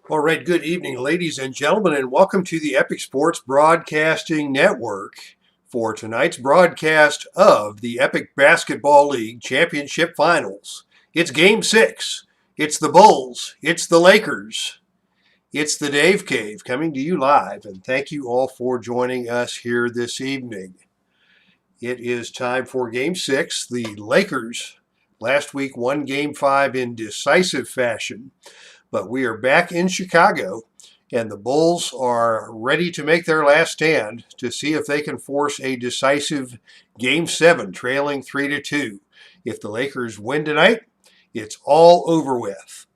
All right, good evening, ladies and gentlemen, and welcome to the Epic Sports Broadcasting Network for tonight's broadcast of the Epic Basketball League Championship Finals. It's Game 6. It's the Bulls. It's the Lakers. It's the Dave Cave coming to you live, and thank you all for joining us here this evening. It is time for Game 6. The Lakers last week won Game 5 in decisive fashion. But we are back in Chicago, and the Bulls are ready to make their last stand to see if they can force a decisive Game 7, trailing 3-2. If the Lakers win tonight, it's all over with.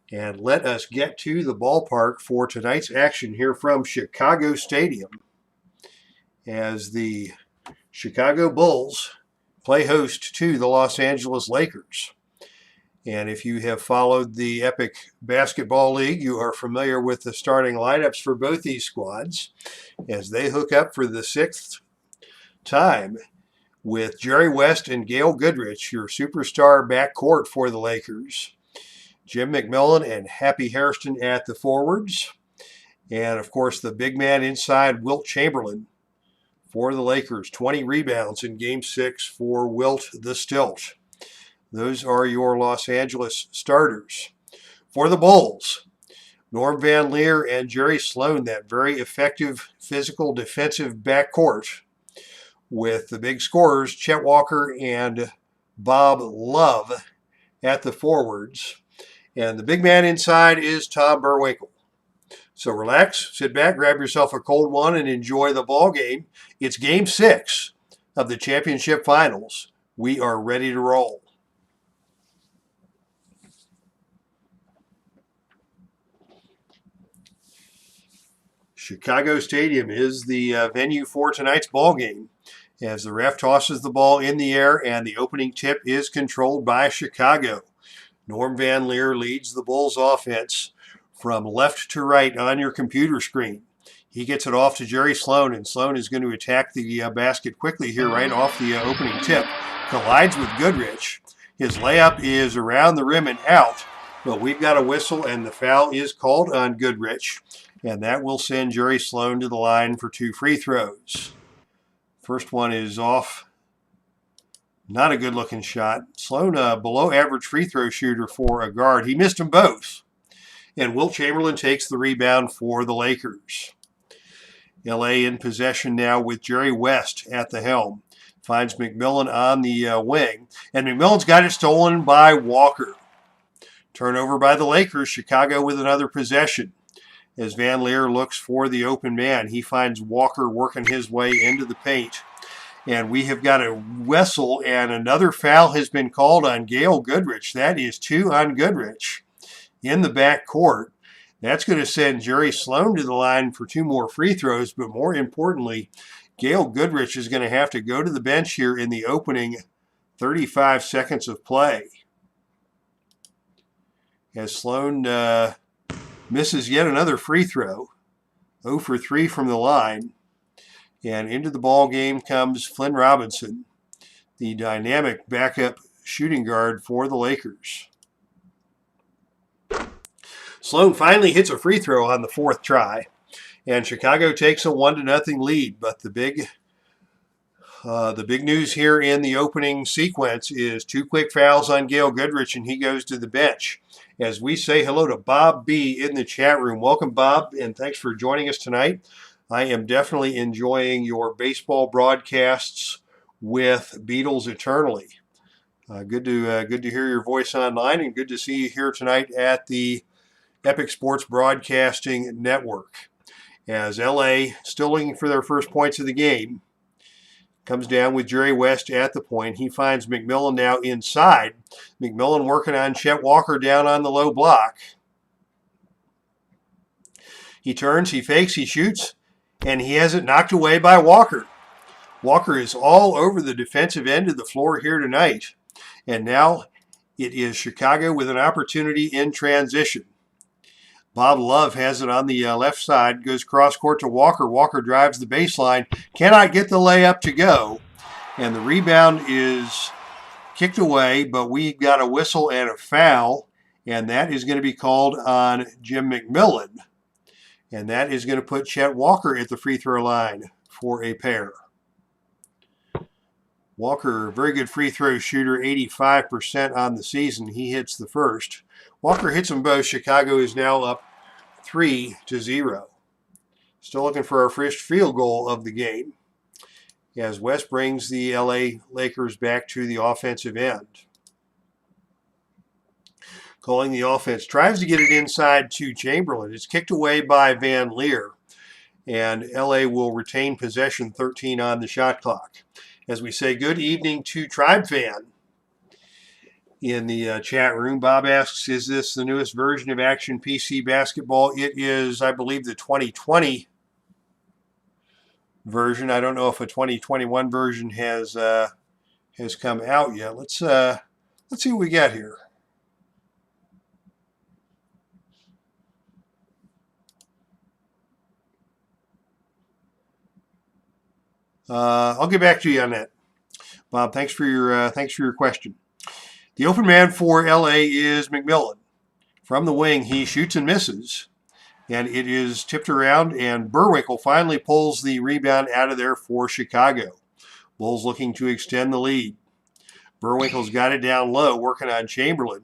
And let us get to the ballpark for tonight's action here from Chicago Stadium as the Chicago Bulls play host to the Los Angeles Lakers. And if you have followed the Epic Basketball League, you are familiar with the starting lineups for both these squads as they hook up for the sixth time with Jerry West and Gail Goodrich, your superstar backcourt for the Lakers. Jim McMillan and Happy Hairston at the forwards. And, of course, the big man inside, Wilt Chamberlain for the Lakers. 20 rebounds in Game 6 for Wilt the Stilt. Those are your Los Angeles starters. For the Bulls, Norm Van Lier and Jerry Sloan, that very effective physical defensive backcourt with the big scorers, Chet Walker and Bob Love at the forwards. And the big man inside is Tom Burwinkle. So relax, sit back, grab yourself a cold one, and enjoy the ball game. It's Game 6 of the championship finals. We are ready to roll. Chicago Stadium is the venue for tonight's ball game as the ref tosses the ball in the air and the opening tip is controlled by Chicago. Norm Van Lier leads the Bulls offense from left to right on your computer screen. He gets it off to Jerry Sloan, and Sloan is going to attack the basket quickly here right off the opening tip. Collides with Goodrich. His layup is around the rim and out, but we've got a whistle and the foul is called on Goodrich. And that will send Jerry Sloan to the line for 2 free throws. First one is off. Not a good-looking shot. Sloan, a below-average free throw shooter for a guard. He missed them both. And Wilt Chamberlain takes the rebound for the Lakers. L.A. in possession now with Jerry West at the helm. Finds McMillan on the wing. And McMillan's got it stolen by Walker. Turnover by the Lakers. Chicago with another possession. As Van Lier looks for the open man, he finds Walker working his way into the paint. And we have got a whistle, and another foul has been called on Gail Goodrich. That is 2 on Goodrich in the backcourt. That's going to send Jerry Sloan to the line for 2 more free throws, but more importantly, Gail Goodrich is going to have to go to the bench here in the opening 35 seconds of play. As Sloan misses yet another free throw, 0 for 3 from the line. And into the ball game comes Flynn Robinson, the dynamic backup shooting guard for the Lakers. Sloan finally hits a free throw on the 4th try, and Chicago takes a 1-0 lead. But the big news here in the opening sequence is 2 quick fouls on Gail Goodrich, and he goes to the bench. As we say hello to Bob B. in the chat room. Welcome, Bob, and thanks for joining us tonight. I am definitely enjoying your baseball broadcasts with Beatles Eternally. Good to hear your voice online, and good to see you here tonight at the Epic Sports Broadcasting Network. As LA, still looking for their first points of the game, comes down with Jerry West at the point. He finds McMillan now inside. McMillan working on Chet Walker down on the low block. He turns, he fakes, he shoots, and he has it knocked away by Walker. Walker is all over the defensive end of the floor here tonight. And now it is Chicago with an opportunity in transition. Bob Love has it on the left side, goes cross court to Walker. Walker drives the baseline, cannot get the layup to go, and the rebound is kicked away, but we got a whistle and a foul, and that is going to be called on Jim McMillan, and that is going to put Chet Walker at the free throw line for a pair. Walker, very good free throw shooter, 85% on the season. He hits the first. Walker hits them both. Chicago is now up 3-0. Still looking for our first field goal of the game as West brings the LA Lakers back to the offensive end. Calling the offense, tries to get it inside to Chamberlain. It's kicked away by Van Leer, and LA will retain possession, 13 on the shot clock. As we say good evening to Tribe Fan in the chat room. Bob asks, is this the newest version of Action PC Basketball? It is, I believe, the 2020 version. I don't know if a 2021 version has come out yet. Let's see what we got here. I'll get back to you on that, Bob. Thanks for your question. The open man for LA is McMillan. From the wing, he shoots and misses, and it is tipped around, and Burwinkle finally pulls the rebound out of there for Chicago. Bulls looking to extend the lead. Burwinkle's got it down low, working on Chamberlain.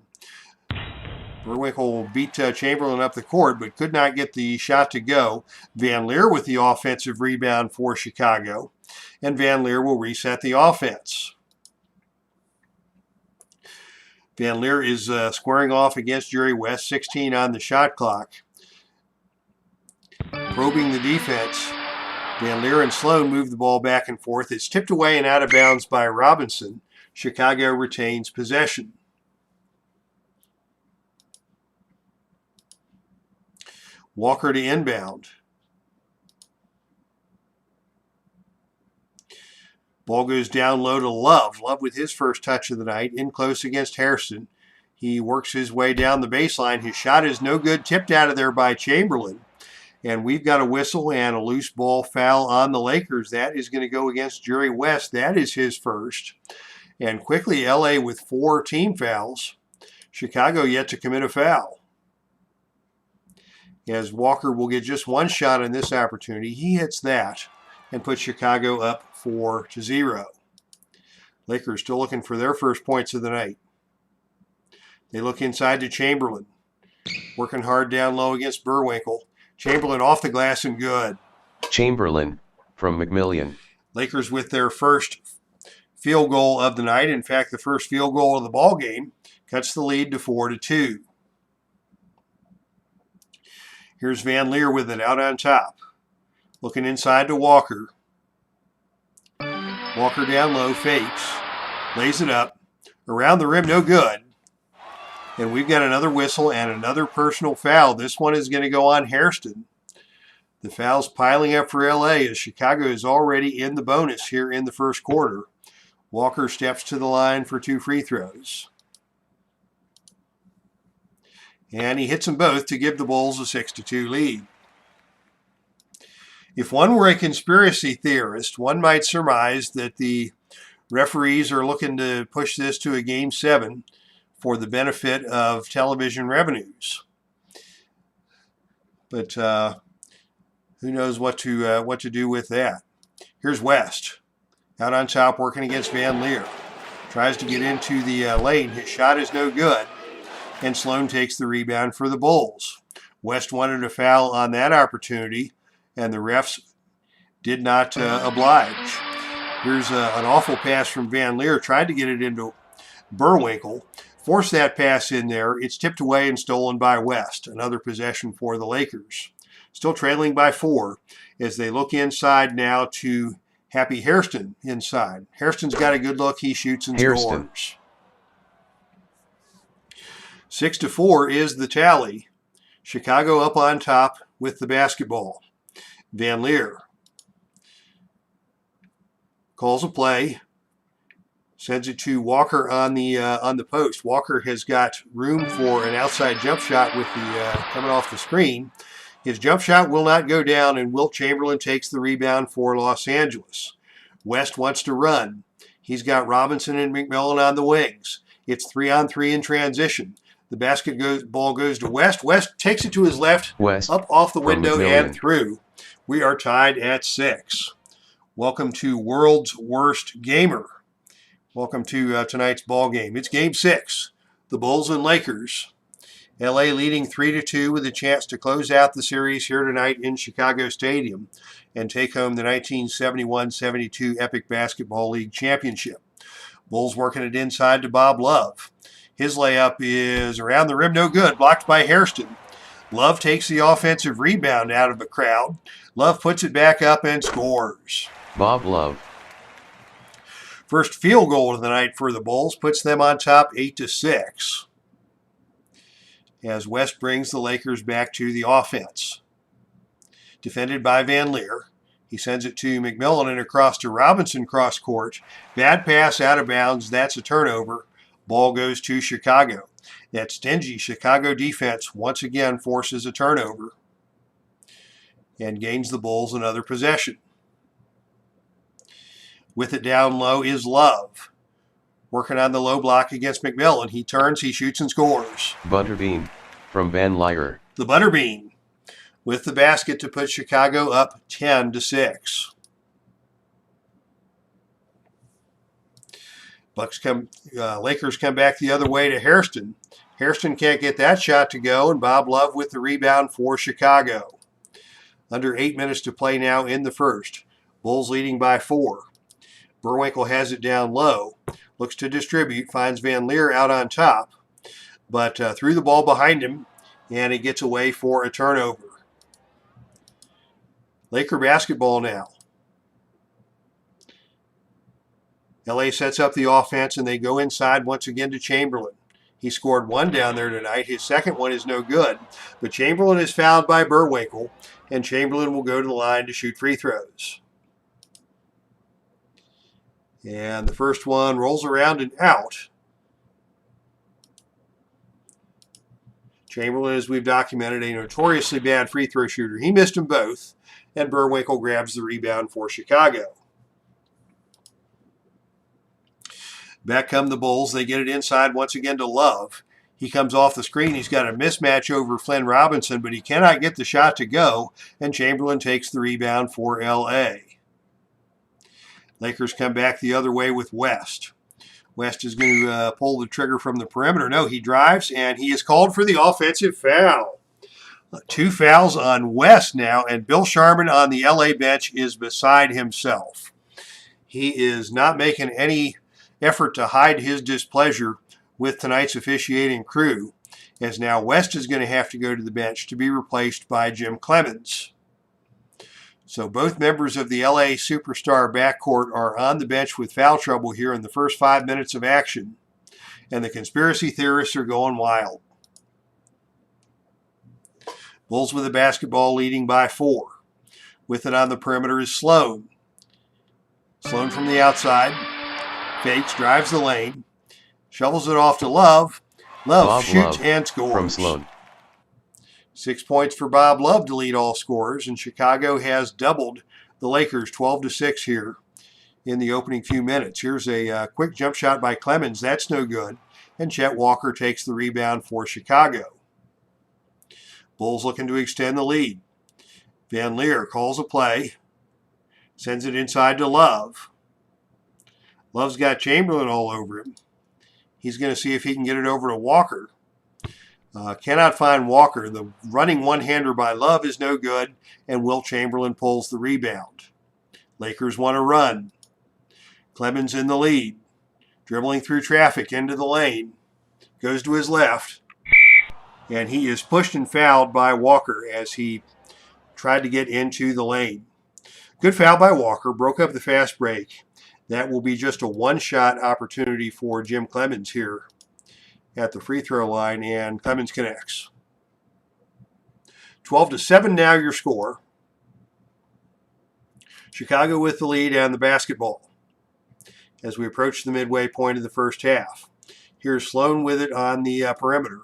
Burwinkle beat Chamberlain up the court, but could not get the shot to go. Van Leer with the offensive rebound for Chicago, and Van Leer will reset the offense. Van Leer is squaring off against Jerry West, 16 on the shot clock. Probing the defense, Van Leer and Sloan move the ball back and forth. It's tipped away and out of bounds by Robinson. Chicago retains possession. Walker to inbound. Ball goes down low to Love. Love with his first touch of the night, in close against Hairston. He works his way down the baseline. His shot is no good, tipped out of there by Chamberlain. And we've got a whistle and a loose ball foul on the Lakers. That is going to go against Jerry West. That is his first. And quickly, LA with 4 team fouls. Chicago yet to commit a foul. As Walker will get just one shot on this opportunity. He hits that and puts Chicago up 4-0. Lakers still looking for their first points of the night. They look inside to Chamberlain. Working hard down low against Burwinkle. Chamberlain off the glass and good. Chamberlain from McMillan. Lakers with their first field goal of the night. In fact, the first field goal of the ball game cuts the lead to 4-2. Here's Van Leer with it out on top. Looking inside to Walker. Walker down low, fakes, lays it up. Around the rim, no good. And we've got another whistle and another personal foul. This one is going to go on Hairston. The foul's piling up for LA as Chicago is already in the bonus here in the first quarter. Walker steps to the line for 2 free throws. And he hits them both to give the Bulls a 6-2 lead. If one were a conspiracy theorist, one might surmise that the referees are looking to push this to a Game 7 for the benefit of television revenues. But who knows what to do with that. Here's West. Out on top, working against Van Leer. Tries to get into the lane. His shot is no good. And Sloan takes the rebound for the Bulls. West wanted a foul on that opportunity, and the refs did not oblige. Here's an awful pass from Van Leer. Tried to get it into Burwinkle. Forced that pass in there. It's tipped away and stolen by West. Another possession for the Lakers. Still trailing by 4 as they look inside now to Happy Hairston inside. Hairston's got a good look. He shoots and scores. 6-4 is the tally. Chicago up on top with the basketball. Van Leer calls a play. Sends it to Walker on the post. Walker has got room for an outside jump shot with the coming off the screen. His jump shot will not go down, and Wilt Chamberlain takes the rebound for Los Angeles. West wants to run. He's got Robinson and McMillan on the wings. It's 3-on-3 in transition. The ball goes to West. West takes it to his left, West up off the window McMillian. and through. We are tied at 6. Welcome to World's Worst Gamer. Welcome to tonight's ball game. It's Game 6. The Bulls and Lakers. LA leading 3-2 with a chance to close out the series here tonight in Chicago Stadium and take home the 1971-72 Epic Basketball League Championship. Bulls working it inside to Bob Love. His layup is around the rim, no good, blocked by Hairston. Love takes the offensive rebound out of the crowd. Love puts it back up and scores. Bob Love. First field goal of the night for the Bulls puts them on top 8-6. As West brings the Lakers back to the offense. Defended by Van Leer. He sends it to McMillan and across to Robinson cross court. Bad pass out of bounds. That's a turnover. Ball goes to Chicago. That stingy Chicago defense once again forces a turnover and gains the Bulls another possession. With it down low is Love. Working on the low block against McMillan. He turns, he shoots and scores. Butterbean from Van Leer. The Butterbean with the basket to put Chicago up 10-6. Lakers come back the other way to Hairston. Hairston can't get that shot to go, and Bob Love with the rebound for Chicago. Under 8 minutes to play now in the first. Bulls leading by 4. Burwinkle has it down low. Looks to distribute, finds Van Leer out on top, but threw the ball behind him, and it gets away for a turnover. Laker basketball now. LA sets up the offense, and they go inside once again to Chamberlain. He scored one down there tonight. His second one is no good, but Chamberlain is fouled by Burwinkle, and Chamberlain will go to the line to shoot free throws. And the first one rolls around and out. Chamberlain, as we've documented, a notoriously bad free throw shooter. He missed them both, and Burwinkle grabs the rebound for Chicago. Back come the Bulls. They get it inside once again to Love. He comes off the screen. He's got a mismatch over Flynn Robinson, but he cannot get the shot to go, and Chamberlain takes the rebound for L.A. Lakers come back the other way with West. West is going to pull the trigger from the perimeter. No, he drives, and he is called for the offensive foul. 2 fouls on West now, and Bill Sharman on the LA bench is beside himself. He is not making any effort to hide his displeasure with tonight's officiating crew, as now West is going to have to go to the bench to be replaced by Jim Clemens. So both members of the LA Superstar backcourt are on the bench with foul trouble here in the first 5 minutes of action, and the conspiracy theorists are going wild. Bulls with the basketball leading by 4. With it on the perimeter is Sloan. Sloan from the outside. Fakes, drives the lane. Shovels it off to Love. Love shoots and scores. From Sloan. 6 points for Bob Love to lead all scorers, and Chicago has doubled the Lakers 12-6 here in the opening few minutes. Here's a quick jump shot by Clemens. That's no good, and Chet Walker takes the rebound for Chicago. Bulls looking to extend the lead. Van Leer calls a play, sends it inside to Love. Love's got Chamberlain all over him. He's going to see if he can get it over to Walker. Cannot find Walker. The running one-hander by Love is no good, and Wilt Chamberlain pulls the rebound. Lakers want to run. Clemens in the lead. Dribbling through traffic into the lane. Goes to his left. And he is pushed and fouled by Walker as he tried to get into the lane. Good foul by Walker. Broke up the fast break. That will be just a one-shot opportunity for Jim Clemens here at the free throw line, and Clemens connects. 12-7 now your score. Chicago with the lead and the basketball. as we approach the midway point of the first half. Here's Sloan with it on the perimeter.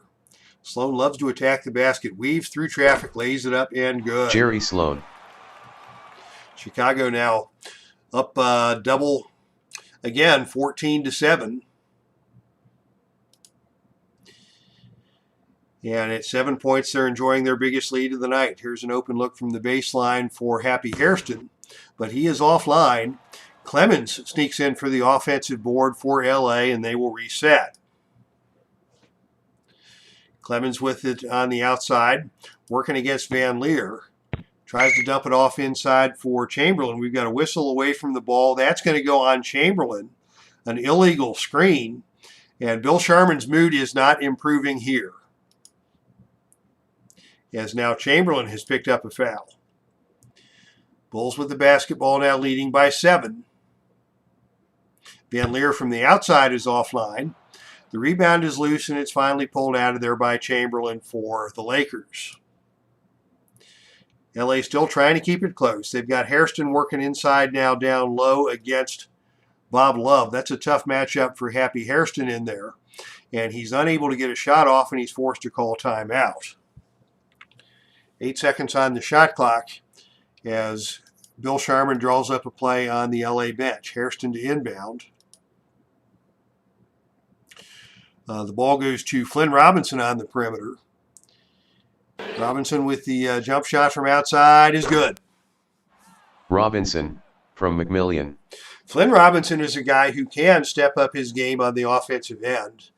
Sloan loves to attack the basket, weaves through traffic, lays it up, and good. Jerry Sloan. Chicago now up double again, 14-7. And at 7 points, they're enjoying their biggest lead of the night. Here's an open look from the baseline for Happy Hairston, but he is offline. Clemens sneaks in for the offensive board for LA, and they will reset. Clemens with it on the outside, working against Van Leer. Tries to dump it off inside for Chamberlain. We've got a whistle away from the ball. That's going to go on Chamberlain. An illegal screen. And Bill Sharman's mood is not improving here, as now Chamberlain has picked up a foul. Bulls with the basketball now leading by 7. Van Leer from the outside is offline. The rebound is loose, and it's finally pulled out of there by Chamberlain for the Lakers. LA still trying to keep it close. They've got Hairston working inside now down low against Bob Love. That's a tough matchup for Happy Hairston in there. And he's unable to get a shot off, and he's forced to call timeout. 8 seconds on the shot clock as Bill Sharman draws up a play on the LA bench. Hairston to inbound. The ball goes to Flynn Robinson on the perimeter. Robinson with the jump shot from outside is good. Robinson from McMillian. Flynn Robinson is a guy who can step up his game on the offensive end,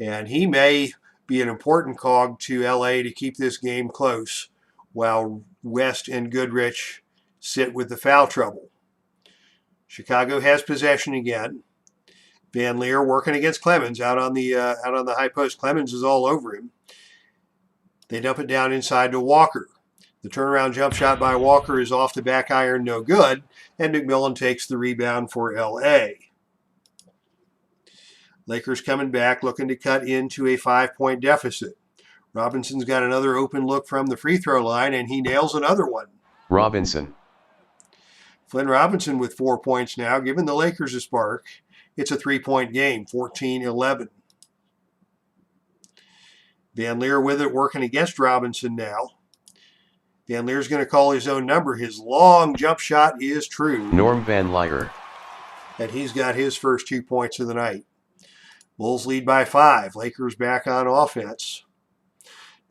and he may be an important cog to LA to keep this game close while West and Goodrich sit with the foul trouble. Chicago has possession again. Van Leer working against Clemens out on the high post. Clemens is all over him. They dump it down inside to Walker. The turnaround jump shot by Walker is off the back iron, no good, and McMillan takes the rebound for LA. Lakers coming back, looking to cut into a 5-point deficit. Robinson's got another open look from the free throw line, and he nails another one. Robinson. Flynn Robinson with 4 points now, giving the Lakers a spark. It's a 3-point game, 14-11. Van Leer with it, working against Robinson now. Van Leer's going to call his own number. His long jump shot is true. Norm Van Lier. And he's got his first 2 points of the night. Bulls lead by 5. Lakers back on offense.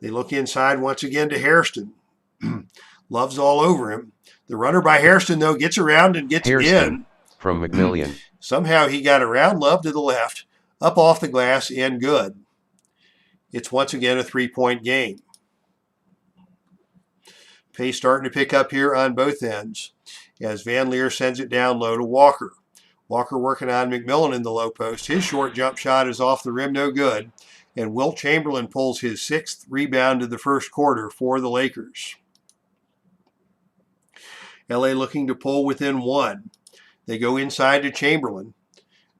They look inside once again to Hairston. Love's all over him. The runner by Hairston, though, gets around and gets in. From McMillian. Somehow he got around Love to the left, up off the glass, and good. It's once again a 3-point game. Pace starting to pick up here on both ends as Van Leer sends it down low to Walker. Walker working on McMillan in the low post. His short jump shot is off the rim, no good. And Wilt Chamberlain pulls his 6th rebound of the first quarter for the Lakers. LA looking to pull within 1. They go inside to Chamberlain.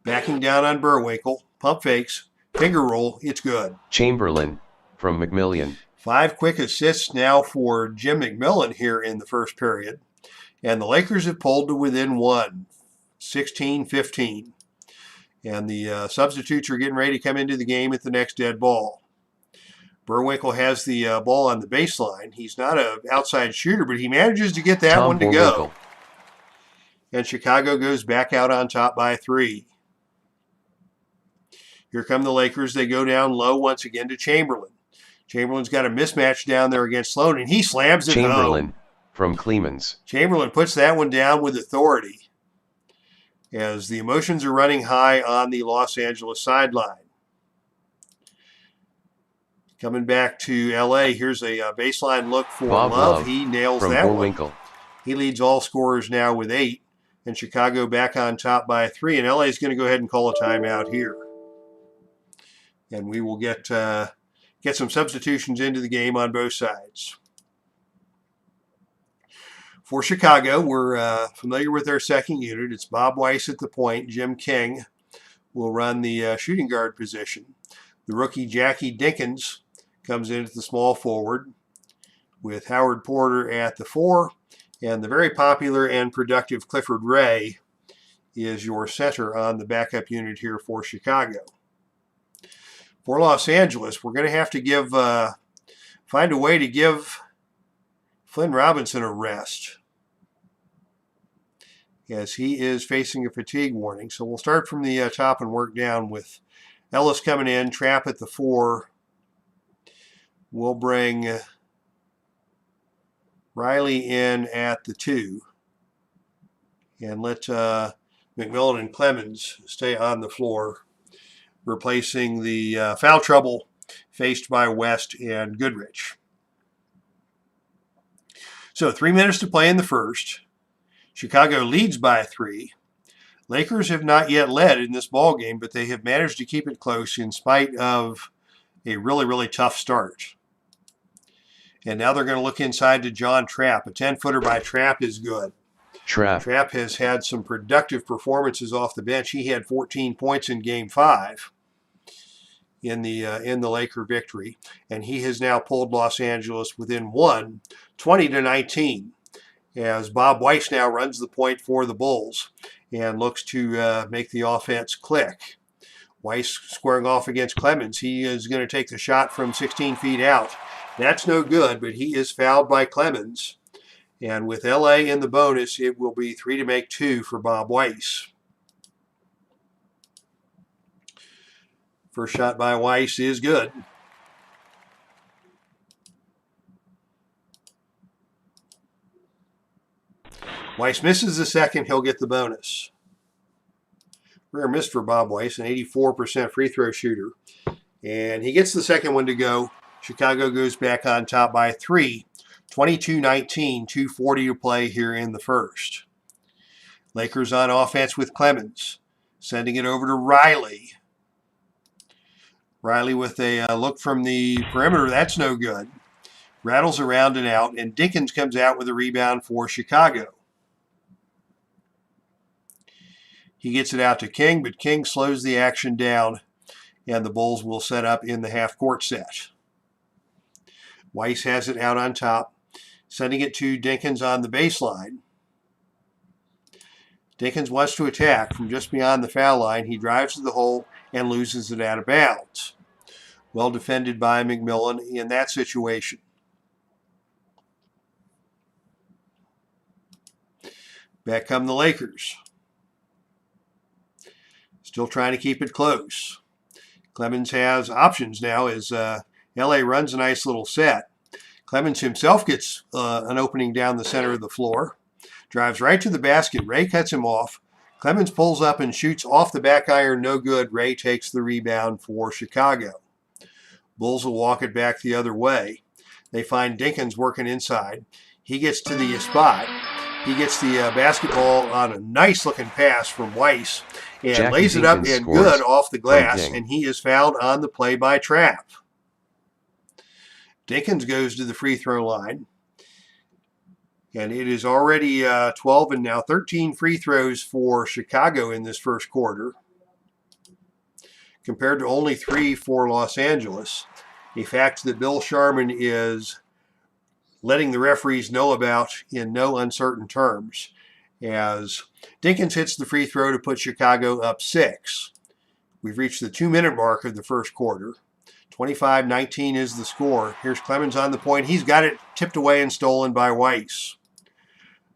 Backing down on Burwinkle. Pump fakes. Finger roll. It's good. Chamberlain from McMillian. 5 quick assists now for Jim McMillan here in the first period. And the Lakers have pulled to within 1. 16-15. And the substitutes are getting ready to come into the game at the next dead ball. Burwinkle has the ball on the baseline. He's not an outside shooter, but he manages to get that Tom one to Burwinkle. go. And Chicago goes back out on top by 3. Here come the Lakers. They go down low once again to Chamberlain. Chamberlain's got a mismatch down there against Sloan, and he slams it Chamberlain home. from Clemens. Chamberlain puts that one down with authority as the emotions are running high on the Los Angeles sideline. Coming back to L.A., here's a baseline look for Bob Love. He nails from that one. Burwinkle. He leads all scorers now with 8, and Chicago back on top by 3, and L.A. is going to go ahead and call a timeout here. And we will get some substitutions into the game on both sides. For Chicago, we're familiar with their second unit. It's Bob Weiss at the point. Jim King will run the shooting guard position. The rookie Jackie Dinkins comes in at the small forward with Howard Porter at the 4 and the very popular and productive Clifford Ray is your center on the backup unit here for Chicago. For Los Angeles, we're going to have to find a way to give Flynn Robinson a rest, as he is facing a fatigue warning. So we'll start from the top and work down with Ellis coming in, Trapp at the 4. We'll bring Riley in at the 2. And let McMillan and Clemens stay on the floor, replacing the foul trouble faced by West and Goodrich. So 3 minutes to play in the first. Chicago leads by 3. Lakers have not yet led in this ball game, but they have managed to keep it close in spite of a really, really tough start. And now they're going to look inside to John Trapp. A 10-footer by Trapp is good. Trapp. Trapp has had some productive performances off the bench. He had 14 points in Game 5 in the Laker victory, and he has now pulled Los Angeles within 1, 20-19, as Bob Weiss now runs the point for the Bulls and looks to make the offense click. Weiss squaring off against Clemens. He is going to take the shot from 16 feet out. That's no good, but he is fouled by Clemens. And with LA in the bonus, it will be 3-2 for Bob Weiss. First shot by Weiss is good. Weiss misses the second, he'll get the bonus. Rare miss for Bob Weiss, an 84% free throw shooter. And he gets the second one to go. Chicago goes back on top by 3. 22-19, 2:40 to play here in the first. Lakers on offense with Clemens. Sending it over to Riley. Riley with a look from the perimeter. That's no good. Rattles around and out, and Dinkins comes out with a rebound for Chicago. He gets it out to King, but King slows the action down, and the Bulls will set up in the half-court set. Weiss has it out on top, sending it to Dinkins on the baseline. Dinkins wants to attack from just beyond the foul line. He drives to the hole and loses it out of bounds. Well defended by McMillan in that situation. Back come the Lakers. Still trying to keep it close. Clemens has options now as LA runs a nice little set. Clemens himself gets an opening down the center of the floor. Drives right to the basket. Ray cuts him off. Clemens pulls up and shoots off the back iron. No good. Ray takes the rebound for Chicago. Bulls will walk it back the other way. They find Dinkins working inside. He gets to the spot. He gets the basketball on a nice-looking pass from Weiss and Jackie lays it up Dinkins and scores good off the glass, King. and he is fouled on the play by Trapp. Dinkins goes to the free throw line, and it is already 12 and now 13 free throws for Chicago in this first quarter, compared to only 3 for Los Angeles, a fact that Bill Sharman is letting the referees know about in no uncertain terms, as Dinkins hits the free throw to put Chicago up 6. We've reached the 2-minute mark of the first quarter. 25-19 is the score. Here's Clemens on the point. He's got it tipped away and stolen by Weiss.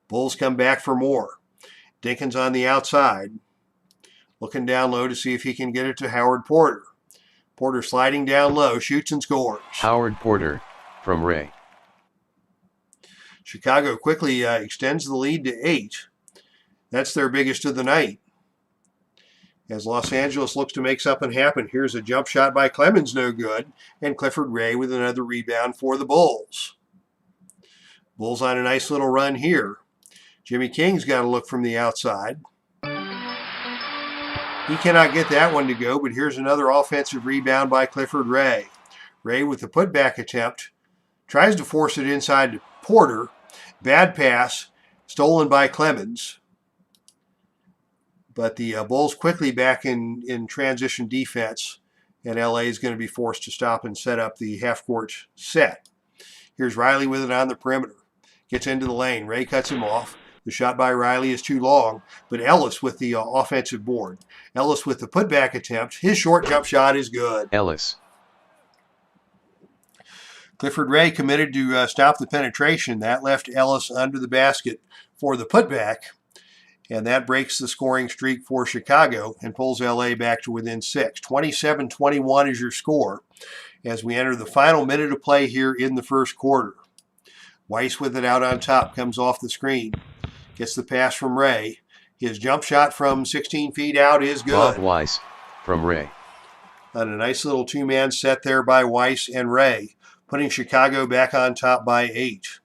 Bulls come back for more. Dinkins on the outside, looking down low to see if he can get it to Howard Porter. Porter sliding down low, shoots and scores. Howard Porter from Ray. Chicago quickly extends the lead to 8. That's their biggest of the night. As Los Angeles looks to make something happen, here's a jump shot by Clemens, no good, and Clifford Ray with another rebound for the Bulls. Bulls on a nice little run here. Jimmy King's got to look from the outside. He cannot get that one to go, but here's another offensive rebound by Clifford Ray. Ray with the putback attempt, tries to force it inside to Porter. Bad pass, stolen by Clemens. But the Bulls quickly back in transition defense, and LA is going to be forced to stop and set up the half-court set. Here's Riley with it on the perimeter. Gets into the lane. Ray cuts him off. The shot by Riley is too long, but Ellis with the offensive board. Ellis with the putback attempt. His short jump shot is good. Ellis. Clifford Ray committed to stop the penetration. That left Ellis under the basket for the putback, and that breaks the scoring streak for Chicago and pulls LA back to within 6. 27-21 is your score as we enter the final minute of play here in the first quarter. Weiss with it out on top, comes off the screen, gets the pass from Ray. His jump shot from 16 feet out is good. Bob Weiss from Ray. On a nice little two-man set there by Weiss and Ray, putting Chicago back on top by 8.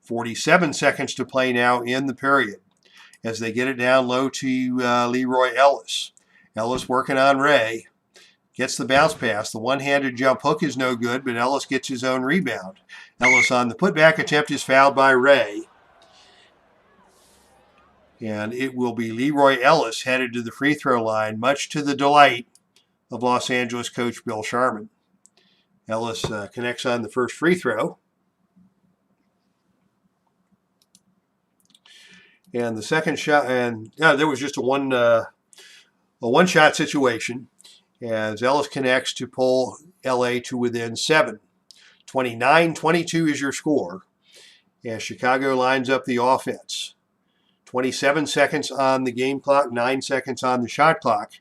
47 seconds to play now in the period as they get it down low to Leroy Ellis. Ellis working on Ray. Gets the bounce pass. The one-handed jump hook is no good, but Ellis gets his own rebound. Ellis on the putback attempt is fouled by Ray. And it will be Leroy Ellis headed to the free throw line, much to the delight of Los Angeles coach Bill Sharman. Ellis connects on the first free throw. And the second shot, and there was just a one-shot situation as Ellis connects to pull LA to within 7. 29-22 is your score as Chicago lines up the offense. 27 seconds on the game clock, 9 seconds on the shot clock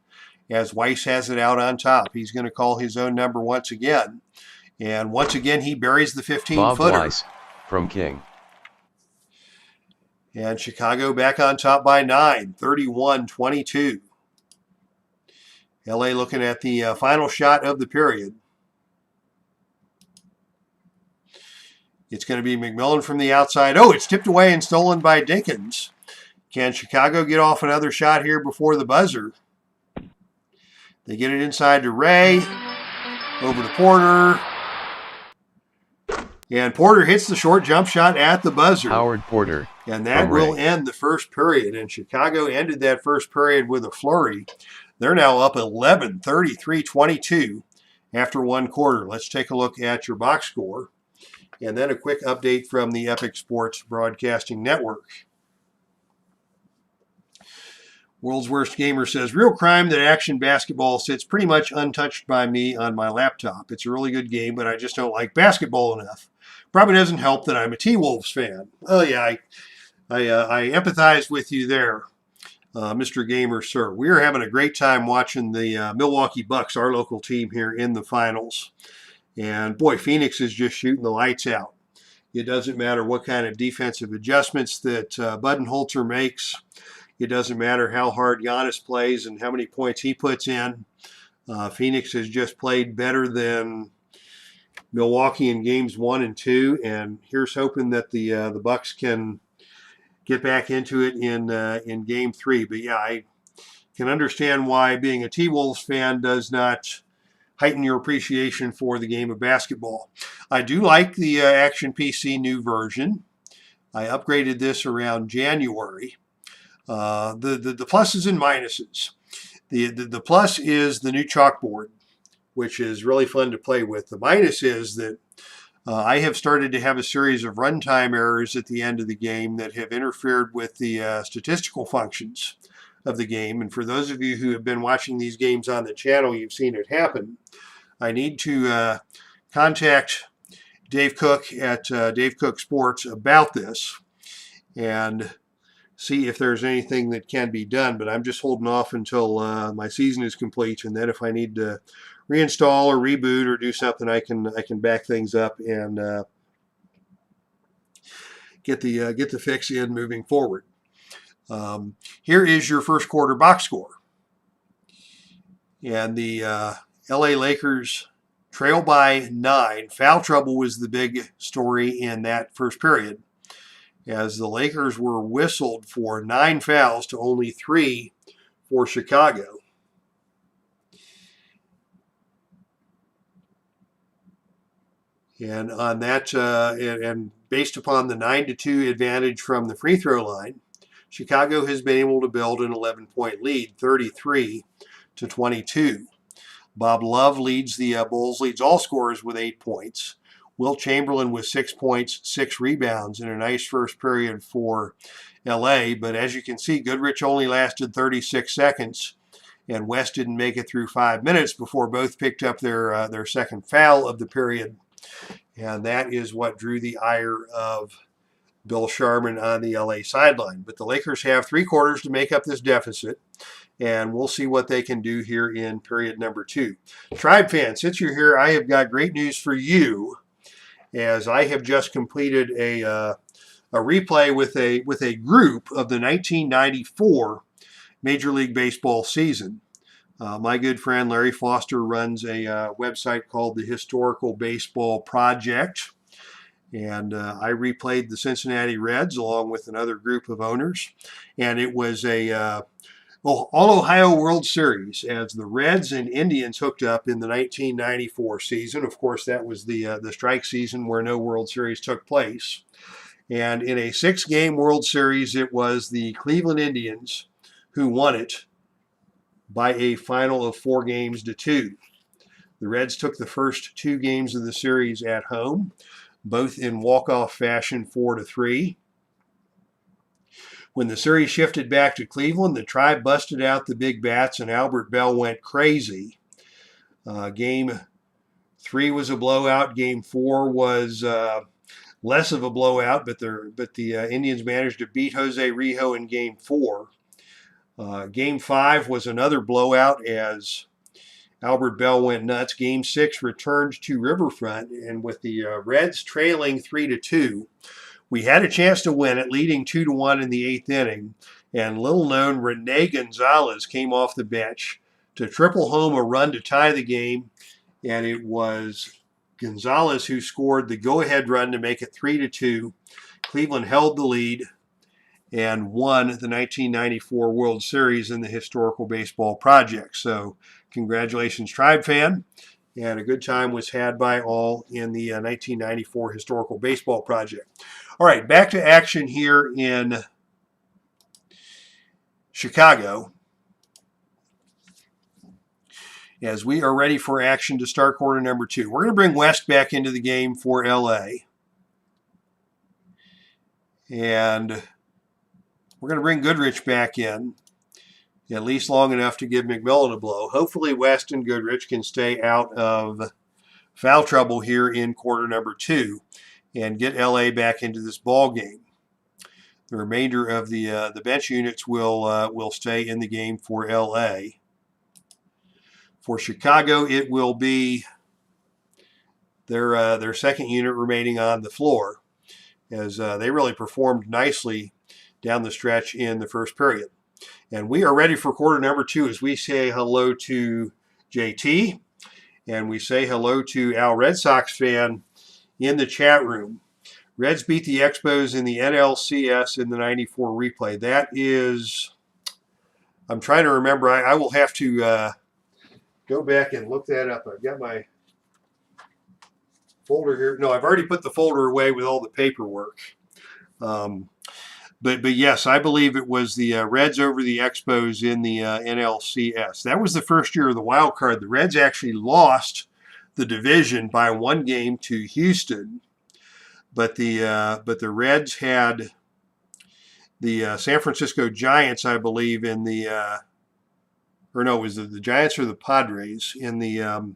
as Weiss has it out on top. He's going to call his own number once again. And once again, he buries the 15-footer. Bob Weiss from King. And Chicago back on top by 9, 31-22. LA looking at the final shot of the period. It's going to be McMillan from the outside. Oh, it's tipped away and stolen by Dinkins. Can Chicago get off another shot here before the buzzer? They get it inside to Ray. Over to Porter. And Porter hits the short jump shot at the buzzer. Howard Porter. And that will end the first period. And Chicago ended that first period with a flurry. They're now up 11, 33-22 after one quarter. Let's take a look at your box score. And then a quick update from the Epic Sports Broadcasting Network. World's Worst Gamer says, real crime that action basketball sits pretty much untouched by me on my laptop. It's a really good game, but I just don't like basketball enough. Probably doesn't help that I'm a T-Wolves fan. Oh, yeah, I empathize with you there, Mr. Gamer, sir. We are having a great time watching the Milwaukee Bucks, our local team here, in the finals. And, boy, Phoenix is just shooting the lights out. It doesn't matter what kind of defensive adjustments that Budenholzer makes. It doesn't matter how hard Giannis plays and how many points he puts in. Phoenix has just played better than Milwaukee in games 1 and 2, and here's hoping that the Bucks can get back into it in game 3. But yeah, I can understand why being a T-Wolves fan does not heighten your appreciation for the game of basketball. I do like the Action PC new version. I upgraded this around January. The pluses and minuses. The plus is the new chalkboard, which is really fun to play with. The minus is that I have started to have a series of runtime errors at the end of the game that have interfered with the statistical functions of the game. And for those of you who have been watching these games on the channel, you've seen it happen. I need to contact Dave Cook at Dave Cook Sports about this and see if there's anything that can be done. But I'm just holding off until my season is complete, and then if I need to reinstall or reboot or do something, I can back things up and get the fix in moving forward. Here is your first quarter box score, and the LA Lakers trail by 9. Foul trouble was the big story in that first period, as the Lakers were whistled for 9 fouls to only 3 for Chicago. And on that, and based upon the 9-2 advantage from the free throw line, Chicago has been able to build an 11-point lead, 33-22. Bob Love leads the Bulls, leads all scorers with 8 points. Wilt Chamberlain with 6 points, 6 rebounds, and a nice first period for LA. But as you can see, Goodrich only lasted 36 seconds, and West didn't make it through 5 minutes before both picked up their second foul of the period. And that is what drew the ire of Bill Sharman on the LA sideline. But the Lakers have 3 quarters to make up this deficit, and we'll see what they can do here in period number 2. Tribe fans, since you're here, I have got great news for you, as I have just completed a replay with a group of the 1994 Major League Baseball season. My good friend Larry Foster runs a website called the Historical Baseball Project, and I replayed the Cincinnati Reds along with another group of owners, and it was a All-Ohio World Series as the Reds and Indians hooked up in the 1994 season. Of course, that was the strike season where no World Series took place. And in a 6-game World Series, it was the Cleveland Indians who won it by a final of 4-2. The Reds took the first 2 games of the series at home, both in walk-off fashion, 4-3. When the series shifted back to Cleveland, the Tribe busted out the big bats and Albert Bell went crazy. Game 3 was a blowout. Game 4 was less of a blowout, but the Indians managed to beat Jose Rijo in Game 4. Game 5 was another blowout as Albert Bell went nuts. Game 6 returned to Riverfront, and with the Reds trailing 3-2, we had a chance to win it, leading 2-1 in the 8th inning, and little-known Rene Gonzalez came off the bench to triple home a run to tie the game, and it was Gonzalez who scored the go-ahead run to make it 3-2. Cleveland held the lead and won the 1994 World Series in the Historical Baseball Project. So congratulations, Tribe fan. And a good time was had by all in the 1994 Historical Baseball Project. All right, back to action here in Chicago, as we are ready for action to start quarter number 2. We're going to bring West back into the game for LA. And we're going to bring Goodrich back in, at least long enough to give McMillan a blow. Hopefully West and Goodrich can stay out of foul trouble here in quarter number 2 and get LA back into this ball game. The remainder of the bench units will stay in the game for LA. For Chicago, it will be their second unit remaining on the floor, as they really performed nicely down the stretch in the first period. And we are ready for quarter number 2 as we say hello to JT, and we say hello to Al Red Sox fan in the chat room. Reds beat the Expos in the NLCS in the 94 replay. That is, I'm trying to remember. I will have to go back and look that up. I've got my folder here. No, I've already put the folder away with all the paperwork. But yes, I believe it was the Reds over the Expos in the NLCS. That was the first year of the wild card. The Reds actually lost the division by 1 game to Houston, but the Reds had the San Francisco Giants, I believe, in the or no, it was the Giants or the Padres in the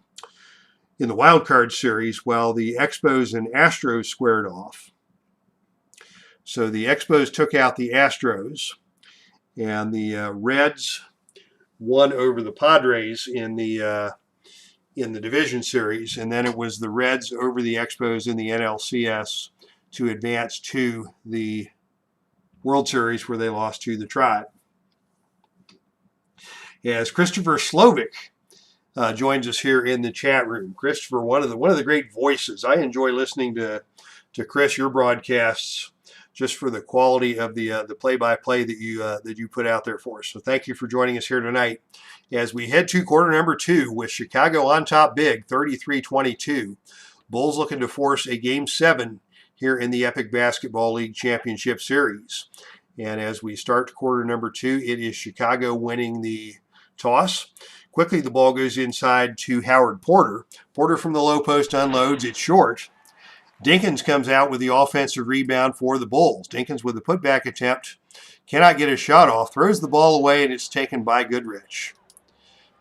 wild card series, while the Expos and Astros squared off. So the Expos took out the Astros, and the Reds won over the Padres in the division series, and then it was the Reds over the Expos in the NLCS to advance to the World Series, where they lost to the Tribe. As Christopher Slovic joins us here in the chat room. Christopher, one of the great voices. I enjoy listening to Chris, your broadcasts, just for the quality of the play-by-play that you put out there for us. So thank you for joining us here tonight as we head to quarter number 2 with Chicago on top big, 33-22. Bulls looking to force a Game 7 here in the Epic Basketball League Championship Series. And as we start quarter number 2, it is Chicago winning the toss. Quickly, the ball goes inside to Howard Porter. Porter from the low post unloads. It's short. Dinkins comes out with the offensive rebound for the Bulls. Dinkins with a putback attempt Cannot get a shot off. Throws the ball away, and it's taken by Goodrich.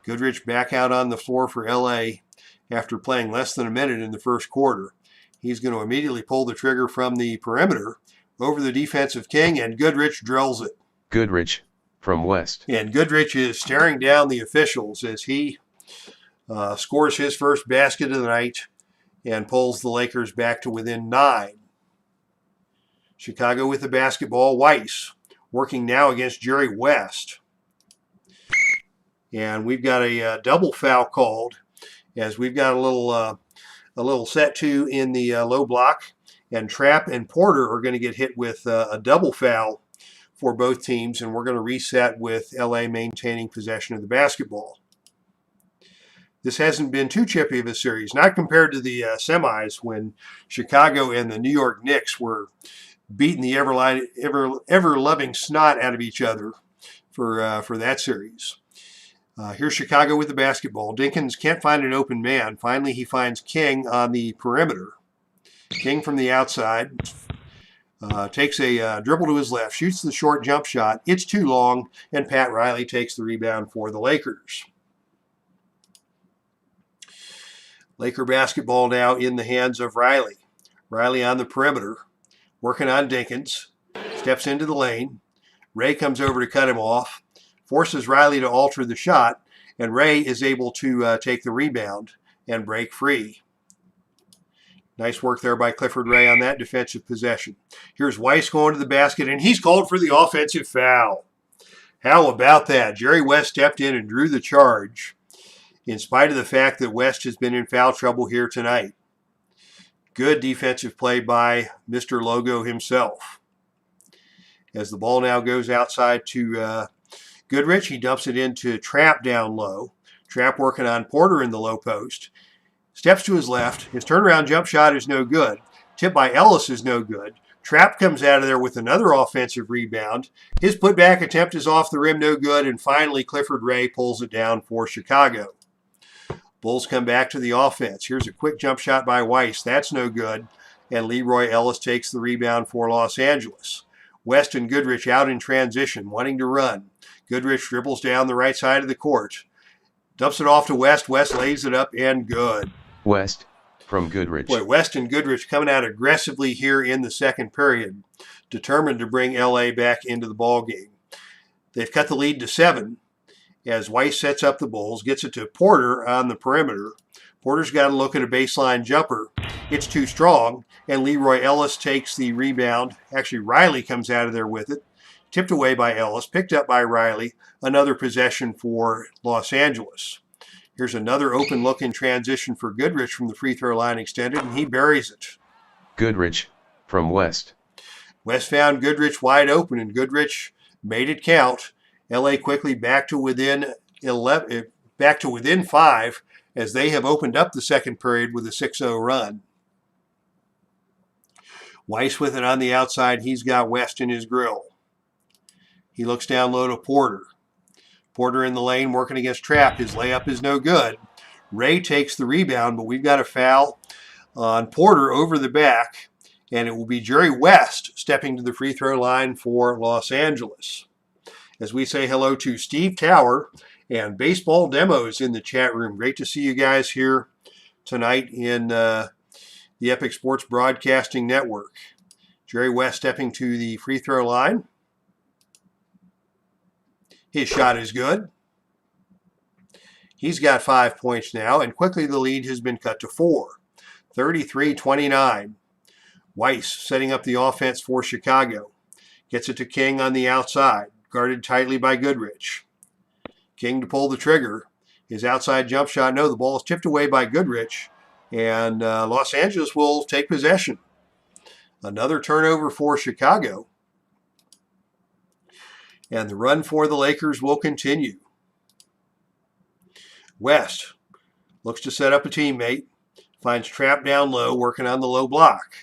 Goodrich back out on the floor for LA after playing less than a minute in the first quarter. He's going to immediately pull the trigger from the perimeter over the defensive King, and Goodrich drills it. Goodrich, from West. And Goodrich is staring down the officials as he scores his first basket of the night and pulls the Lakers back to within 9. Chicago with the basketball. Weiss working now against Jerry West. And we've got a double foul called as we've got a little set two in the low block. And Trapp and Porter are going to get hit with a double foul for both teams. And we're going to reset with LA maintaining possession of the basketball. This hasn't been too chippy of a series, not compared to the semis when Chicago and the New York Knicks were beating the ever-loving snot out of each other for that series. Here's Chicago with the basketball. Dinkins can't find an open man. Finally, he finds King on the perimeter. King from the outside takes a dribble to his left, shoots the short jump shot. It's too long, and Pat Riley takes the rebound for the Lakers. Laker basketball now in the hands of Riley. Riley on the perimeter, working on Dinkins. Steps into the lane. Ray comes over to cut him off. Forces Riley to alter the shot, and Ray is able to take the rebound and break free. Nice work there by Clifford Ray on that defensive possession. Here's Weiss going to the basket, and he's called for the offensive foul. How about that? Jerry West stepped in and drew the charge, in spite of the fact that West has been in foul trouble here tonight. Good defensive play by Mr. Logo himself. As the ball now goes outside to Goodrich, he dumps it into Trapp down low. Trapp working on Porter in the low post. Steps to his left. His turnaround jump shot is no good. Tip by Ellis is no good. Trapp comes out of there with another offensive rebound. His putback attempt is off the rim, no good. And finally, Clifford Ray pulls it down for Chicago. Bulls come back to the offense. Here's a quick jump shot by Weiss. That's no good. And Leroy Ellis takes the rebound for Los Angeles. West and Goodrich out in transition, wanting to run. Goodrich dribbles down the right side of the court. Dumps it off to West. West lays it up and good. West, from Goodrich. Boy, West and Goodrich coming out aggressively here in the second period, determined to bring LA back into the ballgame. They've cut the lead to 7 as Weiss sets up the Bulls, gets it to Porter on the perimeter. Porter's got to look at a baseline jumper. It's too strong, and Leroy Ellis takes the rebound. Actually, Riley comes out of there with it. Tipped away by Ellis, picked up by Riley. Another possession for Los Angeles. Here's another open look in transition for Goodrich from the free throw line extended, and he buries it. Goodrich, from West. West found Goodrich wide open, and Goodrich made it count. LA quickly back to within 5 as they have opened up the second period with a 6-0 run. Weiss with it on the outside. He's got West in his grill. He looks down low to Porter. Porter in the lane working against Trapp. His layup is no good. Ray takes the rebound, but we've got a foul on Porter over the back, and it will be Jerry West stepping to the free throw line for Los Angeles. As we say hello to Steve Tower and Baseball Demos in the chat room. Great to see you guys here tonight in the Epic Sports Broadcasting Network. Jerry West stepping to the free throw line. His shot is good. He's got 5 points now, and quickly the lead has been cut to 4. 33-29. Weiss setting up the offense for Chicago. Gets it to King on the outside, guarded tightly by Goodrich. King to pull the trigger. His outside jump shot, no, the ball is tipped away by Goodrich, and Los Angeles will take possession. Another turnover for Chicago. And the run for the Lakers will continue. West looks to set up a teammate. Finds Trapp down low, working on the low block.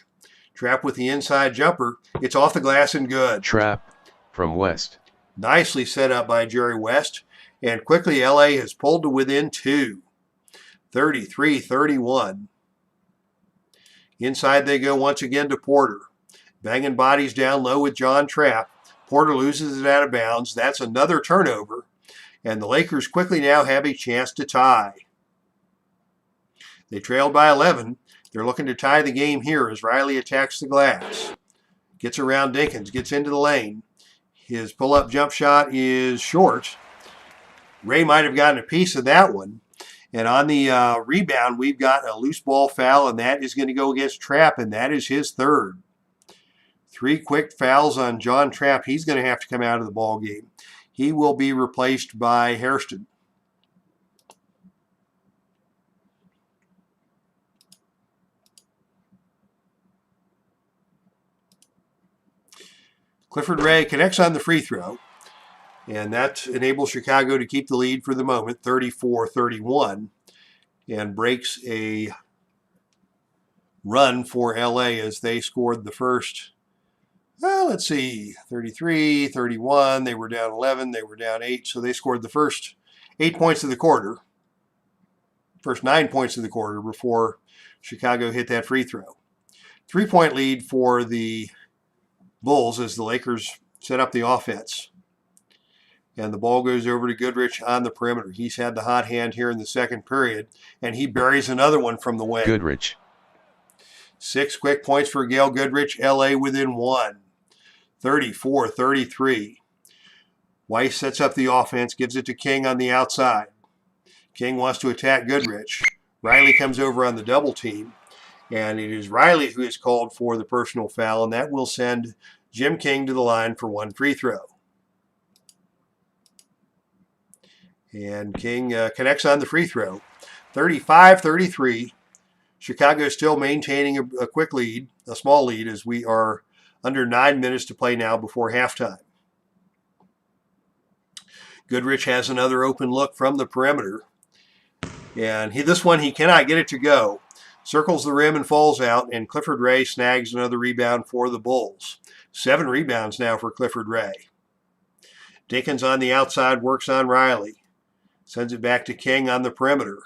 Trapp with the inside jumper. It's off the glass and good. Trapp, from West. Nicely set up by Jerry West. And quickly LA has pulled to within 2. 33-31. Inside they go once again to Porter. Banging bodies down low with John Trapp. Porter loses it out of bounds. That's another turnover. And the Lakers quickly now have a chance to tie. They trailed by 11. They're looking to tie the game here as Riley attacks the glass. Gets around Dinkins, gets into the lane. His pull-up jump shot is short. Ray might have gotten a piece of that one. And on the rebound, we've got a loose ball foul, and that is going to go against Trapp, and that is his third. 3 quick fouls on John Trapp. He's going to have to come out of the ball game. He will be replaced by Hairston. Clifford Ray connects on the free throw, and that enables Chicago to keep the lead for the moment, 34-31, and breaks a run for LA as they scored the first, well, let's see, 33, 31. They were down 11. They were down 8. So they scored the first 8 points of the quarter, first 9 points of the quarter before Chicago hit that free throw. 3-point lead for the Bulls as the Lakers set up the offense. And the ball goes over to Goodrich on the perimeter. He's had the hot hand here in the second period, and he buries another one from the wing. Goodrich. 6 quick points for Gail Goodrich. LA within 1. 34-33. Weiss sets up the offense, gives it to King on the outside. King wants to attack Goodrich. Riley comes over on the double team, and it is Riley who is called for the personal foul, and that will send Jim King to the line for 1 free throw. And King connects on the free throw. 35-33. Chicago is still maintaining a quick lead, a small lead, as we are under 9 minutes to play now before halftime. Goodrich has another open look from the perimeter. And this one he cannot get it to go. Circles the rim and falls out, and Clifford Ray snags another rebound for the Bulls. 7 rebounds now for Clifford Ray. Dinkins on the outside works on Riley. Sends it back to King on the perimeter.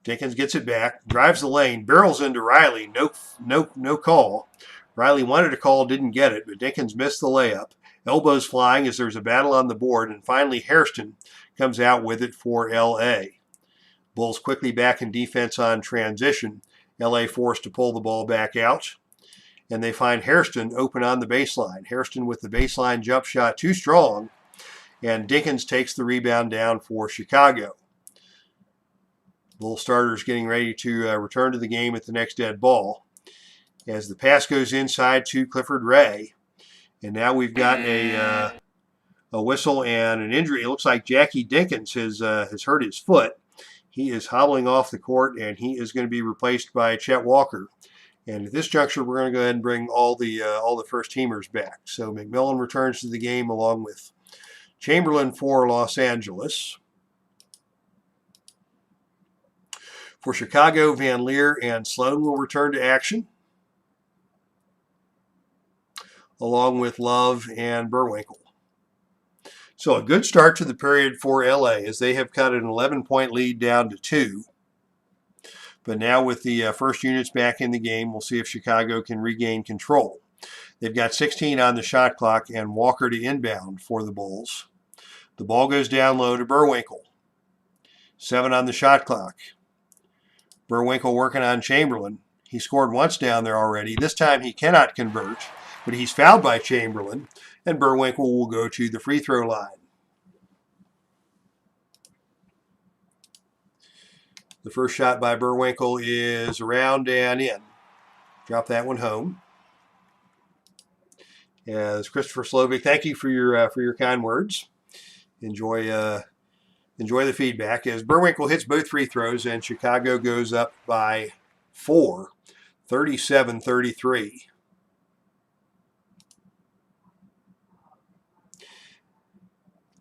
Dinkins gets it back, drives the lane, barrels into Riley. No call. Riley wanted a call, didn't get it, but Dinkins missed the layup. Elbows flying as there's a battle on the board, and finally Hairston comes out with it for L.A. Bulls quickly back in defense on transition. L.A. forced to pull the ball back out, and they find Hairston open on the baseline. Hairston with the baseline jump shot too strong, and Dinkins takes the rebound down for Chicago. Bull starters getting ready to return to the game at the next dead ball as the pass goes inside to Clifford Ray. And now we've got a whistle and an injury. It looks like Jackie Dinkins has hurt his foot. He is hobbling off the court, and he is going to be replaced by Chet Walker. And at this juncture, we're going to go ahead and bring all the first teamers back. So McMillan returns to the game along with Chamberlain for Los Angeles. For Chicago, Van Leer and Sloan will return to action, along with Love and Burwinkle. So a good start to the period for LA as they have cut an 11-point lead down to 2. But now with the first units back in the game, we'll see if Chicago can regain control. They've got 16 on the shot clock and Walker to inbound for the Bulls. The ball goes down low to Burwinkle. 7 on the shot clock. Burwinkle working on Chamberlain. He scored once down there already. This time he cannot convert, but he's fouled by Chamberlain, and Burwinkle will go to the free throw line. The first shot by Burwinkle is around and in. Drop that one home. As Christopher Slovic, thank you for your kind words. Enjoy the feedback as Burwinkle hits both free throws and Chicago goes up by 4, 37-33.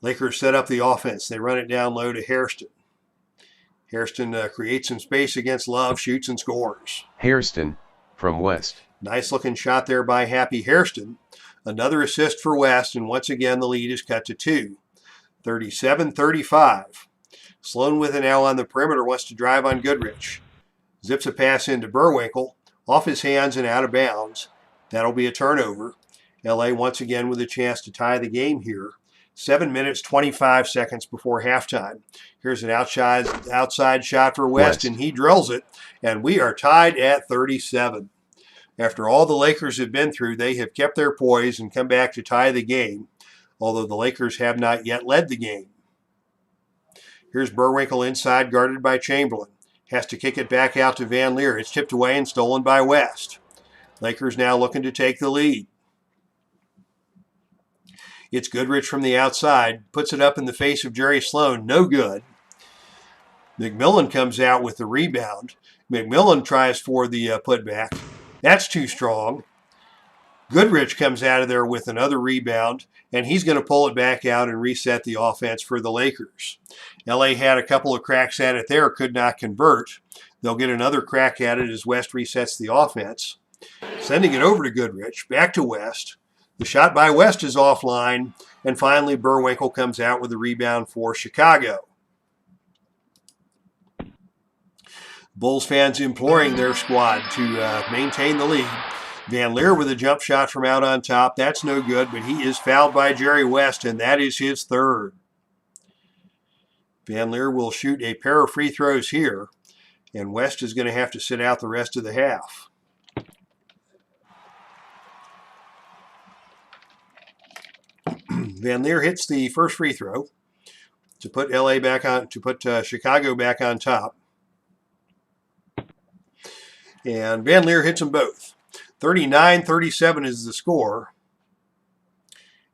Lakers set up the offense. They run it down low to Hairston. Hairston creates some space against Love, shoots and scores. Hairston from West. Nice looking shot there by Happy Hairston. Another assist for West, and once again the lead is cut to 2. 37-35. Sloan with it now on the perimeter, wants to drive on Goodrich. Zips a pass into Burwinkle, off his hands and out of bounds. That'll be a turnover. LA once again with a chance to tie the game here. 7 minutes, 25 seconds before halftime. Here's an outside shot for West, and he drills it, and we are tied at 37. After all the Lakers have been through, they have kept their poise and come back to tie the game, although the Lakers have not yet led the game. Here's Burwinkle inside, guarded by Chamberlain. Has to kick it back out to Van Leer. It's tipped away and stolen by West. Lakers now looking to take the lead. It's Goodrich from the outside, puts it up in the face of Jerry Sloan, no good. McMillan comes out with the rebound. McMillan tries for the putback. That's too strong. Goodrich comes out of there with another rebound, and he's going to pull it back out and reset the offense for the Lakers. LA had a couple of cracks at it there, could not convert. They'll get another crack at it as West resets the offense. Sending it over to Goodrich, back to West. The shot by West is offline, and finally Burwinkle comes out with a rebound for Chicago. Bulls fans imploring their squad to maintain the lead. Van Leer with a jump shot from out on top. That's no good, but he is fouled by Jerry West, and that is his third. Van Leer will shoot a pair of free throws here, and West is going to have to sit out the rest of the half. Van Leer hits the first free throw to put Chicago back on top. And Van Leer hits them both. 39-37 is the score.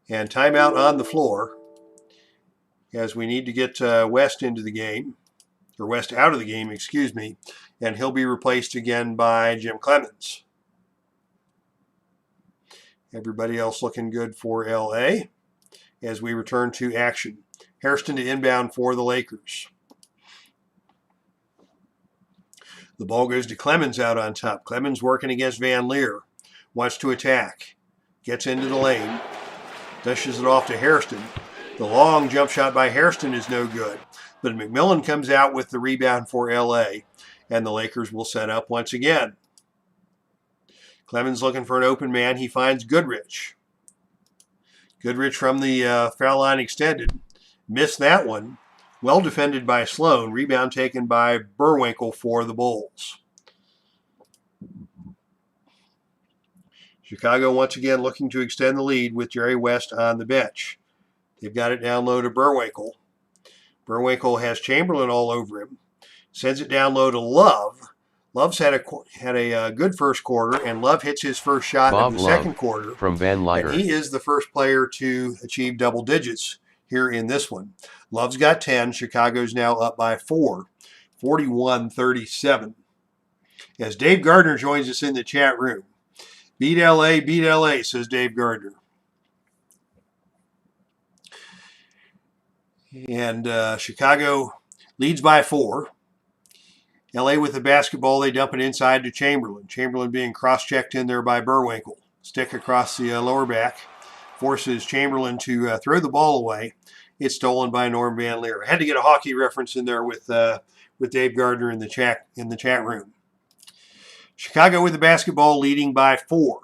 And timeout on the floor as we need to get West into the game, or West out of the game, excuse me, and he'll be replaced again by Jim Clemens. Everybody else looking good for LA as we return to action. Hairston to inbound for the Lakers. The ball goes to Clemens out on top. Clemens working against Van Leer. Wants to attack. Gets into the lane. Dishes it off to Hairston. The long jump shot by Hairston is no good. But McMillan comes out with the rebound for LA. And the Lakers will set up once again. Clemens looking for an open man. He finds Goodrich. Goodrich from the foul line extended. Missed that one. Well defended by Sloan. Rebound taken by Burwinkle for the Bulls. Chicago once again looking to extend the lead with Jerry West on the bench. They've got it down low to Burwinkle. Burwinkle has Chamberlain all over him. Sends it down low to Love. Love's had a good first quarter, and Love hits his first shot in the second quarter. From Van Leiter. And he is the first player to achieve double digits here in this one. Love's got 10. Chicago's now up by 4, 41-37. As Dave Gardner joins us in the chat room. Beat LA, says Dave Gardner. And Chicago leads by 4. LA with the basketball, they dump it inside to Chamberlain. Chamberlain being cross-checked in there by Burwinkle. Stick across the lower back. Forces Chamberlain to throw the ball away. It's stolen by Norm Van Leer. I had to get a hockey reference in there with Dave Gardner in the chat room. Chicago with the basketball leading by 4.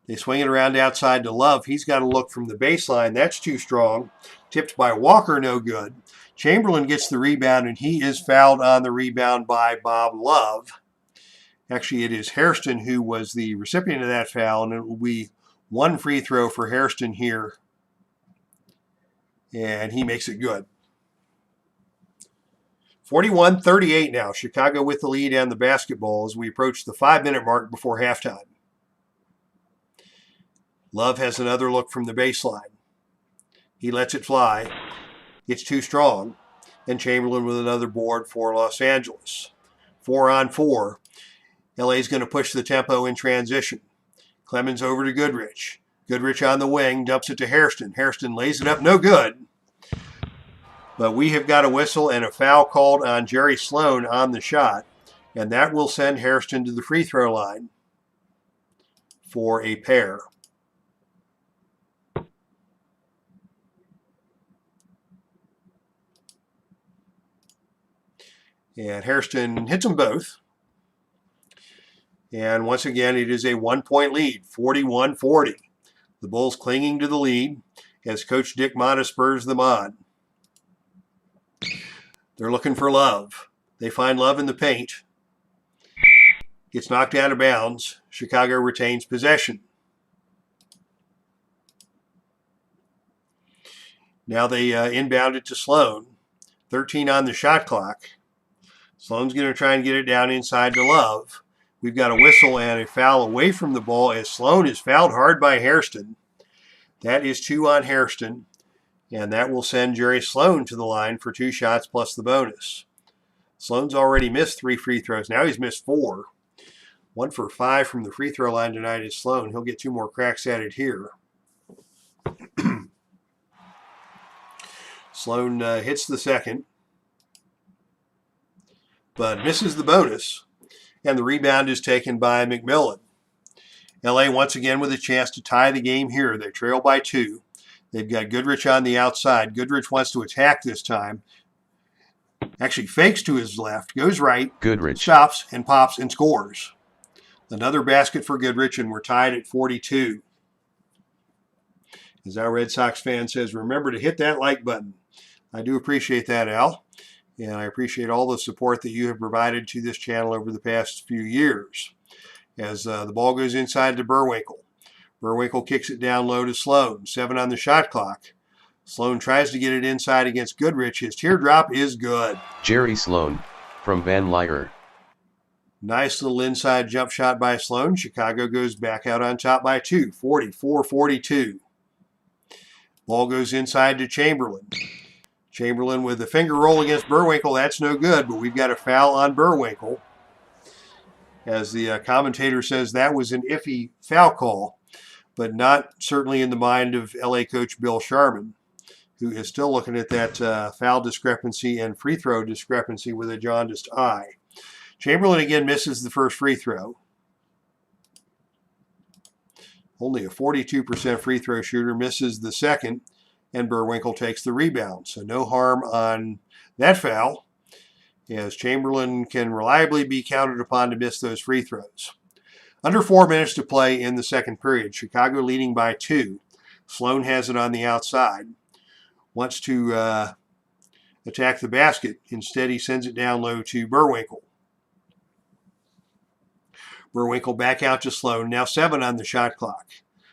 They swing it around outside to Love. He's got to look from the baseline. That's too strong. Tipped by Walker, no good. Chamberlain gets the rebound, and he is fouled on the rebound by Bob Love. Actually, it is Hairston who was the recipient of that foul, and it will be one free throw for Hairston here. And he makes it good. 41-38 now. Chicago with the lead and the basketball as we approach the 5-minute mark before halftime. Love has another look from the baseline. He lets it fly. It's too strong. And Chamberlain with another board for Los Angeles. 4-on-4. LA's going to push the tempo in transition. Clemens over to Goodrich. Goodrich on the wing, dumps it to Hairston. Hairston lays it up, no good. But we have got a whistle and a foul called on Jerry Sloan on the shot. And that will send Hairston to the free throw line for a pair. And Hairston hits them both. And once again, it is a 1-point lead, 41-40. The Bulls clinging to the lead as Coach Dick Motta spurs them on. They're looking for Love. They find Love in the paint. Gets knocked out of bounds. Chicago retains possession. Now they inbound it to Sloan. 13 on the shot clock. Sloan's going to try and get it down inside to Love. We've got a whistle and a foul away from the ball as Sloan is fouled hard by Hairston. That is 2 on Hairston, and that will send Jerry Sloan to the line for 2 shots plus the bonus. Sloan's already missed 3 free throws. Now he's missed 4. 1 for 5 from the free throw line tonight is Sloan. He'll get 2 more cracks at it here. Sloan hits the second, but misses the bonus, and the rebound is taken by McMillan. LA once again with a chance to tie the game here. They trail by 2. They've got Goodrich on the outside. Goodrich wants to attack this time. Actually fakes to his left, goes right, Goodrich stops and pops and scores. Another basket for Goodrich, and we're tied at 42. As our Red Sox fan says, remember to hit that like button. I do appreciate that, Al, and I appreciate all the support that you have provided to this channel over the past few years. As the ball goes inside to Burwinkle. Burwinkle kicks it down low to Sloan. 7 on the shot clock. Sloan tries to get it inside against Goodrich. His teardrop is good. Jerry Sloan, from Van Lier. Nice little inside jump shot by Sloan. Chicago goes back out on top by 2, 44-42. Ball goes inside to Chamberlain. Chamberlain with a finger roll against Burwinkle. That's no good, but we've got a foul on Burwinkle. As the commentator says, that was an iffy foul call, but not certainly in the mind of LA coach Bill Sharman, who is still looking at that foul discrepancy and free throw discrepancy with a jaundiced eye. Chamberlain again misses the first free throw. Only a 42% free throw shooter misses the second, and Burwinkle takes the rebound. So no harm on that foul, as Chamberlain can reliably be counted upon to miss those free throws. Under 4 minutes to play in the second period. Chicago leading by 2. Sloan has it on the outside. Wants to attack the basket. Instead, he sends it down low to Burwinkle. Burwinkle back out to Sloan. Now 7 on the shot clock.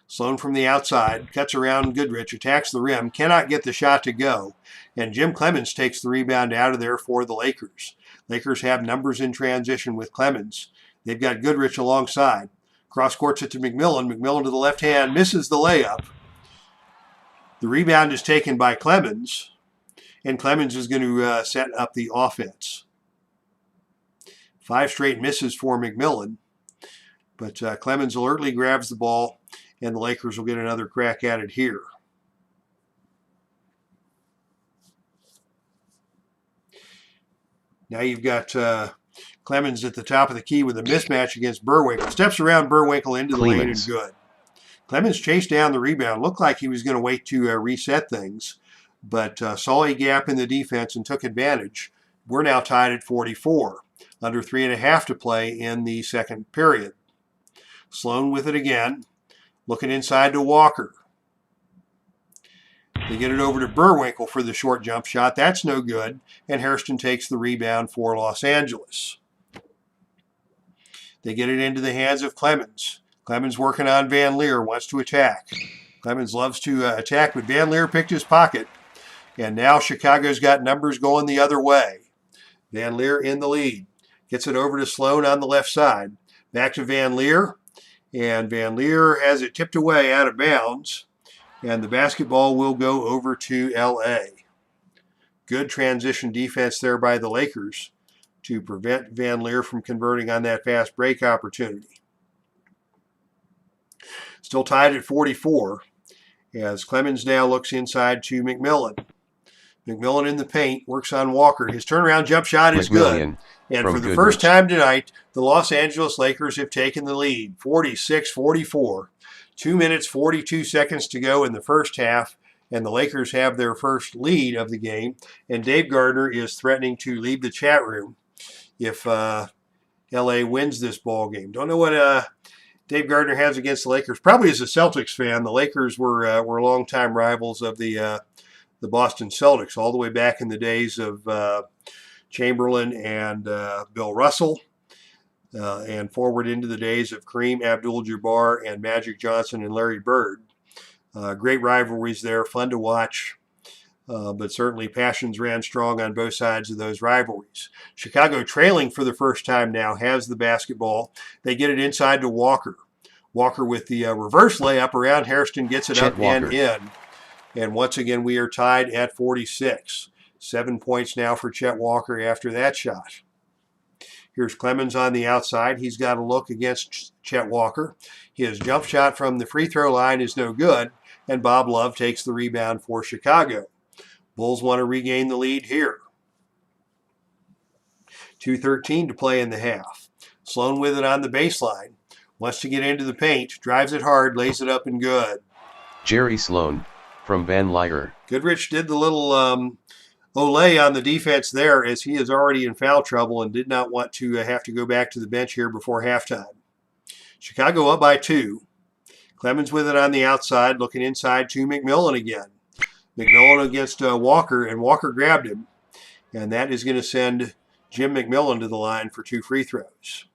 Sloan from the outside, cuts around Goodrich, attacks the rim, cannot get the shot to go, and Jim Clemens takes the rebound out of there for the Lakers. Lakers have numbers in transition with Clemens. They've got Goodrich alongside. Cross courts it to McMillan. McMillan to the left hand, misses the layup. The rebound is taken by Clemens, and Clemens is going to set up the offense. 5 straight misses for McMillan, but Clemens alertly grabs the ball, and the Lakers will get another crack at it here. Now you've got Clemens at the top of the key with a mismatch against Burwinkle. Steps around Burwinkle into the lane and good. Clemens chased down the rebound. Looked like he was going to wait to reset things, but saw a gap in the defense and took advantage. We're now tied at 44. Under 3.5 to play in the second period. Sloan with it again. Looking inside to Walker. They get it over to Burwinkle for the short jump shot. That's no good. And Hairston takes the rebound for Los Angeles. They get it into the hands of Clemens. Clemens working on Van Lier, wants to attack. Clemens loves to attack, but Van Lier picked his pocket. And now Chicago's got numbers going the other way. Van Lier in the lead. Gets it over to Sloan on the left side. Back to Van Lier. And Van Lier has it tipped away out of bounds. And the basketball will go over to LA. Good transition defense there by the Lakers to prevent Van Lier from converting on that fast break opportunity. Still tied at 44 as Clemens now looks inside to McMillan. McMillan in the paint, works on Walker. His turnaround jump shot is good. And for the first time tonight, the Los Angeles Lakers have taken the lead, 46-44. 2 minutes, 42 seconds to go in the first half, and the Lakers have their first lead of the game. And Dave Gardner is threatening to leave the chat room if LA wins this ball game. Don't know what Dave Gardner has against the Lakers. Probably as a Celtics fan, the Lakers were longtime rivals of the Boston Celtics all the way back in the days of Chamberlain and Bill Russell, and forward into the days of Kareem Abdul-Jabbar and Magic Johnson and Larry Bird. Great rivalries there, fun to watch. But certainly passions ran strong on both sides of those rivalries. Chicago, trailing for the first time now, has the basketball. They get it inside to Walker. Walker with the reverse layup around Hairston, gets it Chet up Walker. and in. And once again, we are tied at 46. 7 points now for Chet Walker after that shot. Here's Clemens on the outside. He's got a look against Chet Walker. His jump shot from the free throw line is no good, and Bob Love takes the rebound for Chicago. Bulls want to regain the lead here. 2:13 to play in the half. Sloan with it on the baseline. Wants to get into the paint. Drives it hard. Lays it up and good. Jerry Sloan, from Van Lier. Goodrich did the little Olay on the defense there, as he is already in foul trouble and did not want to have to go back to the bench here before halftime. Chicago up by 2. Clemens with it on the outside, looking inside to McMillan again. McMillan against Walker, and Walker grabbed him. And that is going to send Jim McMillan to the line for 2 free throws.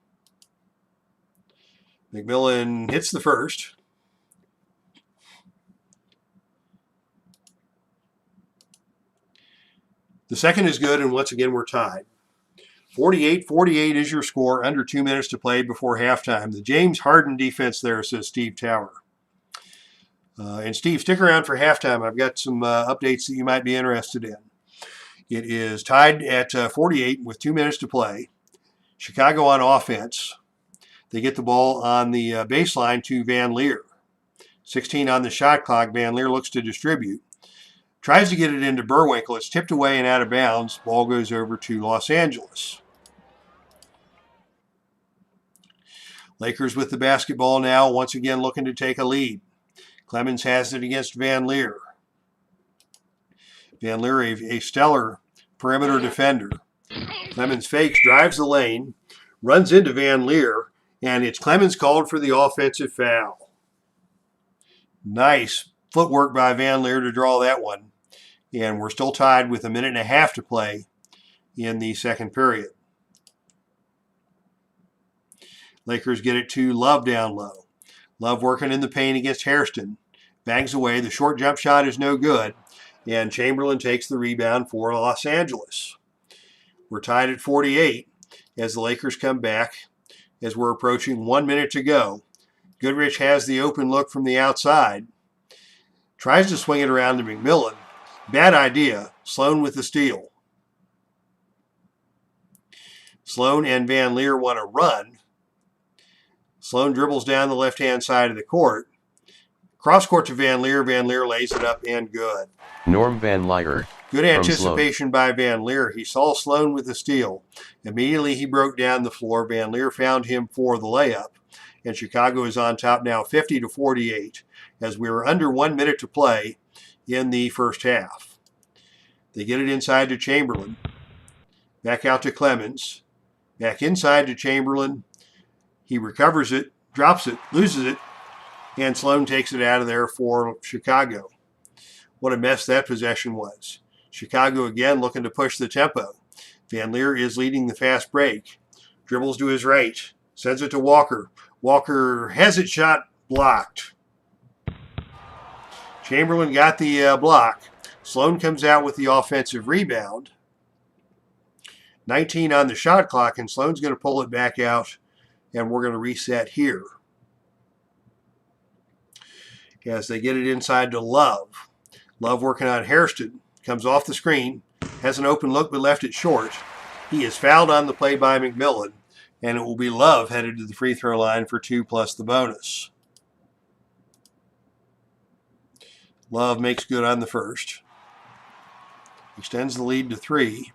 McMillan hits the first. The second is good, and once again we're tied. 48-48 is your score, under 2 minutes to play before halftime. The James Harden defense there, says Steve Tower. And Steve, stick around for halftime. I've got some updates that you might be interested in. It is tied at 48 with 2 minutes to play. Chicago on offense. They get the ball on the baseline to Van Lier. 16 on the shot clock. Van Lier looks to distribute. Tries to get it into Burwinkle. It's tipped away and out of bounds. Ball goes over to Los Angeles. Lakers with the basketball now, once again looking to take a lead. Clemens has it against Van Lier. Van Lier, a stellar perimeter defender. Clemens fakes, drives the lane, runs into Van Lier, and it's Clemens called for the offensive foul. Nice footwork by Van Lier to draw that one. And we're still tied with 1.5 minutes to play in the second period. Lakers get it to Love down low. Love working in the paint against Hairston. Bangs away. The short jump shot is no good. And Chamberlain takes the rebound for Los Angeles. We're tied at 48 as the Lakers come back as we're approaching 1 minute to go. Goodrich has the open look from the outside. Tries to swing it around to McMillan. Bad idea. Sloan with the steal. Sloan and Van Lier want to run. Sloan dribbles down the left-hand side of the court. Cross court to Van Lier. Van Lier lays it up and good. Norm Van Lier. Good anticipation by Van Lier. He saw Sloan with the steal. Immediately he broke down the floor. Van Lier found him for the layup. And Chicago is on top now 50-48 as we are under 1 minute to play in the first half. They get it inside to Chamberlain. Back out to Clemens. Back inside to Chamberlain. He recovers it, drops it, loses it, and Sloan takes it out of there for Chicago. What a mess that possession was. Chicago again looking to push the tempo. Van Lier is leading the fast break. Dribbles to his right. Sends it to Walker. Walker has it shot, blocked. Chamberlain got the block. Sloan comes out with the offensive rebound. 19 on the shot clock, and Sloan's going to pull it back out, and we're going to reset here. As they get it inside to Love. Love working on Hairston. Comes off the screen. Has an open look but left it short. He is fouled on the play by McMillan. And it will be Love headed to the free throw line for 2 plus the bonus. Love makes good on the first. Extends the lead to 3.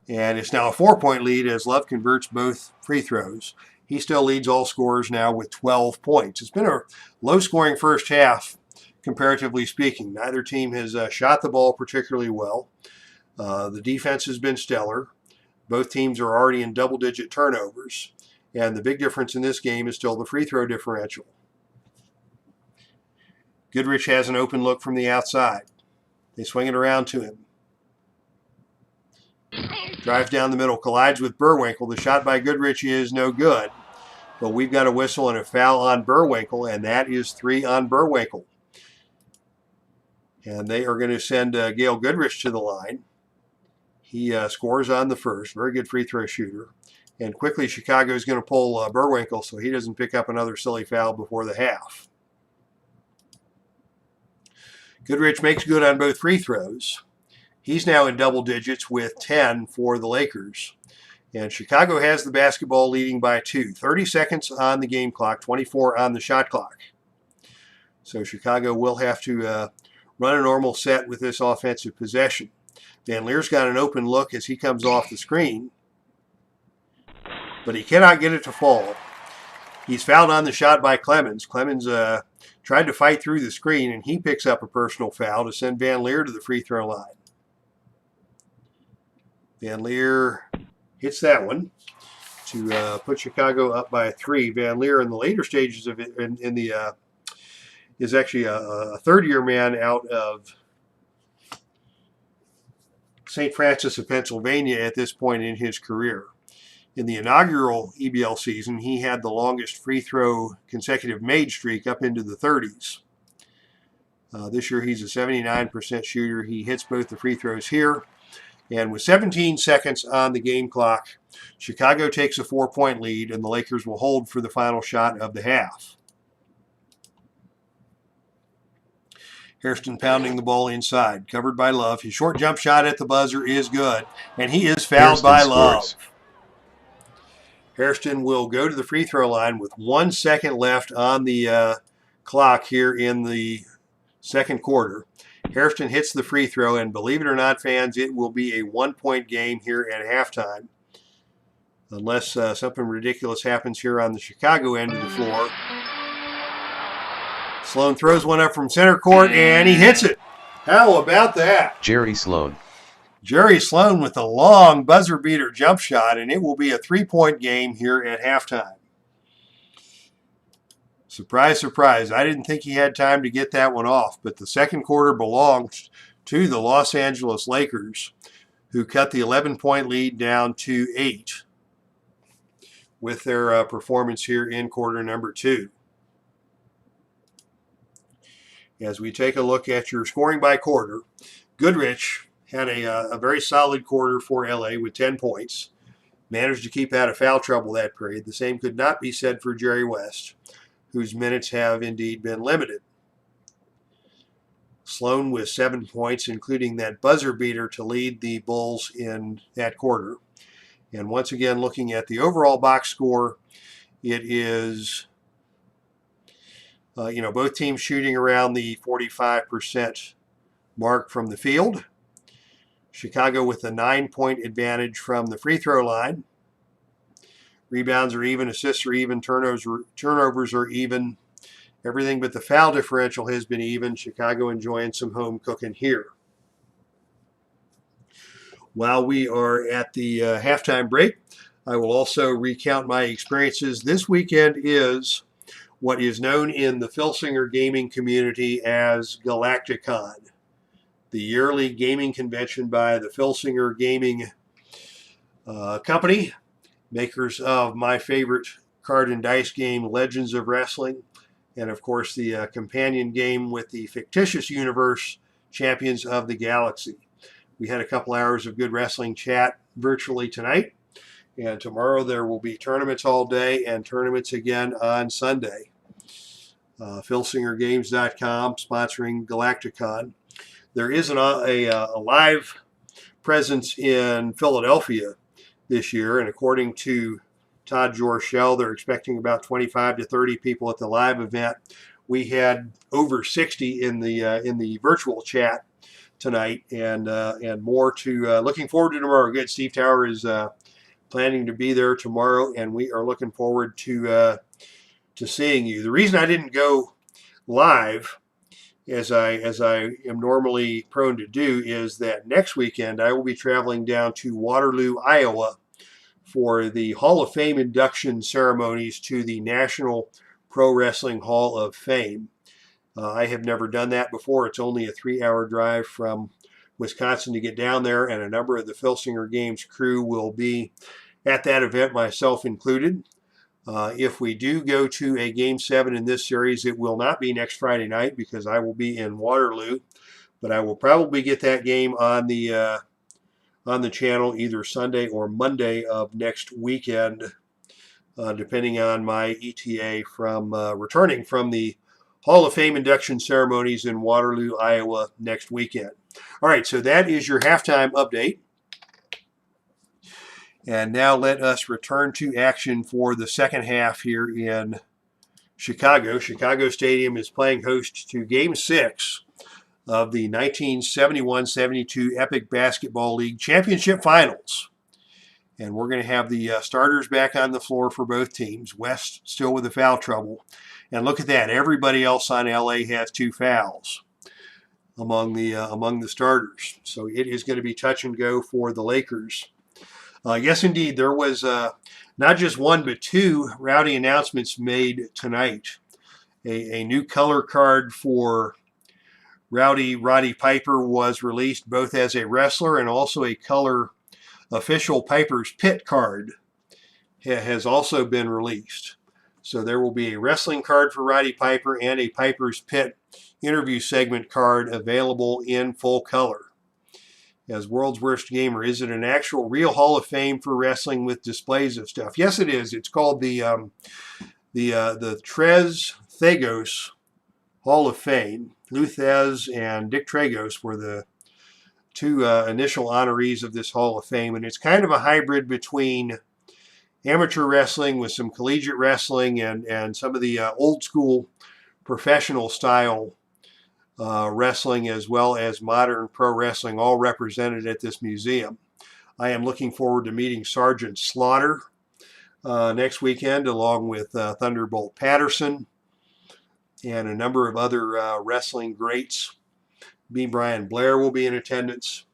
And it's now a 4-point lead as Love converts both free throws. He still leads all scorers now with 12 points. It's been a low-scoring first half, comparatively speaking. Neither team has shot the ball particularly well. The defense has been stellar. Both teams are already in double-digit turnovers. And the big difference in this game is still the free throw differential. Goodrich has an open look from the outside. They swing it around to him. Drives down the middle, collides with Burwinkle. The shot by Goodrich is no good. But we've got a whistle and a foul on Burwinkle, and that is 3 on Burwinkle. And they are going to send Gail Goodrich to the line. He scores on the first. Very good free throw shooter. And quickly, Chicago is going to pull Burwinkle so he doesn't pick up another silly foul before the half. Goodrich makes good on both free throws. He's now in double digits with 10 for the Lakers. And Chicago has the basketball leading by 2. 30 seconds on the game clock, 24 on the shot clock. So Chicago will have to run a normal set with this offensive possession. Van Leer's got an open look as he comes off the screen, but he cannot get it to fall. He's fouled on the shot by Clemens. Clemens tried to fight through the screen, and he picks up a personal foul to send Van Leer to the free throw line. Van Leer hits that one to put Chicago up by 3. Van Leer in the later stages of it is actually a third-year man out of St. Francis of Pennsylvania at this point in his career. In the inaugural EBL season, he had the longest free throw consecutive made streak up into the 30s. This year he's a 79% shooter. He hits both the free throws here. And with 17 seconds on the game clock, Chicago takes a 4-point lead, and the Lakers will hold for the final shot of the half. Hairston pounding the ball inside, covered by Love. His short jump shot at the buzzer is good, and he is fouled by Love. Hairston will go to the free throw line with 1 second left on the clock here in the second quarter. Hairston hits the free throw, and believe it or not, fans, it will be a 1-point game here at halftime. Unless something ridiculous happens here on the Chicago end of the floor. Sloan throws one up from center court, and he hits it. How about that? Jerry Sloan. Jerry Sloan with a long buzzer beater jump shot, and it will be a 3-point game here at halftime. Surprise, surprise. I didn't think he had time to get that one off, but the second quarter belongs to the Los Angeles Lakers, who cut the 11-point lead down to 8 with their performance here in quarter number 2. As we take a look at your scoring by quarter, Goodrich had a very solid quarter for LA with 10 points. Managed to keep out of foul trouble that period. The same could not be said for Jerry West, whose minutes have indeed been limited. Sloan with 7 points, including that buzzer beater to lead the Bulls in that quarter. And once again, looking at the overall box score, it is, both teams shooting around the 45% mark from the field. Chicago with a 9-point advantage from the free throw line. Rebounds are even, assists are even, turnovers are even. Everything but the foul differential has been even. Chicago enjoying some home cooking here. While we are at the halftime break, I will also recount my experiences. This weekend is what is known in the Filsinger gaming community as Galacticon, the yearly gaming convention by the Filsinger Gaming Company, makers of my favorite card and dice game, Legends of Wrestling, and of course the companion game with the fictitious universe, Champions of the Galaxy. We had a couple hours of good wrestling chat virtually tonight, and tomorrow there will be tournaments all day and tournaments again on Sunday. FilsingerGames.com sponsoring Galacticon. There is a live presence in Philadelphia this year, and according to Todd Jorshell, they're expecting about 25 to 30 people at the live event. We had over 60 in the virtual chat tonight, and more to looking forward to tomorrow. Good, Steve Tower is planning to be there tomorrow, and we are looking forward to seeing you. The reason I didn't go live as I am normally prone to do, is that next weekend I will be traveling down to Waterloo, Iowa, for the Hall of Fame induction ceremonies to the National Pro Wrestling Hall of Fame. I have never done that before. It's only a 3-hour drive from Wisconsin to get down there, and a number of the Filsinger Games crew will be at that event, myself included. If we do go to a Game 7 in this series, it will not be next Friday night because I will be in Waterloo, but I will probably get that game on the channel either Sunday or Monday of next weekend, depending on my ETA from returning from the Hall of Fame induction ceremonies in Waterloo, Iowa next weekend. All right, so that is your halftime update. And now let us return to action for the second half here in Chicago. Chicago Stadium is playing host to Game 6 of the 1971-72 Epic Basketball League Championship Finals. And we're going to have the starters back on the floor for both teams. West still with the foul trouble. And look at that. Everybody else on LA has 2 fouls among the starters. So it is going to be touch and go for the Lakers. Yes, indeed. There was not just 1 but 2 rowdy announcements made tonight. A new color card for Roddy Piper was released both as a wrestler and also a color official Piper's Pit card has also been released. So there will be a wrestling card for Roddy Piper and a Piper's Pit interview segment card available in full color. As World's Worst Gamer, is it an actual real Hall of Fame for wrestling with displays of stuff? Yes, it is. It's called the Trez Thagos Hall of Fame. Lou Thez and Dick Tragos were the 2 initial honorees of this Hall of Fame, and it's kind of a hybrid between amateur wrestling with some collegiate wrestling and some of the old school professional style wrestling, as well as modern pro wrestling, all represented at this museum. I am looking forward to meeting Sergeant Slaughter next weekend, along with Thunderbolt Patterson and a number of other wrestling greats. B. Brian Blair will be in attendance,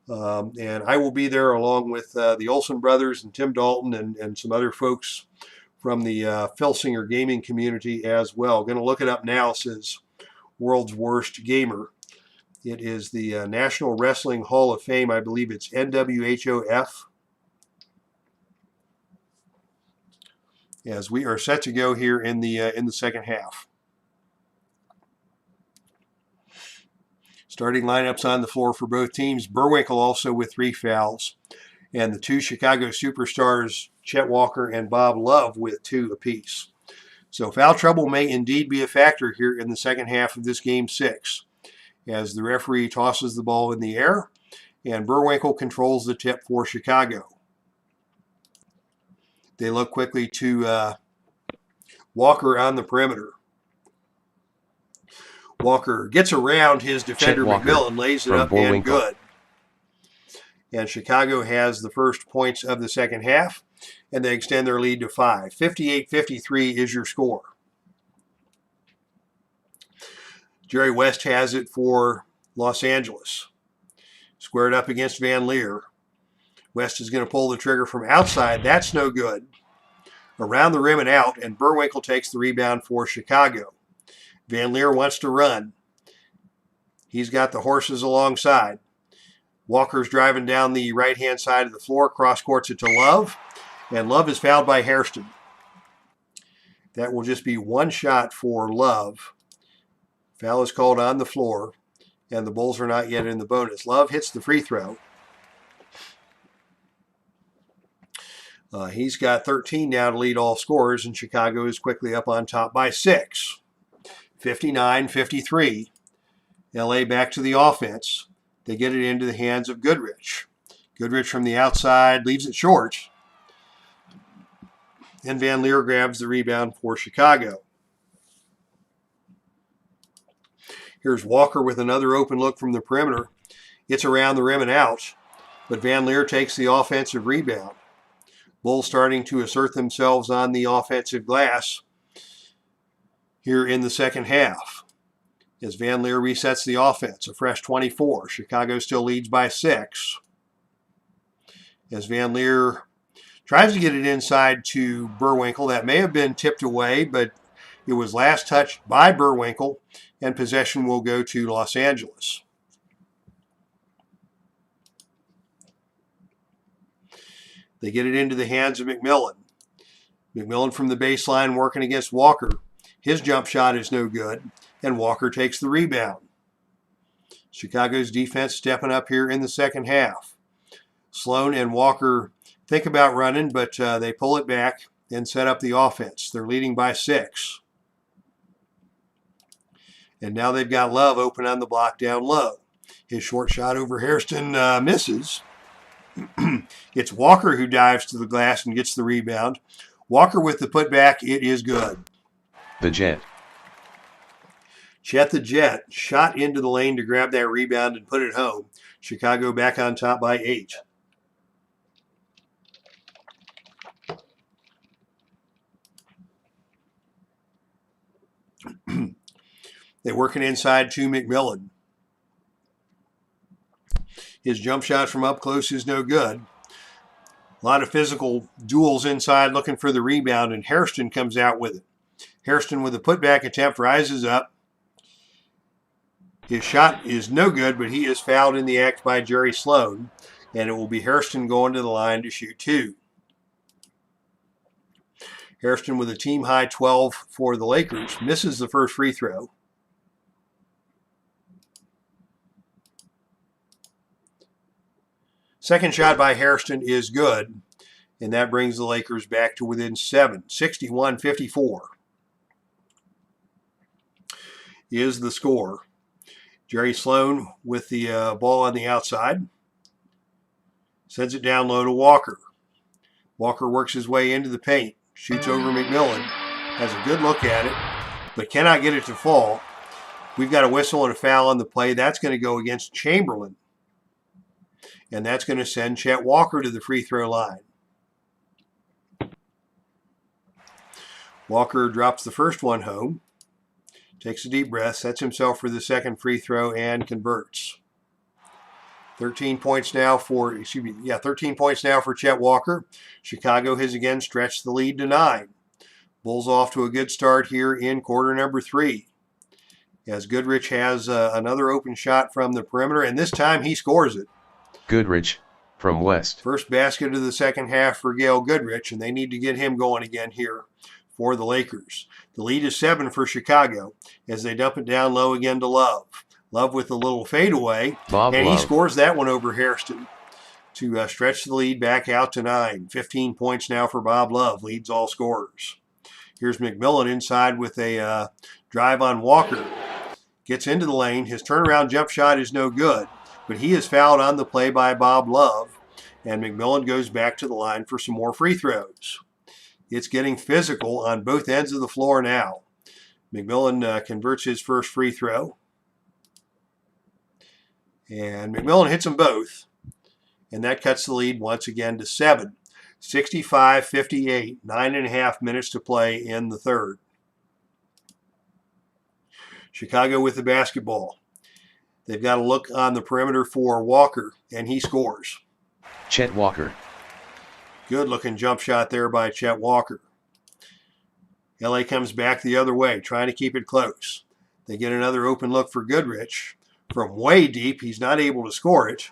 and I will be there along with the Olsen brothers and Tim Dalton and some other folks from the Filsinger gaming community as well. Going to look it up now. It says World's Worst Gamer. It is the National Wrestling Hall of Fame. I believe it's NWHOF. As we are set to go here in the second half. Starting lineups on the floor for both teams. Burwinkle also with 3 fouls. And the 2 Chicago superstars, Chet Walker and Bob Love, with 2 apiece. So foul trouble may indeed be a factor here in the second half of this Game 6, as the referee tosses the ball in the air and Burwinkle controls the tip for Chicago. They look quickly to Walker on the perimeter. Walker gets around his defender McMillan, lays it up and good. And Chicago has the first points of the second half, and they extend their lead to 5. 58-53 is your score. Jerry West has it for Los Angeles. Squared up against Van Leer. West is going to pull the trigger from outside. That's no good. Around the rim and out, and Burwinkle takes the rebound for Chicago. Van Leer wants to run. He's got the horses alongside. Walker's driving down the right-hand side of the floor, cross-courts it to Love, and Love is fouled by Hairston. That will just be 1 shot for Love. Foul is called on the floor, and the Bulls are not yet in the bonus. Love hits the free throw. He's got 13 now to lead all scorers, and Chicago is quickly up on top by 6. 59-53. LA back to the offense. They get it into the hands of Goodrich. Goodrich from the outside leaves it short. And Van Leer grabs the rebound for Chicago. Here's Walker with another open look from the perimeter. It's around the rim and out, but Van Leer takes the offensive rebound. Bulls starting to assert themselves on the offensive glass here in the second half. as Van Leer resets the offense. A fresh 24. Chicago still leads by 6. As Van Leer tries to get it inside to Burwinkle. That may have been tipped away, but it was last touched by Burwinkle, and possession will go to Los Angeles. They get it into the hands of McMillan. McMillan from the baseline working against Walker. His jump shot is no good, and Walker takes the rebound. Chicago's defense stepping up here in the second half. Sloan and Walker think about running, but they pull it back and set up the offense. They're leading by 6. And now they've got Love open on the block down low. His short shot over Hairston misses. It's Walker who dives to the glass and gets the rebound. Walker with the putback. It is good. The Jet. Chet the Jet shot into the lane to grab that rebound and put it home. Chicago back on top by 8. They're working inside to McMillan. His jump shot from up close is no good. A lot of physical duels inside looking for the rebound, and Hairston comes out with it. Hairston with a putback attempt rises up. His shot is no good, but he is fouled in the act by Jerry Sloan, and it will be Hairston going to the line to shoot 2. Hairston with a team-high 12 for the Lakers. Misses the first free throw. Second shot by Hairston is good, and that brings the Lakers back to within 7. 61-54 is the score. Jerry Sloan with the ball on the outside. Sends it down low to Walker. Walker works his way into the paint. Shoots over McMillan. Has a good look at it, but cannot get it to fall. We've got a whistle and a foul on the play. That's going to go against Chamberlain. And that's going to send Chet Walker to the free throw line. Walker drops the first one home. Takes a deep breath, sets himself for the second free throw, and converts. 13 points now for Chet Walker. Chicago has again stretched the lead to 9. Bulls off to a good start here in quarter number 3. As Goodrich has another open shot from the perimeter, and this time he scores it. Goodrich, from West. First basket of the second half for Gail Goodrich, and they need to get him going again here for the Lakers. The lead is 7 for Chicago as they dump it down low again to Love. Love with a little fadeaway, and he scores that one over Hairston to stretch the lead back out to 9. 15 points now for Bob Love, leads all scorers. Here's McMillan inside with a drive on Walker. Gets into the lane. His turnaround jump shot is no good, but he is fouled on the play by Bob Love, and McMillan goes back to the line for some more free throws. It's getting physical on both ends of the floor now. McMillan converts his first free throw. And McMillan hits them both. And that cuts the lead once again to 7. 65-58, 9.5 minutes to play in the third. Chicago with the basketball. They've got a look on the perimeter for Walker, and he scores. Chet Walker. Good looking jump shot there by Chet Walker. LA comes back the other way, trying to keep it close. They get another open look for Goodrich. From way deep, he's not able to score it.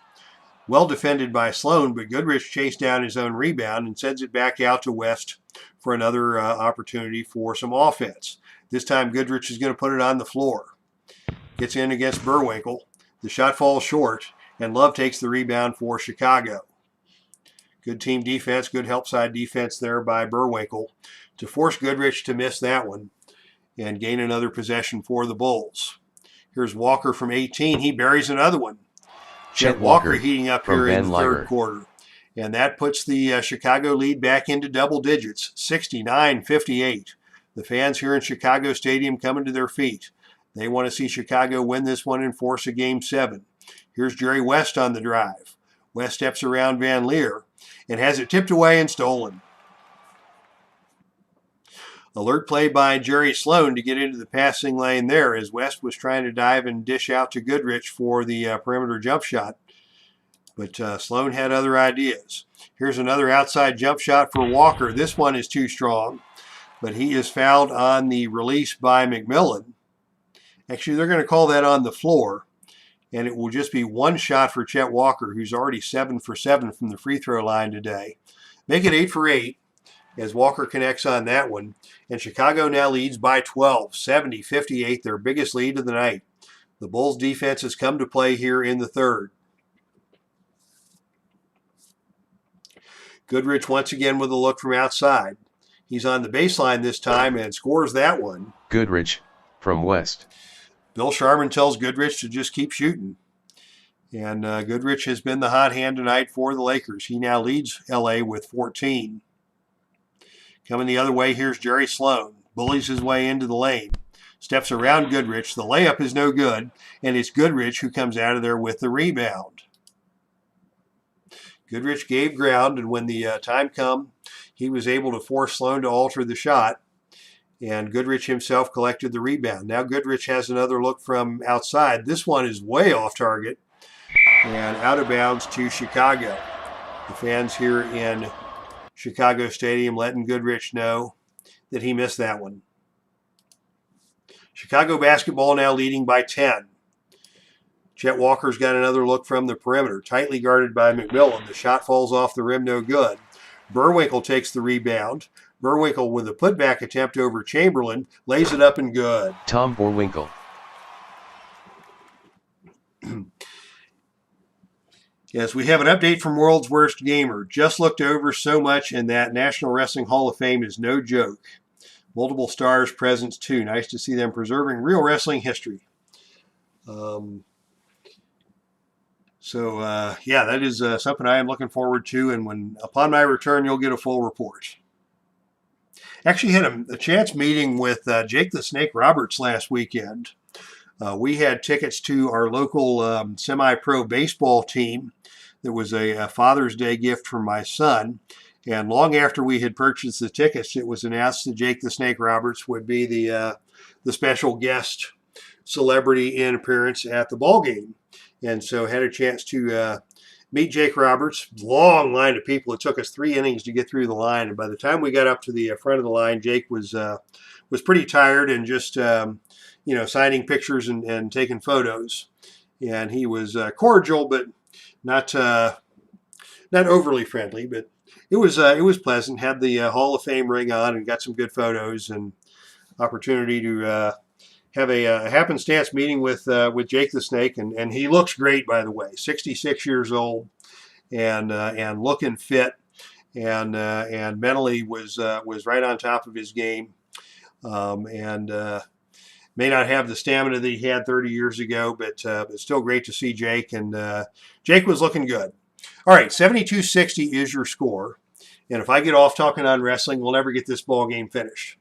Well defended by Sloan, but Goodrich chased down his own rebound and sends it back out to West for another opportunity for some offense. This time Goodrich is going to put it on the floor. Gets in against Burwinkle. The shot falls short, and Love takes the rebound for Chicago. Good team defense, good help side defense there by Burwinkle to force Goodrich to miss that one and gain another possession for the Bulls. Here's Walker from 18. He buries another one. Chet Walker heating up here in the third quarter. And that puts the Chicago lead back into double digits, 69-58. The fans here in Chicago Stadium coming to their feet. They want to see Chicago win this one and force a Game 7. Here's Jerry West on the drive. West steps around Van Leer and has it tipped away and stolen. Alert play by Jerry Sloan to get into the passing lane there as West was trying to dive and dish out to Goodrich for the perimeter jump shot. But Sloan had other ideas. Here's another outside jump shot for Walker. This one is too strong, but he is fouled on the release by McMillan. Actually, they're going to call that on the floor, and it will just be one shot for Chet Walker, who's already 7 for 7 from the free throw line today. Make it 8 for 8 as Walker connects on that one. And Chicago now leads by 12, 70-58, their biggest lead of the night. The Bulls' defense has come to play here in the third. Goodrich once again with a look from outside. He's on the baseline this time and scores that one. Goodrich, from West. Bill Sharman tells Goodrich to just keep shooting. And Goodrich has been the hot hand tonight for the Lakers. He now leads LA with 14. Coming the other way, here's Jerry Sloan. Bullies his way into the lane. Steps around Goodrich. The layup is no good, and it's Goodrich who comes out of there with the rebound. Goodrich gave ground, and when the time come, he was able to force Sloan to alter the shot, and Goodrich himself collected the rebound. Now Goodrich has another look from outside. This one is way off target and out of bounds to Chicago. The fans here in Chicago Stadium letting Goodrich know that he missed that one. Chicago basketball now leading by 10. Chet Walker's got another look from the perimeter, tightly guarded by McMillan. The shot falls off the rim, no good. Burwinkle takes the rebound. Burwinkle with a putback attempt over Chamberlain, lays it up and good. Tom Burwinkle. Yes, we have an update from World's Worst Gamer. Just looked over so much, and that National Wrestling Hall of Fame is no joke. Multiple stars presence too. Nice to see them preserving real wrestling history. Yeah, that is something I am looking forward to, and when upon my return, you'll get a full report. Actually had a chance meeting with Jake the Snake Roberts last weekend. We had tickets to our local semi-pro baseball team. There was a Father's Day gift from my son, and long after we had purchased the tickets, it was announced that Jake the Snake Roberts would be the special guest celebrity in appearance at the ball game. And so had a chance to meet Jake Roberts. Long line of people. It took us 3 innings to get through the line, and by the time we got up to the front of the line, Jake was pretty tired and just signing pictures and taking photos. And he was cordial, but not overly friendly. But it was pleasant. Had the Hall of Fame ring on and got some good photos and opportunity to have a happenstance meeting with Jake the Snake, and he looks great, by the way. 66 years old and looking fit, and mentally was right on top of his game, and may not have the stamina that he had 30 years ago, but still great to see Jake, and Jake was looking good. All right, 72-60 is your score, and if I get off talking on wrestling, we'll never get this ball game finished.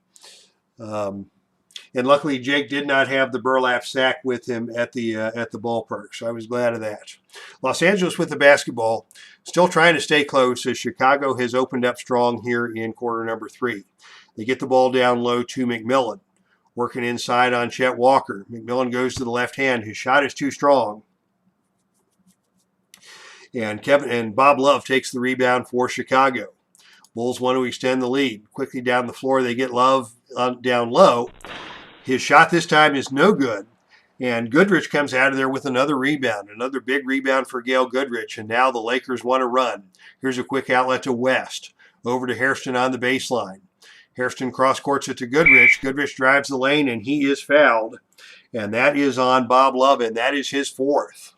And luckily, Jake did not have the burlap sack with him at the ballpark, so I was glad of that. Los Angeles with the basketball, still trying to stay close as Chicago has opened up strong here in quarter number 3. They get the ball down low to McMillan, working inside on Chet Walker. McMillan goes to the left hand. His shot is too strong. And Bob Love takes the rebound for Chicago. Bulls want to extend the lead. Quickly down the floor, they get Love down low. His shot this time is no good, and Goodrich comes out of there with another rebound, another big rebound for Gail Goodrich, and now the Lakers want to run. Here's a quick outlet to West, over to Hairston on the baseline. Hairston cross-courts it to Goodrich. Goodrich drives the lane, and he is fouled, and that is on Bob Love, and that is his 4th.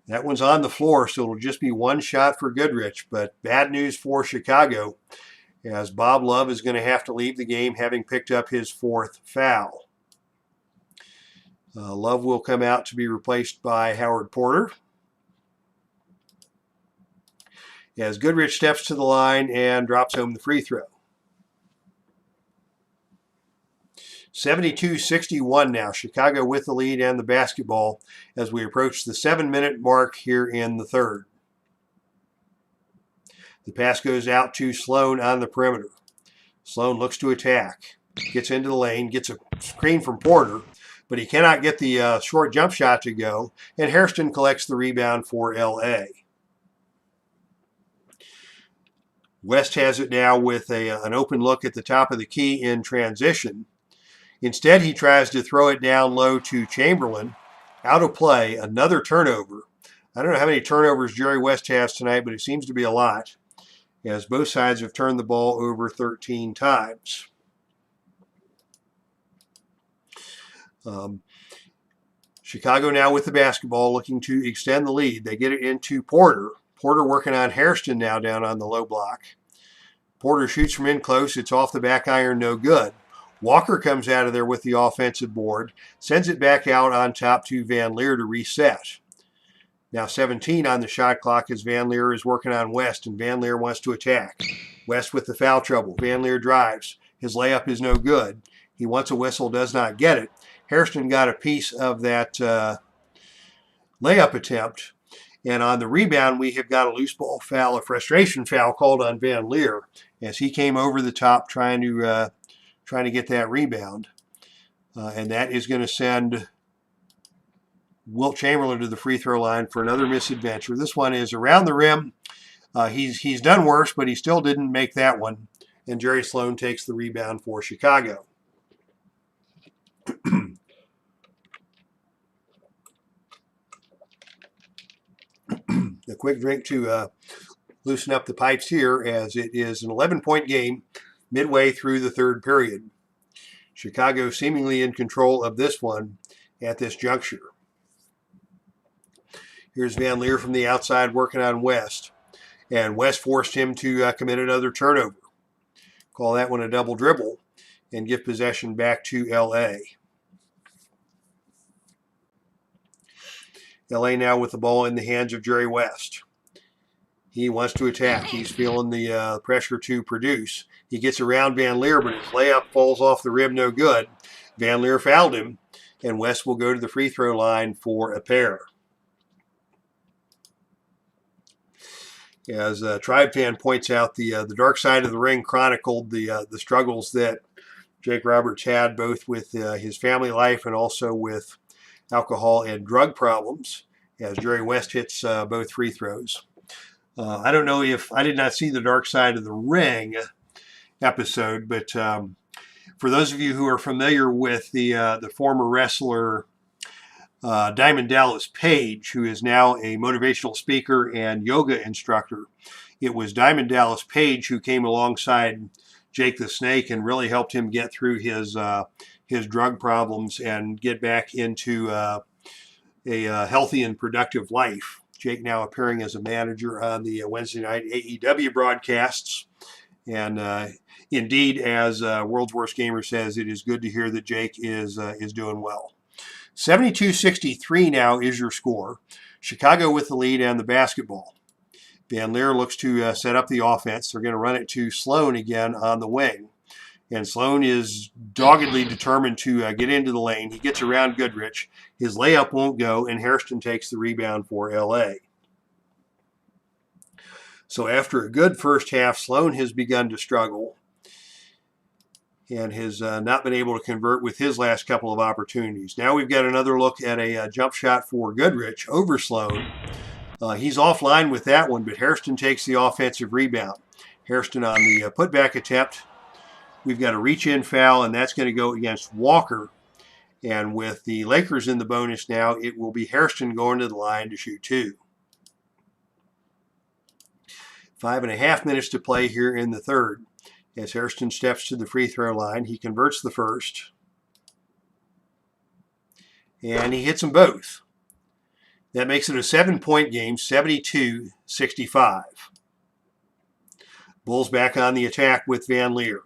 That one's on the floor, so it'll just be one shot for Goodrich, but bad news for Chicago, as Bob Love is going to have to leave the game having picked up his 4th foul. Love will come out to be replaced by Howard Porter, as Goodrich steps to the line and drops home the free throw. 72-61 now. Chicago with the lead and the basketball as we approach the 7-minute mark here in the third. The pass goes out to Sloan on the perimeter. Sloan looks to attack. Gets into the lane, gets a screen from Porter, but he cannot get the short jump shot to go, and Hairston collects the rebound for LA. West has it now with an open look at the top of the key in transition. Instead, he tries to throw it down low to Chamberlain. Out of play, another turnover. I don't know how many turnovers Jerry West has tonight, but it seems to be a lot, as both sides have turned the ball over 13 times. Chicago now with the basketball, looking to extend the lead. They get it into Porter. Porter working on Hairston now down on the low block. Porter shoots from in close. It's off the back iron, no good. Walker comes out of there with the offensive board, sends it back out on top to Van Leer to reset. Now 17 on the shot clock as Van Leer is working on West, and Van Leer wants to attack. West with the foul trouble. Van Leer drives. His layup is no good. He wants a whistle, does not get it. Hairston got a piece of that layup attempt. And on the rebound, we have got a loose ball foul, a frustration foul called on Van Leer as he came over the top trying to get that rebound. And that is going to send Wilt Chamberlain to the free throw line for another misadventure. This one is around the rim. He's done worse, but he still didn't make that one. And Jerry Sloan takes the rebound for Chicago. A quick drink to loosen up the pipes here, as it is an 11-point game midway through the third period. Chicago seemingly in control of this one at this juncture. Here's Van Leer from the outside working on West, and West forced him to commit another turnover. Call that one a double dribble and give possession back to LA. LA now with the ball in the hands of Jerry West. He wants to attack. He's feeling the pressure to produce. He gets around Van Leer, but his layup falls off the rim, no good. Van Leer fouled him, and West will go to the free throw line for a pair. As Tribe Fan points out, the Dark Side of the Ring chronicled the struggles that Jake Roberts had, both with his family life and also with alcohol and drug problems, as Jerry West hits both free throws. I don't know if I did not see the Dark Side of the Ring episode, but for those of you who are familiar with the former wrestler Diamond Dallas Page, who is now a motivational speaker and yoga instructor, it was Diamond Dallas Page who came alongside Jake the Snake and really helped him get through his drug problems and get back into a healthy and productive life. Jake now appearing as a manager on the Wednesday night AEW broadcasts. And indeed, as World's Worst Gamer says, it is good to hear that Jake is doing well. 72-63 now is your score. Chicago with the lead and the basketball. Van Leer looks to set up the offense. They're going to run it to Sloan again on the wing. And Sloan is doggedly determined to get into the lane. He gets around Goodrich. His layup won't go, and Hairston takes the rebound for LA. So after a good first half, Sloan has begun to struggle and has not been able to convert with his last couple of opportunities. Now we've got another look at a jump shot for Goodrich over Sloan. He's offline with that one, but Hairston takes the offensive rebound. Hairston on the putback attempt. We've got a reach-in foul, and that's going to go against Walker. And with the Lakers in the bonus now, it will be Hairston going to the line to shoot two. 5.5 minutes to play here in the third. As Hairston steps to the free throw line, he converts the first. And he hits them both. That makes it a 7-point game, 72-65. Bulls back on the attack with Van Leer.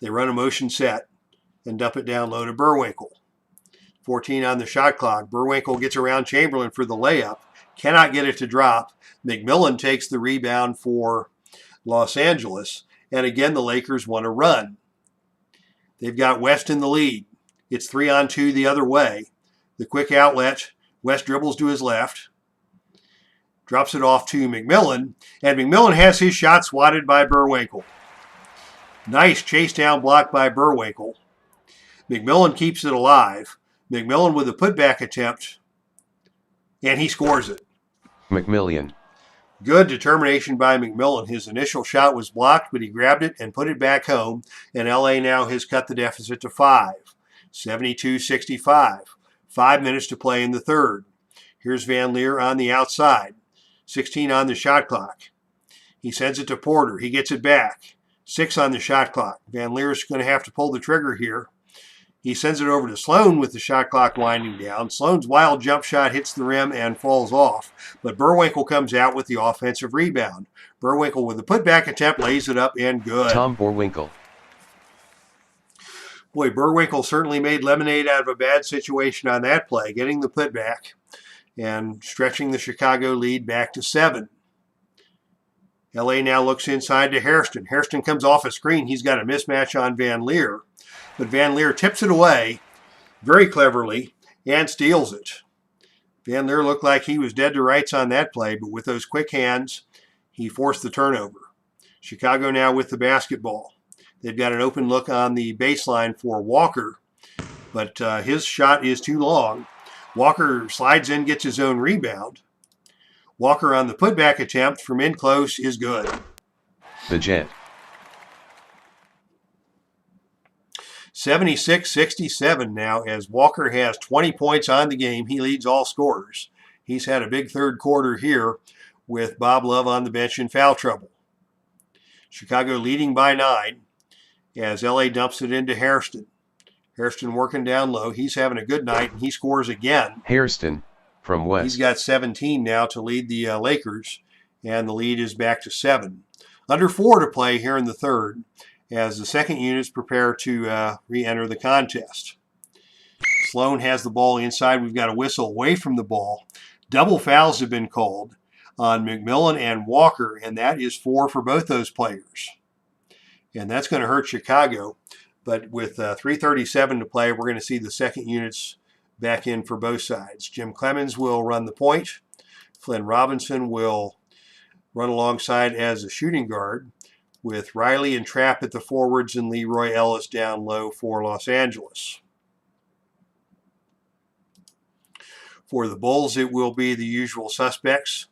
They run a motion set and dump it down low to Burwinkle. 14 on the shot clock. Burwinkle gets around Chamberlain for the layup. Cannot get it to drop. McMillan takes the rebound for Los Angeles. And again, the Lakers want to run. They've got West in the lead. It's 3-on-2 the other way. The quick outlet. West dribbles to his left. Drops it off to McMillan. And McMillan has his shot swatted by Burwinkle. Nice chase down block by Burwinkle. McMillan keeps it alive. McMillan with a putback attempt, and he scores it. McMillian. Good determination by McMillan. His initial shot was blocked, but he grabbed it and put it back home, and LA now has cut the deficit to 5. 72-65. 5 minutes to play in the third. Here's Van Leer on the outside. 16 on the shot clock. He sends it to Porter. He gets it back. 6 on the shot clock. Van Leer's going to have to pull the trigger here. He sends it over to Sloan with the shot clock winding down. Sloan's wild jump shot hits the rim and falls off, but Burwinkle comes out with the offensive rebound. Burwinkle with the putback attempt lays it up and good. Tom Burwinkle. Boy, Burwinkle certainly made lemonade out of a bad situation on that play, getting the putback and stretching the Chicago lead back to 7. LA now looks inside to Hairston. Hairston comes off a screen. He's got a mismatch on Van Leer. But Van Leer tips it away very cleverly and steals it. Van Leer looked like he was dead to rights on that play, but with those quick hands, he forced the turnover. Chicago now with the basketball. They've got an open look on the baseline for Walker, but his shot is too long. Walker slides in, gets his own rebound. Walker on the putback attempt from in close is good. The Jet. 76-67 now as Walker has 20 points on the game. He leads all scorers. He's had a big third quarter here with Bob Love on the bench in foul trouble. Chicago leading by 9 as LA dumps it into Hairston. Hairston working down low. He's having a good night, and he scores again. Hairston from West. He's got 17 now to lead the Lakers, and the lead is back to 7. Under 4 to play here in the third as the second units prepare to re-enter the contest. Sloan has the ball inside. We've got a whistle away from the ball. Double fouls have been called on McMillan and Walker, and that is 4 for both those players. And that's going to hurt Chicago. But with 3:37 to play, we're going to see the second units back in for both sides. Jim Clemens will run the point. Flynn Robinson will run alongside as a shooting guard, with Riley and Trapp at the forwards and Leroy Ellis down low for Los Angeles. For the Bulls, it will be the usual suspects.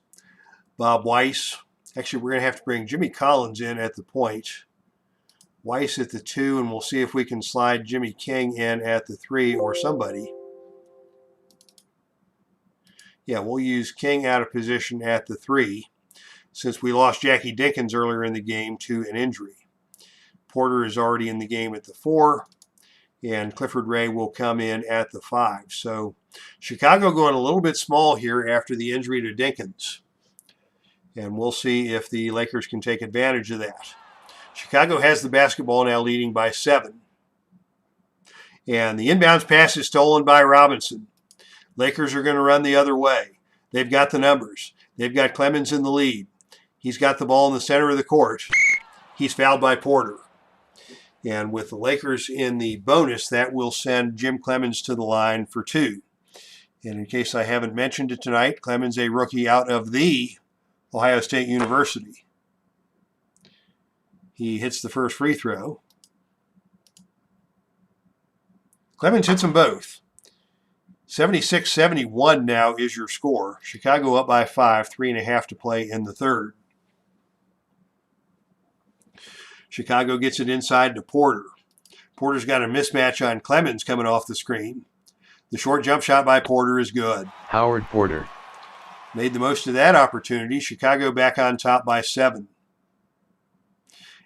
Bob Weiss. Actually, we're going to have to bring Jimmy Collins in at the point. Weiss at the 2, and we'll see if we can slide Jimmy King in at the 3 or somebody. Yeah, we'll use King out of position at the 3. Since we lost Jackie Dinkins earlier in the game to an injury. Porter is already in the game at the 4, and Clifford Ray will come in at the 5. So Chicago going a little bit small here after the injury to Dinkins. And we'll see if the Lakers can take advantage of that. Chicago has the basketball now leading by 7. And the inbounds pass is stolen by Robinson. Lakers are going to run the other way. They've got the numbers. They've got Clemens in the lead. He's got the ball in the center of the court. He's fouled by Porter. And with the Lakers in the bonus, that will send Jim Clemens to the line for 2. And in case I haven't mentioned it tonight, Clemens, a rookie out of the Ohio State University. He hits the first free throw. Clemens hits them both. 76-71 now is your score. Chicago up by 5, 3.5 to play in the third. Chicago gets it inside to Porter. Porter's got a mismatch on Clemens coming off the screen. The short jump shot by Porter is good. Howard Porter. Made the most of that opportunity. Chicago back on top by 7.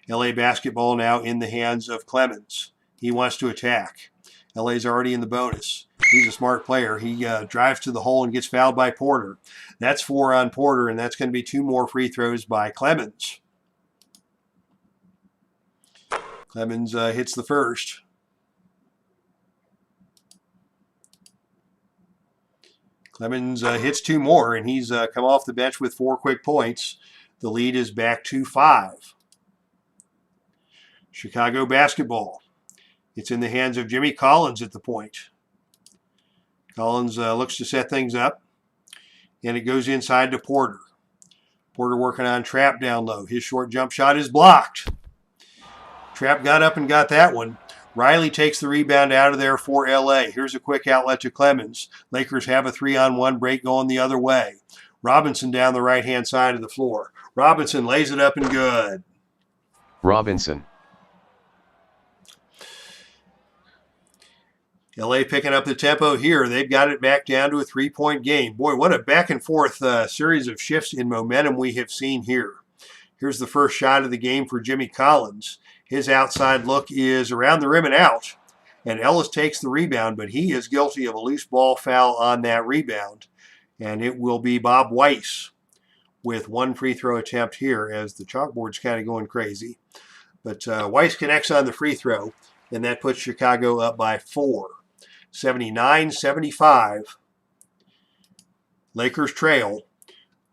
LA basketball now in the hands of Clemens. He wants to attack. LA's already in the bonus. He's a smart player. He drives to the hole and gets fouled by Porter. That's 4 on Porter, and that's going to be 2 more free throws by Clemens. Clemens hits the first. Clemens hits 2 more, and he's come off the bench with 4 quick points. The lead is back to 5. Chicago basketball. It's in the hands of Jimmy Collins at the point. Collins looks to set things up, and it goes inside to Porter. Porter working on Trapp down low. His short jump shot is blocked. Trapp got up and got that one. Riley takes the rebound out of there for LA. Here's a quick outlet to Clemens. Lakers have a 3-on-1 break going the other way. Robinson down the right-hand side of the floor. Robinson lays it up and good. Robinson. LA picking up the tempo here. They've got it back down to a 3-point game. Boy, what a back-and-forth series of shifts in momentum we have seen here. Here's the first shot of the game for Jimmy Collins. His outside look is around the rim and out. And Ellis takes the rebound, but he is guilty of a loose ball foul on that rebound. And it will be Bob Weiss with one free throw attempt here as the chalkboard's kind of going crazy. But Weiss connects on the free throw, and that puts Chicago up by 4. 79-75. Lakers trail,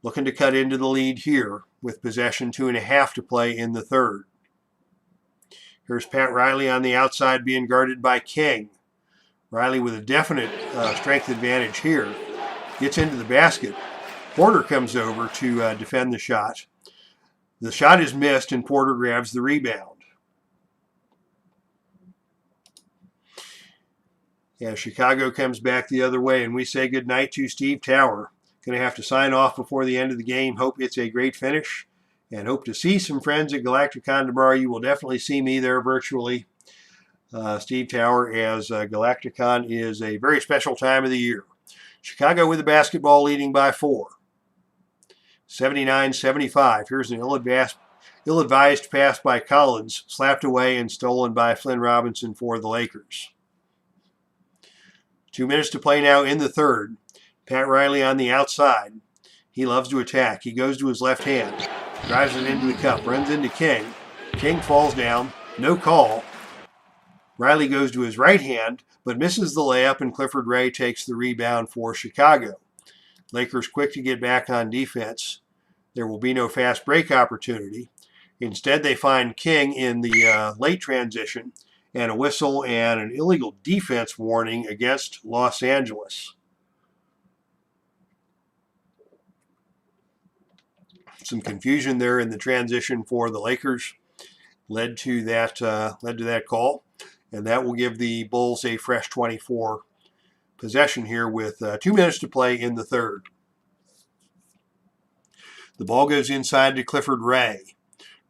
looking to cut into the lead here with possession 2.5 to play in the third. Here's Pat Riley on the outside being guarded by King. Riley with a definite strength advantage here. Gets into the basket. Porter comes over to defend the shot. The shot is missed and Porter grabs the rebound. Yeah, Chicago comes back the other way, and we say goodnight to Steve Tower. Going to have to sign off before the end of the game. Hope it's a great finish, and hope to see some friends at Galacticon tomorrow. You will definitely see me there virtually. Steve Tower, as Galacticon is a very special time of the year. Chicago with the basketball leading by 4. 79-75. Here's an ill-advised pass by Collins, slapped away and stolen by Flynn Robinson for the Lakers. 2 minutes to play now in the third. Pat Riley on the outside. He loves to attack. He goes to his left hand. Drives it into the cup. Runs into King. King falls down. No call. Riley goes to his right hand, but misses the layup, and Clifford Ray takes the rebound for Chicago. Lakers quick to get back on defense. There will be no fast break opportunity. Instead, they find King in the late transition, and a whistle and an illegal defense warning against Los Angeles. Some confusion there in the transition for the Lakers led to that call, and that will give the Bulls a fresh 24 possession here with 2 minutes to play in the third. The ball goes inside to Clifford Ray.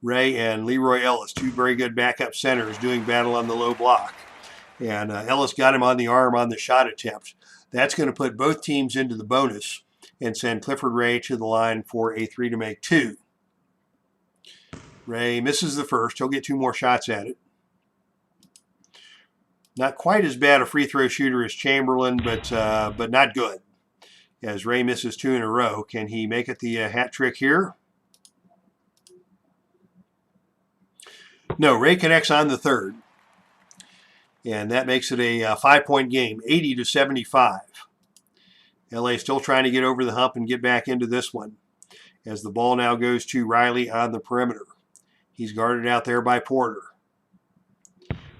Ray and Leroy Ellis, two very good backup centers, doing battle on the low block. And Ellis got him on the arm on the shot attempt. That's going to put both teams into the bonus and send Clifford Ray to the line for a 3 to make 2. Ray misses the first. He'll get 2 more shots at it. Not quite as bad a free throw shooter as Chamberlain, but not good. As Ray misses 2 in a row. Can he make it the hat trick here? No, Ray connects on the third. And that makes it a 5-point game, 80-75. LA still trying to get over the hump and get back into this one. As the ball now goes to Riley on the perimeter. He's guarded out there by Porter.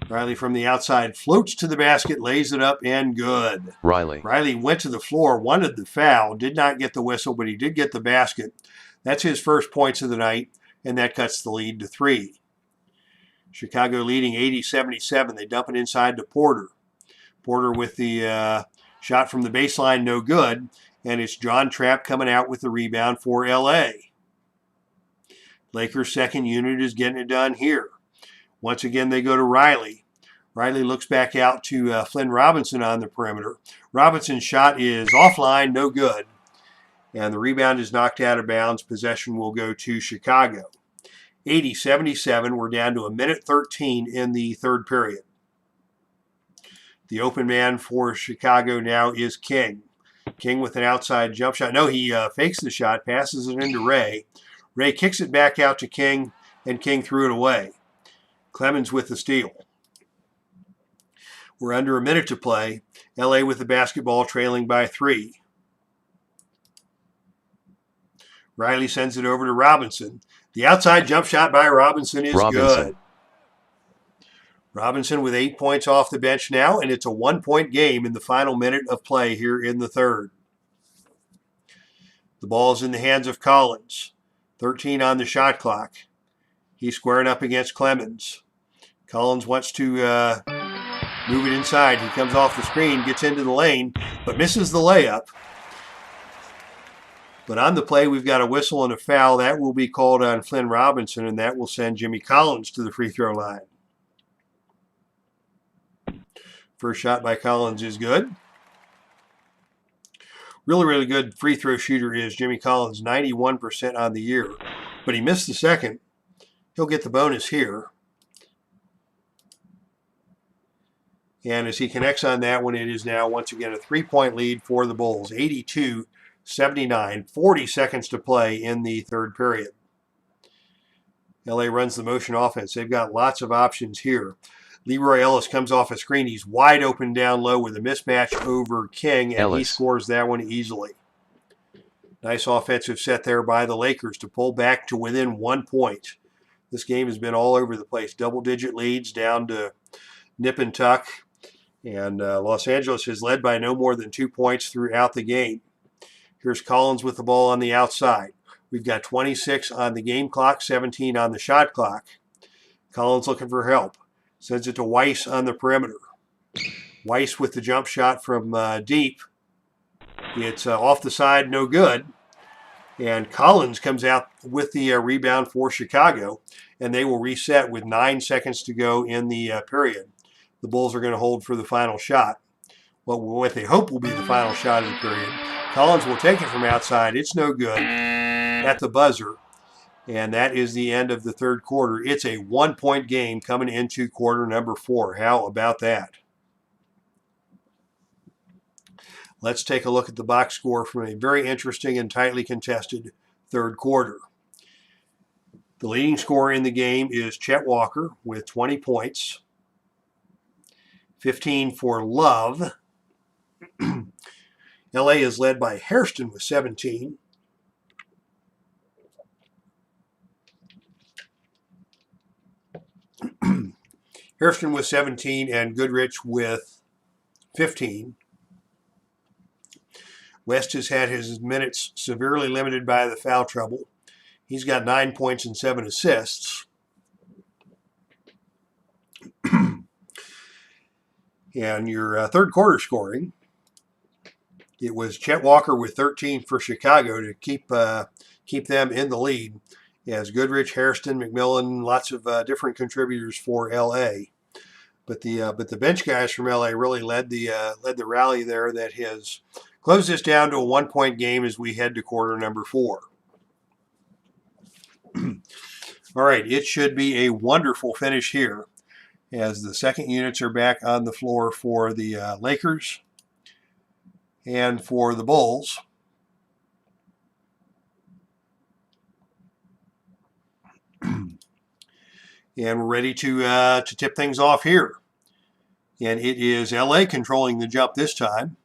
Riley from the outside floats to the basket, lays it up, and good. Riley went to the floor, wanted the foul, did not get the whistle, but he did get the basket. That's his first points of the night, and that cuts the lead to 3. Chicago leading 80-77. They dump it inside to Porter. Porter with the shot from the baseline, no good. And it's John Trapp coming out with the rebound for LA. Lakers' second unit is getting it done here. Once again, they go to Riley. Riley looks back out to Flynn Robinson on the perimeter. Robinson's shot is offline, no good. And the rebound is knocked out of bounds. Possession will go to Chicago. 80-77. We're down to 1:13 in the third period. The open man for Chicago now is King. King with an outside jump shot. No, he fakes the shot, passes it into Ray. Ray kicks it back out to King, and King threw it away. Clemens with the steal. We're under a minute to play. LA with the basketball trailing by 3. Riley sends it over to Robinson. The outside jump shot by Robinson is good. Robinson with 8 points off the bench now, and it's a 1-point game in the final minute of play here in the third. The ball is in the hands of Collins. 13 on the shot clock. He's squaring up against Clemens. Collins wants to move it inside. He comes off the screen, gets into the lane, but misses the layup. But on the play, we've got a whistle and a foul. That will be called on Flynn Robinson, and that will send Jimmy Collins to the free throw line. First shot by Collins is good. Really, really good free throw shooter is Jimmy Collins, 91% on the year. But he missed the second. He'll get the bonus here. And as he connects on that one, it is now once again a 3-point lead for the Bulls, 82-79, 40 seconds to play in the third period. LA runs the motion offense. They've got lots of options here. Leroy Ellis comes off a screen. He's wide open down low with a mismatch over King, and He scores that one easily. Nice offensive set there by the Lakers to pull back to within 1 point. This game has been all over the place. Double-digit leads down to nip and tuck. And Los Angeles has led by no more than 2 points throughout the game. Here's Collins with the ball on the outside. We've got 26 on the game clock, 17 on the shot clock. Collins looking for help. Sends it to Weiss on the perimeter. Weiss with the jump shot from deep. It's off the side, no good. And Collins comes out with the rebound for Chicago, and they will reset with 9 seconds to go in the period. The Bulls are going to hold for the final shot. Well, what they hope will be the final shot of the period. Collins will take it from outside. It's no good at the buzzer. And that is the end of the third quarter. It's a 1-point game coming into quarter number 4. How about that? Let's take a look at the box score from a very interesting and tightly contested third quarter. The leading scorer in the game is Chet Walker with 20 points. 15 for Love. LA is led by Hairston with 17. Hairston with 17 and Goodrich with 15. West has had his minutes severely limited by the foul trouble. He's got 9 points and 7 assists. And your third quarter scoring, it was Chet Walker with 13 for Chicago to keep them in the lead. As Goodrich, Hairston, McMillan, lots of different contributors for LA. But the bench guys from LA really led the rally there that has closed this down to a 1-point game as we head to quarter number 4. All right, it should be a wonderful finish here as the second units are back on the floor for the Lakers and for the Bulls. And we're ready to tip things off here. And it is LA controlling the jump this time,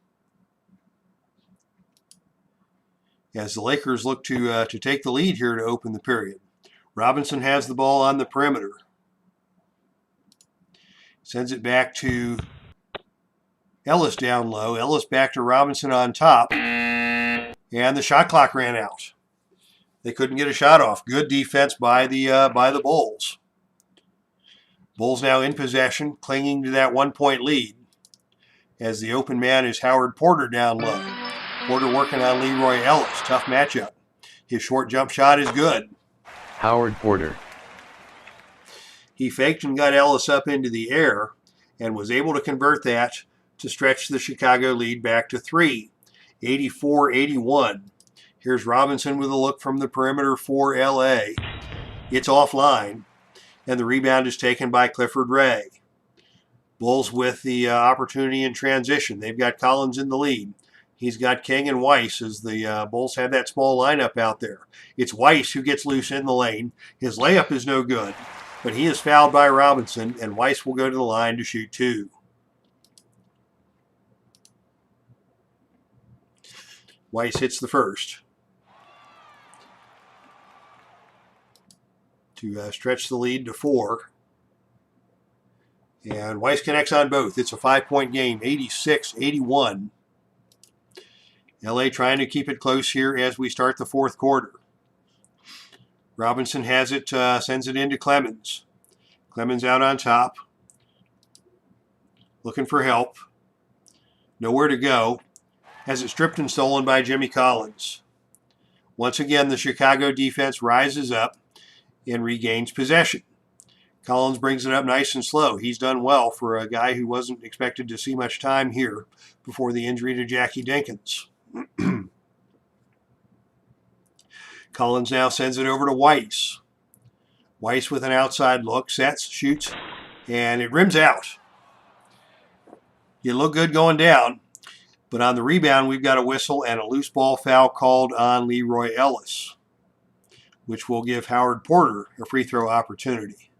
as the Lakers look to take the lead here to open the period. Robinson has the ball on the perimeter. Sends it back to Ellis down low. Ellis back to Robinson on top. And the shot clock ran out. They couldn't get a shot off. Good defense by the Bulls. Bulls now in possession, clinging to that 1-point lead. As the open man is Howard Porter down low. Porter working on Leroy Ellis. Tough matchup. His short jump shot is good. Howard Porter. He faked and got Ellis up into the air and was able to convert that to stretch the Chicago lead back to 3, 84-81. Here's Robinson with a look from the perimeter for LA. It's offline, and the rebound is taken by Clifford Ray. Bulls with the opportunity in transition. They've got Collins in the lead. He's got King and Weiss as the Bulls have that small lineup out there. It's Weiss who gets loose in the lane. His layup is no good, but he is fouled by Robinson, and Weiss will go to the line to shoot 2. Weiss hits the first to stretch the lead to 4. And Weiss connects on both. It's a 5-point game, 86-81. LA trying to keep it close here as we start the fourth quarter. Robinson has it, sends it into Clemens. Clemens out on top, looking for help. Nowhere to go. Has it stripped and stolen by Jimmy Collins. Once again, the Chicago defense rises up and regains possession. Collins brings it up nice and slow. He's done well for a guy who wasn't expected to see much time here before the injury to Jackie Dinkins. Collins now sends it over to Weiss. Weiss with an outside look, sets, shoots, and it rims out. You look good going down, but on the rebound, we've got a whistle and a loose ball foul called on Leroy Ellis, which will give Howard Porter a free throw opportunity.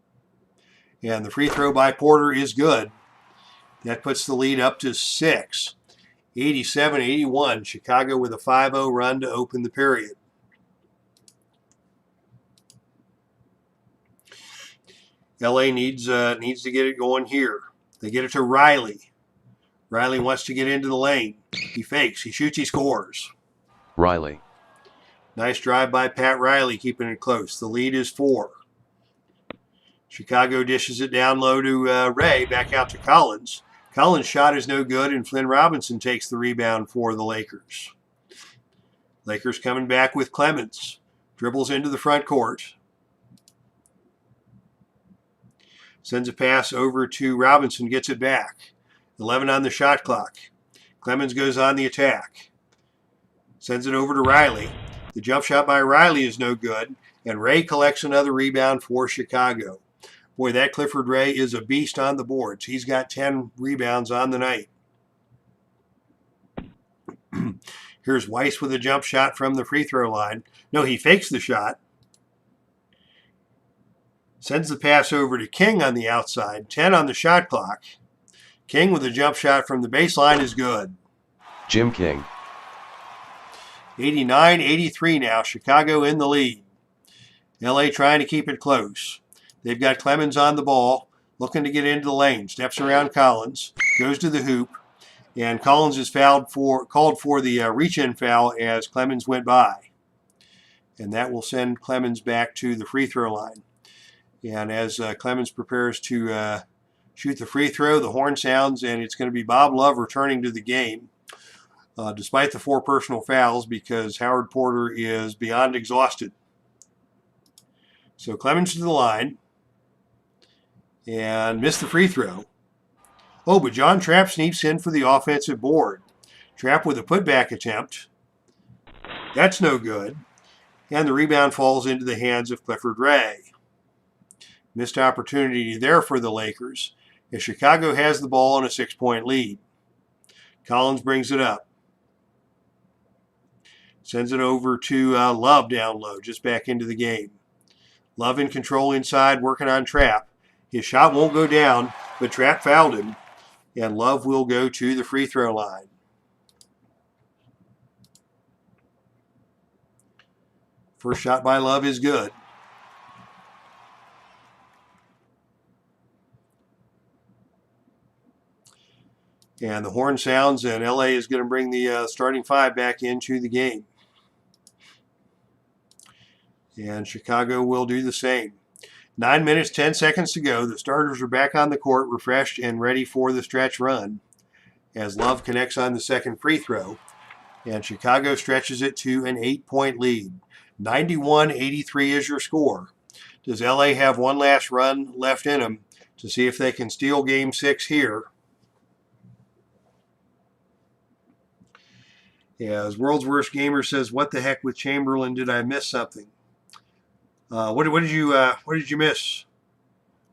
And the free throw by Porter is good. That puts the lead up to 6. 87-81. Chicago with a 5-0 run to open the period. LA needs to get it going here. They get it to Riley. Riley wants to get into the lane. He fakes. He shoots. He scores. Riley. Nice drive by Pat Riley, keeping it close. The lead is 4. Chicago dishes it down low to Ray. Back out to Collins. Collins' shot is no good, and Flynn Robinson takes the rebound for the Lakers. Lakers coming back with Clemens. Dribbles into the front court. Sends a pass over to Robinson, gets it back. 11 on the shot clock. Clemens goes on the attack. Sends it over to Riley. The jump shot by Riley is no good, and Ray collects another rebound for Chicago. Boy, that Clifford Ray is a beast on the boards. He's got 10 rebounds on the night. Here's Weiss with a jump shot from the free throw line. No, he fakes the shot. Sends the pass over to King on the outside. 10 on the shot clock. King with a jump shot from the baseline is good. Jim King. 89-83 now. Chicago in the lead. LA trying to keep it close. They've got Clemens on the ball, looking to get into the lane. Steps around Collins, goes to the hoop, and Collins is called for the reach-in foul as Clemens went by. And that will send Clemens back to the free throw line. And as Clemens prepares to shoot the free throw, the horn sounds, and it's going to be Bob Love returning to the game, despite the 4 personal fouls, because Howard Porter is beyond exhausted. So Clemens to the line and missed the free throw. Oh, but John Trapp sneaks in for the offensive board. Trapp with a putback attempt. That's no good. And the rebound falls into the hands of Clifford Ray. Missed opportunity there for the Lakers as Chicago has the ball on a 6-point lead. Collins brings it up. Sends it over to Love down low, just back into the game. Love in control inside, working on Trapp. His shot won't go down, but Trapp fouled him, and Love will go to the free throw line. First shot by Love is good. And the horn sounds, and LA is going to bring the starting 5 back into the game. And Chicago will do the same. 9 minutes, 10 seconds to go. The starters are back on the court, refreshed and ready for the stretch run as Love connects on the second free throw. And Chicago stretches it to an 8-point lead. 91-83 is your score. Does LA have one last run left in them to see if they can steal Game 6 here? As World's Worst Gamer says, "What the heck with Chamberlain? Did I miss something?" What did you miss,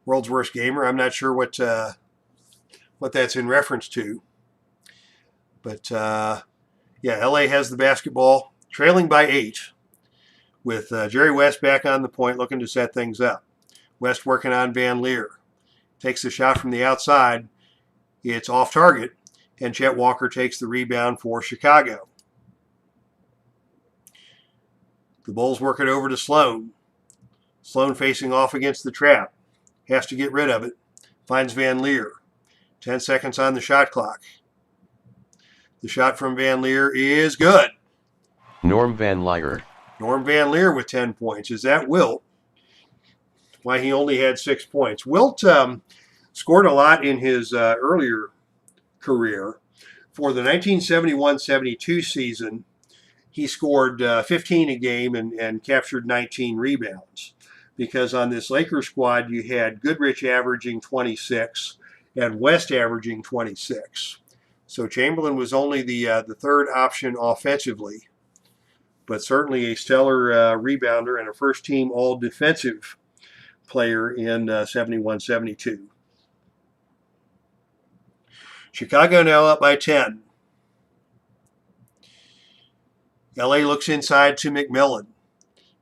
World's Worst Gamer? I'm not sure what that's in reference to. But yeah, LA has the basketball, trailing by 8, with Jerry West back on the point, looking to set things up. West working on Van Leer. Takes the shot from the outside. It's off target, and Chet Walker takes the rebound for Chicago. The Bulls work it over to Sloan. Sloan facing off against the trap. Has to get rid of it. Finds Van Leer. 10 seconds on the shot clock. The shot from Van Leer is good. Norm Van Lier. Norm Van Leer with 10 points. Is that Wilt? why he only had 6 points. Wilt scored a lot in his earlier career. For the 1971-72 season, he scored 15 a game and captured 19 rebounds. Because on this Lakers squad, you had Goodrich averaging 26 and West averaging 26. So Chamberlain was only the third option offensively, but certainly a stellar rebounder and a first-team all-defensive player in 71-72. Chicago now up by 10. LA looks inside to McMillan.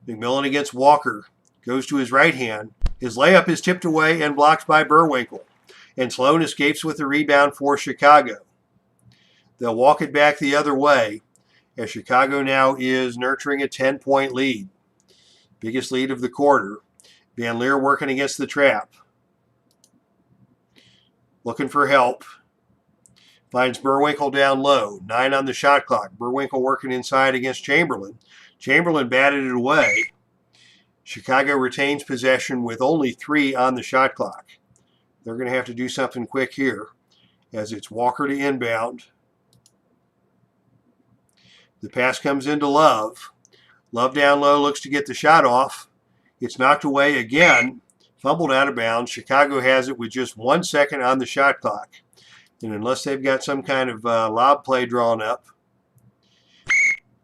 McMillan against Walker. Goes to his right hand. His layup is tipped away and blocked by Burwinkle. And Sloan escapes with the rebound for Chicago. They'll walk it back the other way as Chicago now is nurturing a 10-point lead. Biggest lead of the quarter. Van Leer working against the trap. Looking for help. Finds Burwinkle down low. 9 on the shot clock. Burwinkle working inside against Chamberlain. Chamberlain batted it away. Chicago retains possession with only 3 on the shot clock. They're going to have to do something quick here as it's Walker to inbound. The pass comes into Love. Love down low looks to get the shot off. It's knocked away again. Fumbled out of bounds. Chicago has it with just 1 second on the shot clock. And unless they've got some kind of lob play drawn up,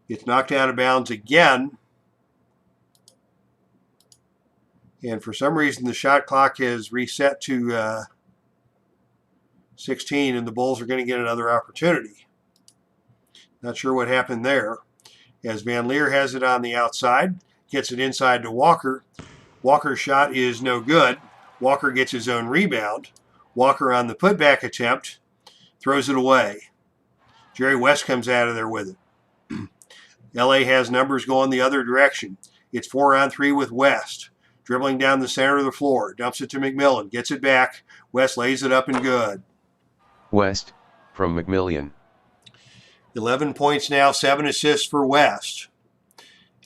it's knocked out of bounds again. And for some reason, the shot clock has reset to 16, and the Bulls are going to get another opportunity. Not sure what happened there. As Van Leer has it on the outside, gets it inside to Walker. Walker's shot is no good. Walker gets his own rebound. Walker on the putback attempt throws it away. Jerry West comes out of there with it. LA has numbers going the other direction. It's 4-on-3 with West. Dribbling down the center of the floor. Dumps it to McMillan. Gets it back. West lays it up and good. West, from McMillan. 11 points now, 7 assists for West.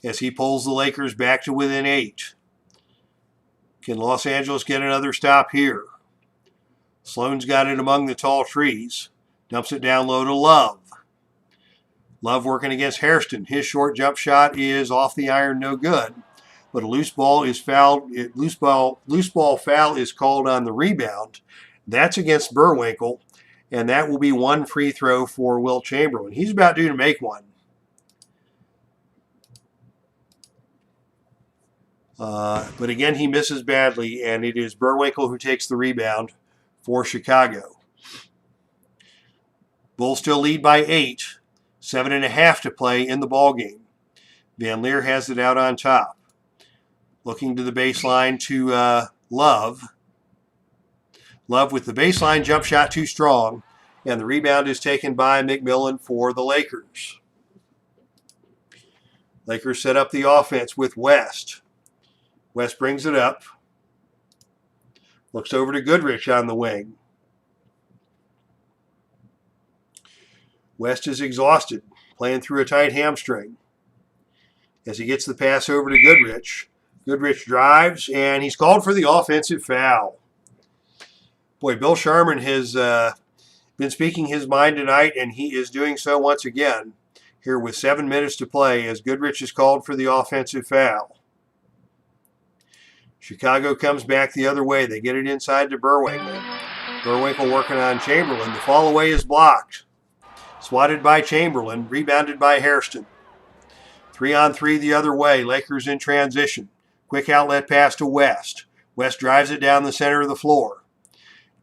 As he pulls the Lakers back to within 8. Can Los Angeles get another stop here? Sloan's got it among the tall trees. Dumps it down low to Love. Love working against Hairston. His short jump shot is off the iron, no good. But a loose ball is fouled. Loose ball foul is called on the rebound. That's against Burwinkle, and that will be 1 free throw for Wilt Chamberlain. He's about due to make one. But again, he misses badly, and it is Burwinkle who takes the rebound for Chicago. Bulls still lead by 8. 7.5 to play in the ballgame. Van Leer has it out on top. Looking to the baseline to Love. Love with the baseline jump shot too strong. And the rebound is taken by McMillan for the Lakers. Lakers set up the offense with West. West brings it up. Looks over to Goodrich on the wing. West is exhausted, playing through a tight hamstring. As he gets the pass over to Goodrich. Goodrich drives, and he's called for the offensive foul. Boy, Bill Sharman has been speaking his mind tonight, and he is doing so once again here with 7 minutes to play as Goodrich is called for the offensive foul. Chicago comes back the other way. They get it inside to Burwinkle. Burwinkle working on Chamberlain. The fall away is blocked. Swatted by Chamberlain, rebounded by Hairston. 3-on-3 the other way. Lakers in transition. Quick outlet pass to West. West drives it down the center of the floor.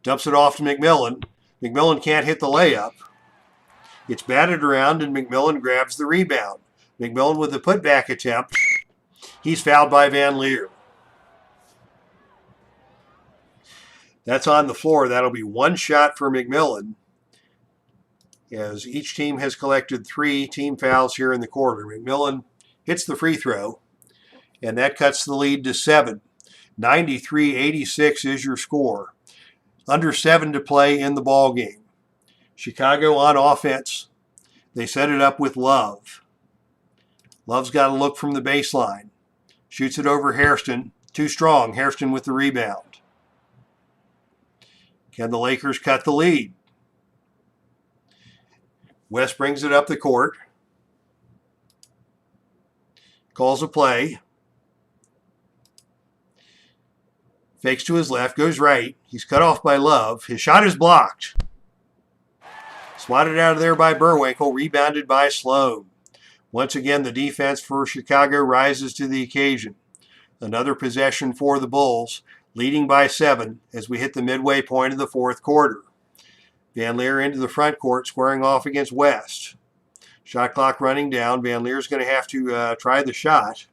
Dumps it off to McMillan. McMillan can't hit the layup. It's batted around, and McMillan grabs the rebound. McMillan with the putback attempt. He's fouled by Van Leer. That's on the floor. That'll be 1 shot for McMillan, as each team has collected 3 team fouls here in the quarter. McMillan hits the free throw, and that cuts the lead to 7. 93-86 is your score. Under 7 to play in the ball game. Chicago on offense. They set it up with Love. Love's got a look from the baseline. Shoots it over Hairston. Too strong. Hairston with the rebound. Can the Lakers cut the lead? West brings it up the court. Calls a play. Fakes to his left, goes right. He's cut off by Love. His shot is blocked. Swatted out of there by Burwinkle, rebounded by Sloan. Once again, the defense for Chicago rises to the occasion. Another possession for the Bulls, leading by 7 as we hit the midway point of the fourth quarter. Van Leer into the front court, squaring off against West. Shot clock running down. Van Leer's going to have to try the shot,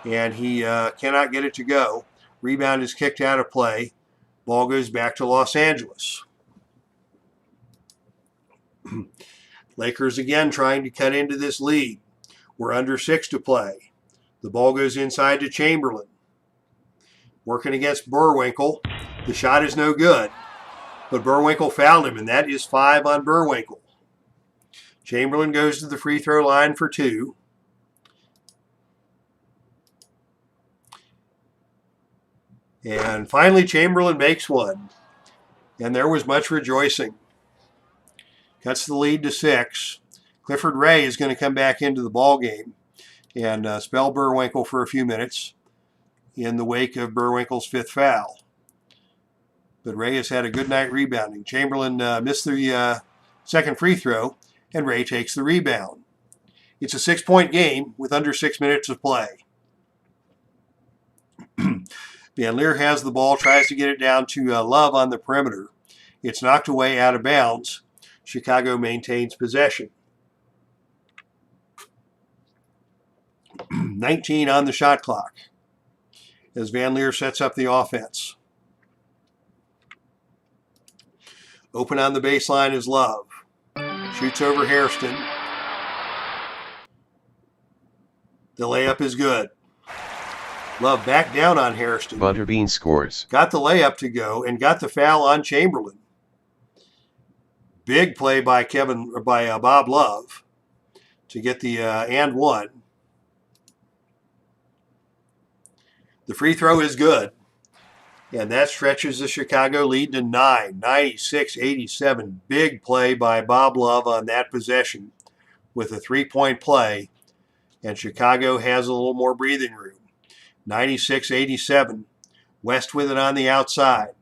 and he cannot get it to go. Rebound is kicked out of play. Ball goes back to Los Angeles. Lakers again trying to cut into this lead. We're under 6 to play. The ball goes inside to Chamberlain. Working against Burwinkle. The shot is no good, but Burwinkle fouled him, and that is 5 on Burwinkle. Chamberlain goes to the free throw line for 2. And finally, Chamberlain makes one. And there was much rejoicing. Cuts the lead to 6. Clifford Ray is going to come back into the ball game and spell Burwinkle for a few minutes in the wake of Burwinkle's 5th foul. But Ray has had a good night rebounding. Chamberlain missed the second free throw, and Ray takes the rebound. It's a 6-point game with under 6 minutes of play. Van Leer has the ball, tries to get it down to Love on the perimeter. It's knocked away out of bounds. Chicago maintains possession. 19 on the shot clock as Van Leer sets up the offense. Open on the baseline is Love. Shoots over Hairston. The layup is good. Love back down on Hairston. Butterbean scores. Got the layup to go and got the foul on Chamberlain. Big play by Bob Love to get the and one. The free throw is good, and that stretches the Chicago lead to 9, 96-87. Big play by Bob Love on that possession with a 3-point play, and Chicago has a little more breathing room. 96-87. West with it on the outside.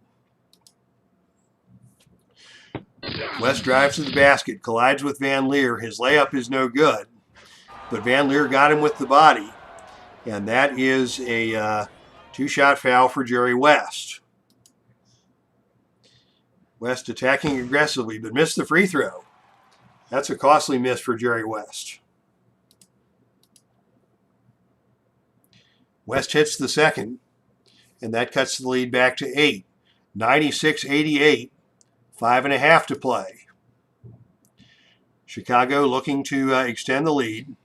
West drives to the basket, collides with Van Leer. His layup is no good, but Van Leer got him with the body, and that is a 2-shot foul for Jerry West. West attacking aggressively, but missed the free throw. That's a costly miss for Jerry West. West hits the second, and that cuts the lead back to 8. 96-88. 5.5 to play. Chicago looking to extend the lead.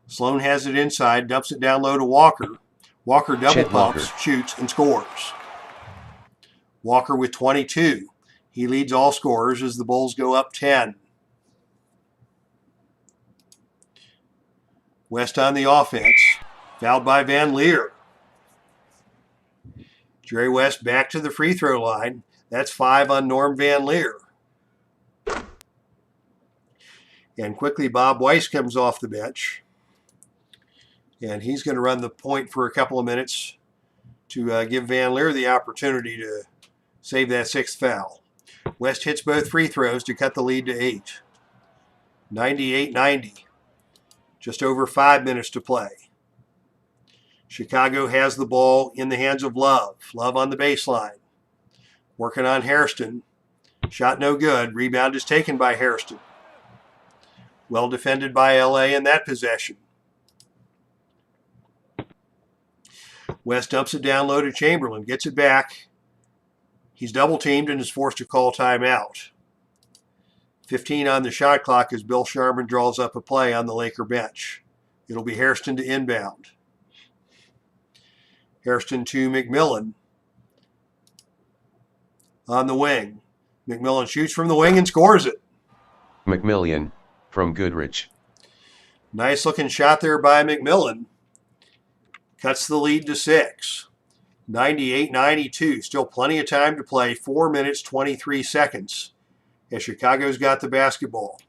Sloan has it inside, dumps it down low to Walker. Walker double pumps, shoots, and scores. Walker with 22. He leads all scorers as the Bulls go up 10. West on the offense. Fouled by Van Leer. Jerry West back to the free throw line. That's 5 on Norm Van Leer. And quickly Bob Weiss comes off the bench. And he's going to run the point for a couple of minutes to give Van Leer the opportunity to save that 6th foul. West hits both free throws to cut the lead to 8. 98-90. Just over 5 minutes to play. Chicago has the ball in the hands of Love. Love on the baseline. Working on Hairston. Shot no good. Rebound is taken by Hairston. Well defended by LA in that possession. West dumps it down low to Chamberlain. Gets it back. He's double teamed and is forced to call timeout. 15 on the shot clock as Bill Sharman draws up a play on the Laker bench. It'll be Hairston to inbound. Hairston to McMillan. On the wing. McMillan shoots from the wing and scores it. McMillan from Goodrich. Nice looking shot there by McMillan. cuts the lead to 6. 98-92. Still plenty of time to play. 4 minutes, 23 seconds. As Chicago's got the basketball.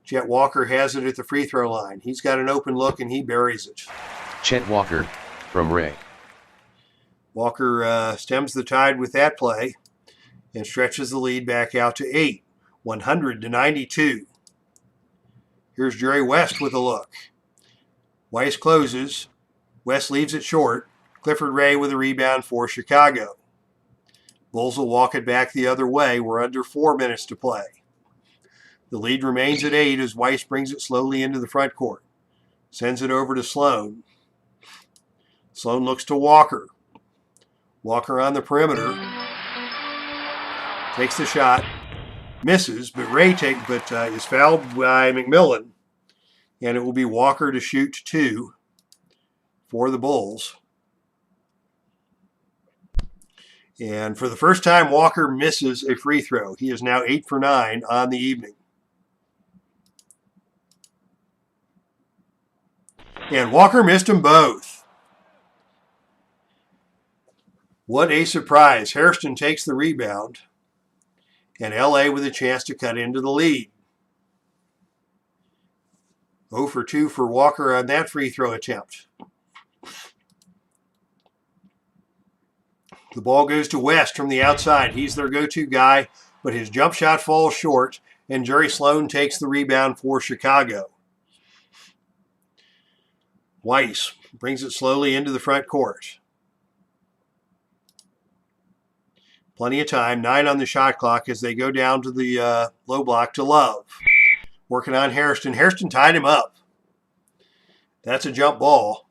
Chet Walker has it at the free throw line. He's got an open look and he buries it. Chet Walker, from Ray. Walker stems the tide with that play and stretches the lead back out to 8. 100-92. Here's Jerry West with a look. Weiss closes. West leaves it short. Clifford Ray with a rebound for Chicago. Bulls will walk it back the other way. We're under 4 minutes to play. The lead remains at 8 as Weiss brings it slowly into the front court. Sends it over to Sloan. Sloan looks to Walker. Walker on the perimeter. Takes the shot. Misses, but is fouled by McMillan. And it will be Walker to shoot 2 for the Bulls. And for the first time, Walker misses a free throw. He is now 8 for 9 on the evening. And Walker missed them both. What a surprise. Hairston takes the rebound. And LA with a chance to cut into the lead. 0 for 2 for Walker on that free throw attempt. The ball goes to West from the outside. He's their go-to guy, but his jump shot falls short, and Jerry Sloan takes the rebound for Chicago. Weiss brings it slowly into the front court. Plenty of time, 9 on the shot clock as they go down to the low block to Love. Working on Hairston. Hairston tied him up. That's a jump ball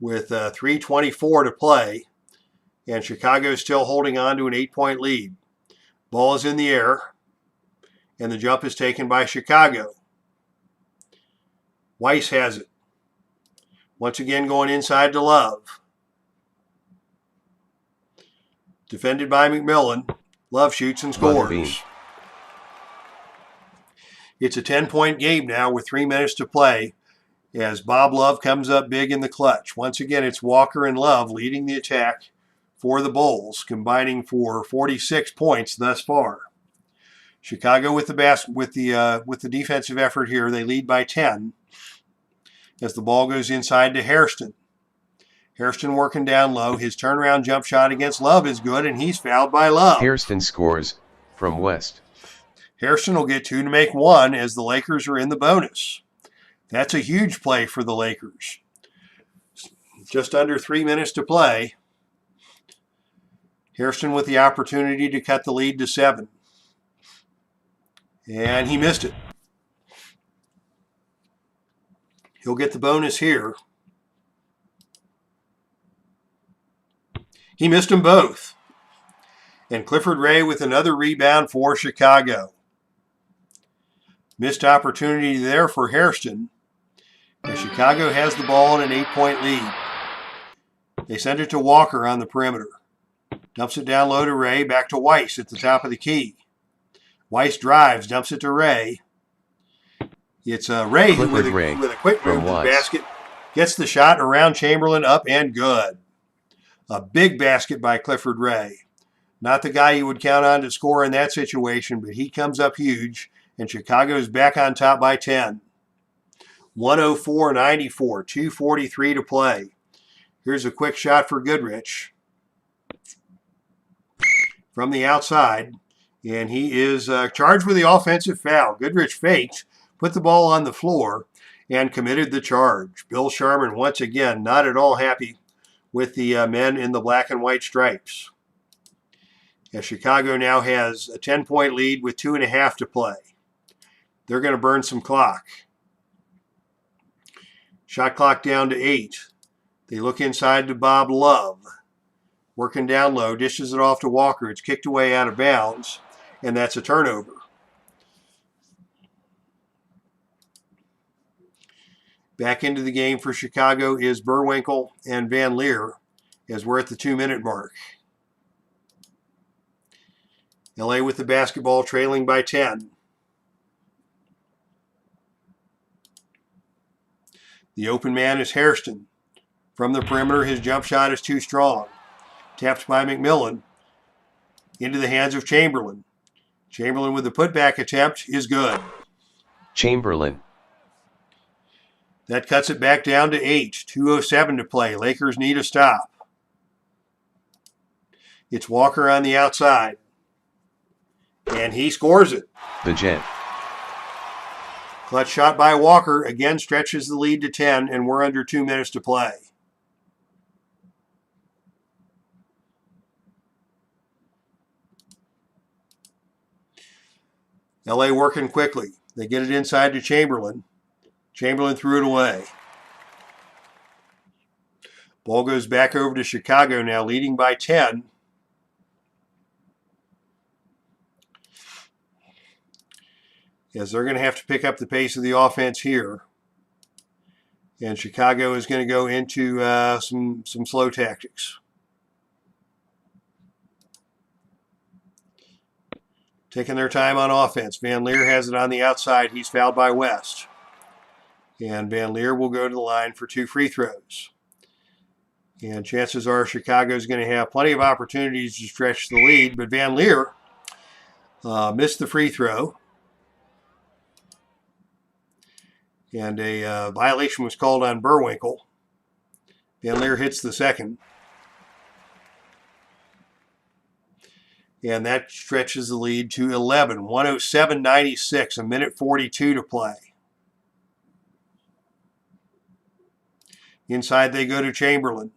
with 3:24 to play. And Chicago is still holding on to an 8-point lead. Ball is in the air, and the jump is taken by Chicago. Weiss has it. Once again going inside to Love. Defended by McMillan. Love shoots and scores. It's a 10-point game now with 3 minutes to play as Bob Love comes up big in the clutch. Once again, it's Walker and Love leading the attack for the Bulls, combining for 46 points thus far. Chicago with the defensive effort here, they lead by 10 as the ball goes inside to Hairston. Hairston working down low. His turnaround jump shot against Love is good, and he's fouled by Love. Hairston scores from West. Hairston will get 2 to make 1 as the Lakers are in the bonus. That's a huge play for the Lakers. Just under 3 minutes to play. Hairston with the opportunity to cut the lead to 7. And he missed it. He'll get the bonus here. He missed them both. And Clifford Ray with another rebound for Chicago. Missed opportunity there for Hairston. And Chicago has the ball in an 8-point lead. They send it to Walker on the perimeter. Dumps it down low to Ray, back to Weiss at the top of the key. Weiss drives, dumps it to Ray. It's Ray who with a quick move to the basket. Gets the shot around Chamberlain, up and good. A big basket by Clifford Ray. Not the guy you would count on to score in that situation, but he comes up huge, and Chicago is back on top by 10. 104-94, 2:43 to play. Here's a quick shot for Goodrich from the outside, and he is charged with the offensive foul. Goodrich faked, put the ball on the floor, and committed the charge. Bill Sharman, once again, not at all happy with the men in the black and white stripes. As Chicago now has a 10-point lead with 2.5 to play. They're going to burn some clock. Shot clock down to 8. They look inside to Bob Love. Working down low, dishes it off to Walker. It's kicked away out of bounds, and that's a turnover. Back into the game for Chicago is Burwinkle and Van Leer as we're at the 2-minute mark. LA with the basketball, trailing by 10. The open man is Hairston. From the perimeter, his jump shot is too strong. Tapped by McMillan. Into the hands of Chamberlain. Chamberlain with the putback attempt is good. Chamberlain. That cuts it back down to 8. 2:07 to play. Lakers need a stop. It's Walker on the outside. And he scores it. The Jet. Clutch shot by Walker. Again stretches the lead to 10, and we're under 2 minutes to play. LA working quickly. They get it inside to Chamberlain. Chamberlain threw it away. Ball goes back over to Chicago now, leading by 10. As they're going to have to pick up the pace of the offense here. And Chicago is going to go into some slow tactics. Taking their time on offense. Van Leer has it on the outside. He's fouled by West. And Van Leer will go to the line for 2 free throws. And chances are Chicago's going to have plenty of opportunities to stretch the lead. But Van Leer missed the free throw. And a violation was called on Burwinkle. Van Leer hits the second. And that stretches the lead to 11. 107-96, a minute 42 to play. Inside they go to Chamberlain.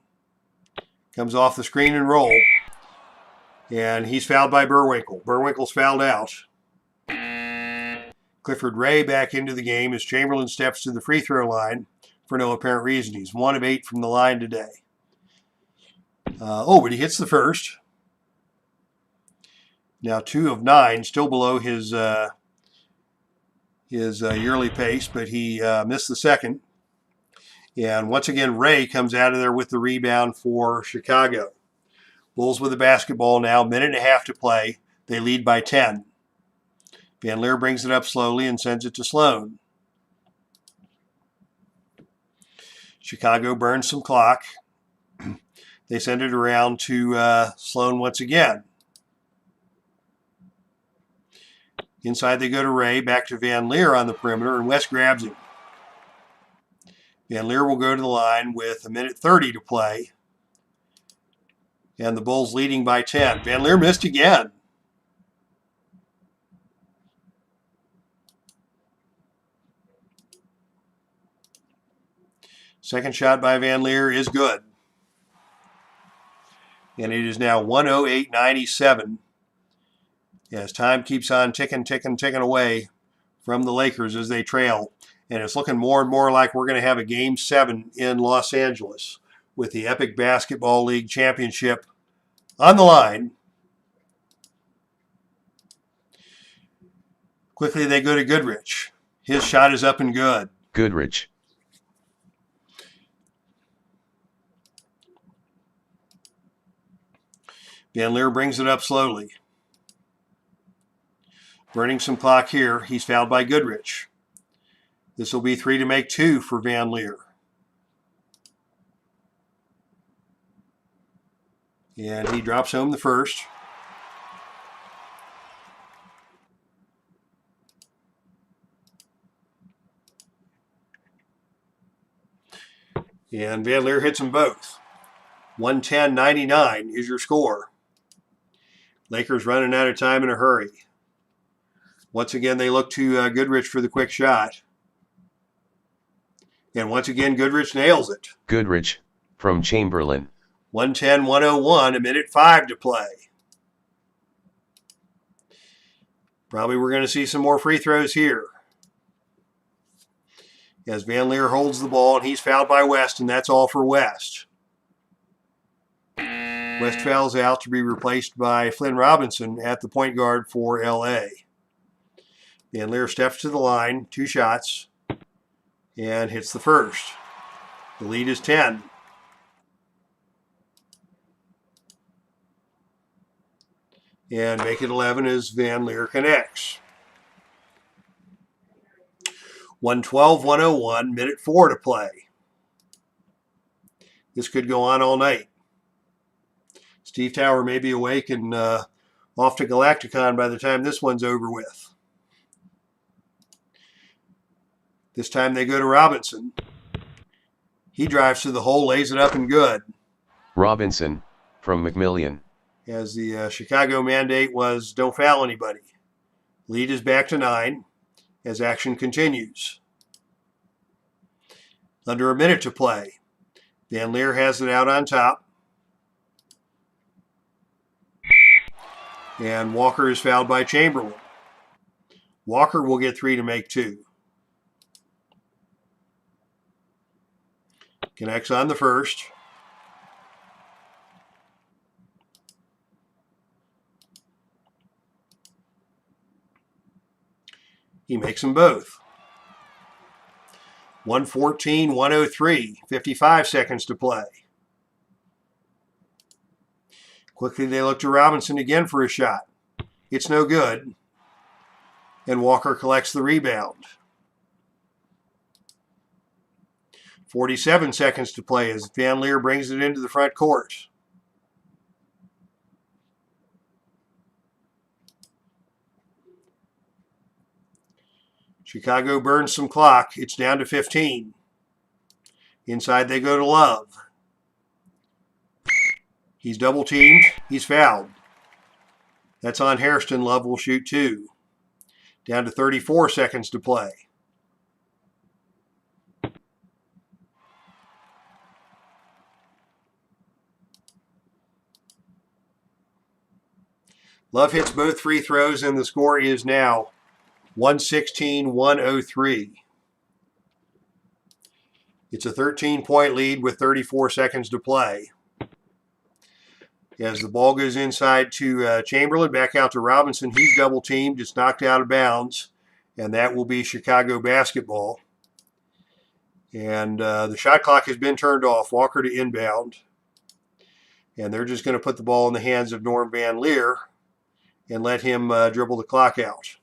Comes off the screen and roll. And he's fouled by Burwinkle. Burwinkle's fouled out. Clifford Ray back into the game as Chamberlain steps to the free throw line for no apparent reason. He's 1 of 8 from the line today. But he hits the first. Now 2 of 9, still below his yearly pace, but he missed the second. And once again, Ray comes out of there with the rebound for Chicago. Bulls with the basketball now, minute and a half to play. They lead by 10. Van Leer brings it up slowly and sends it to Sloan. Chicago burns some clock. They send it around to Sloan once again. Inside they go to Ray, back to Van Leer on the perimeter, and West grabs him. Van Leer will go to the line with a minute 30 to play. And the Bulls leading by 10. Van Leer missed again. Second shot by Van Leer is good. And it is now 108-97 as time keeps on ticking away from the Lakers as they trail. And it's looking more and more like we're going to have a Game 7 in Los Angeles with the Epic Basketball League Championship on the line. Quickly they go to Goodrich. His shot is up and good. Goodrich. Van Leer brings it up slowly. Burning some clock here. He's fouled by Goodrich. This will be 3 to make 2 for Van Leer. And he drops home the first. And Van Leer hits them both. 110-99 is your score. Lakers running out of time in a hurry. Once again, they look to Goodrich for the quick shot. And once again, Goodrich nails it. Goodrich, from Chamberlain. 110-101, a minute 5 to play. Probably we're going to see some more free throws here. As Van Leer holds the ball, and he's fouled by West, and that's all for West. West fouls out to be replaced by Flynn Robinson at the point guard for LA. Van Leer steps to the line, 2 shots, and hits the first. The lead is 10. And make it 11 as Van Leer connects. 112-101, minute 4 to play. This could go on all night. Steve Tower may be awake and off to Galacticon by the time this one's over with. This time they go to Robinson. He drives to the hole, lays it up and good. Robinson, from McMillian. As the Chicago mandate was don't foul anybody. Lead is back to 9 as action continues. Under a minute to play. Van Leer has it out on top. And Walker is fouled by Chamberlain. Walker will get 3 to make 2. Connects on the first. He makes them both. 114, 103, 55 seconds to play. Quickly they look to Robinson again for a shot. It's no good. And Walker collects the rebound. 47 seconds to play as Van Leer brings it into the front court. Chicago burns some clock. It's down to 15. Inside they go to Love. He's double teamed. He's fouled. That's on Hairston. Love will shoot 2. Down to 34 seconds to play. Love hits both free throws, and the score is now 116-103. It's a 13-point lead with 34 seconds to play. As the ball goes inside to Chamberlain, back out to Robinson. He's double teamed. It's knocked out of bounds, and that will be Chicago basketball. And the shot clock has been turned off. Walker to inbound. And they're just going to put the ball in the hands of Norm Van Leer and let him dribble the clock out.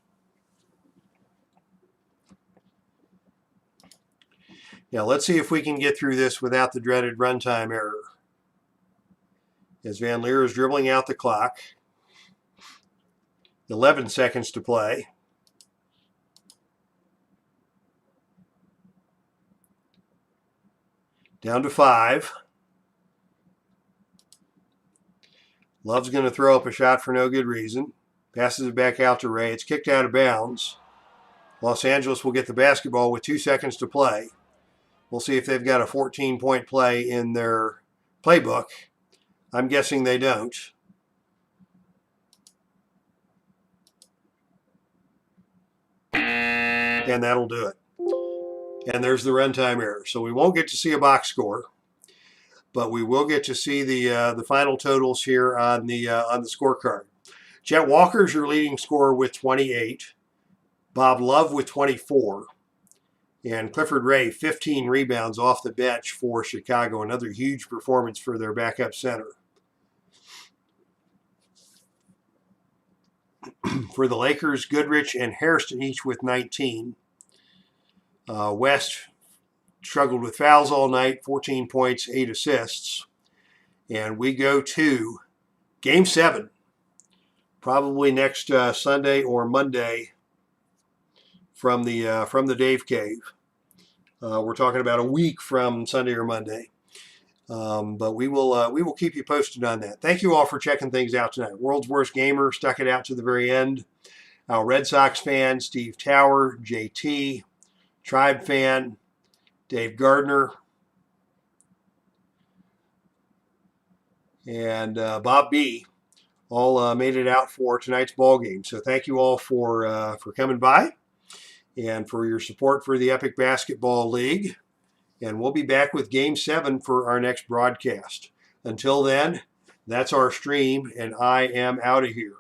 Now let's see if we can get through this without the dreaded runtime error. As Van Leer is dribbling out the clock. 11 seconds to play. Down to 5. Love's going to throw up a shot for no good reason. Passes it back out to Ray. It's kicked out of bounds. Los Angeles will get the basketball with 2 seconds to play. We'll see if they've got a 14-point play in their playbook. I'm guessing they don't. And that'll do it. And there's the runtime error. So we won't get to see a box score, but we will get to see the final totals here on the scorecard. Chet Walker is your leading scorer with 28. Bob Love with 24. And Clifford Ray, 15 rebounds off the bench for Chicago. Another huge performance for their backup center. For the Lakers, Goodrich and Hairston each with 19. West struggled with fouls all night, 14 points, 8 assists. And we go to Game 7, probably next Sunday or Monday from the Dave Cave. We're talking about a week from Sunday or Monday. But we will keep you posted on that. Thank you all for checking things out tonight. World's Worst Gamer stuck it out to the very end. Our Red Sox fan, Steve Tower, JT, Tribe fan, Dave Gardner, and Bob B. all made it out for tonight's ball game. So thank you all for coming by and for your support for the Epic Basketball League. And we'll be back with Game 7 for our next broadcast. Until then, that's our stream, and I am out of here.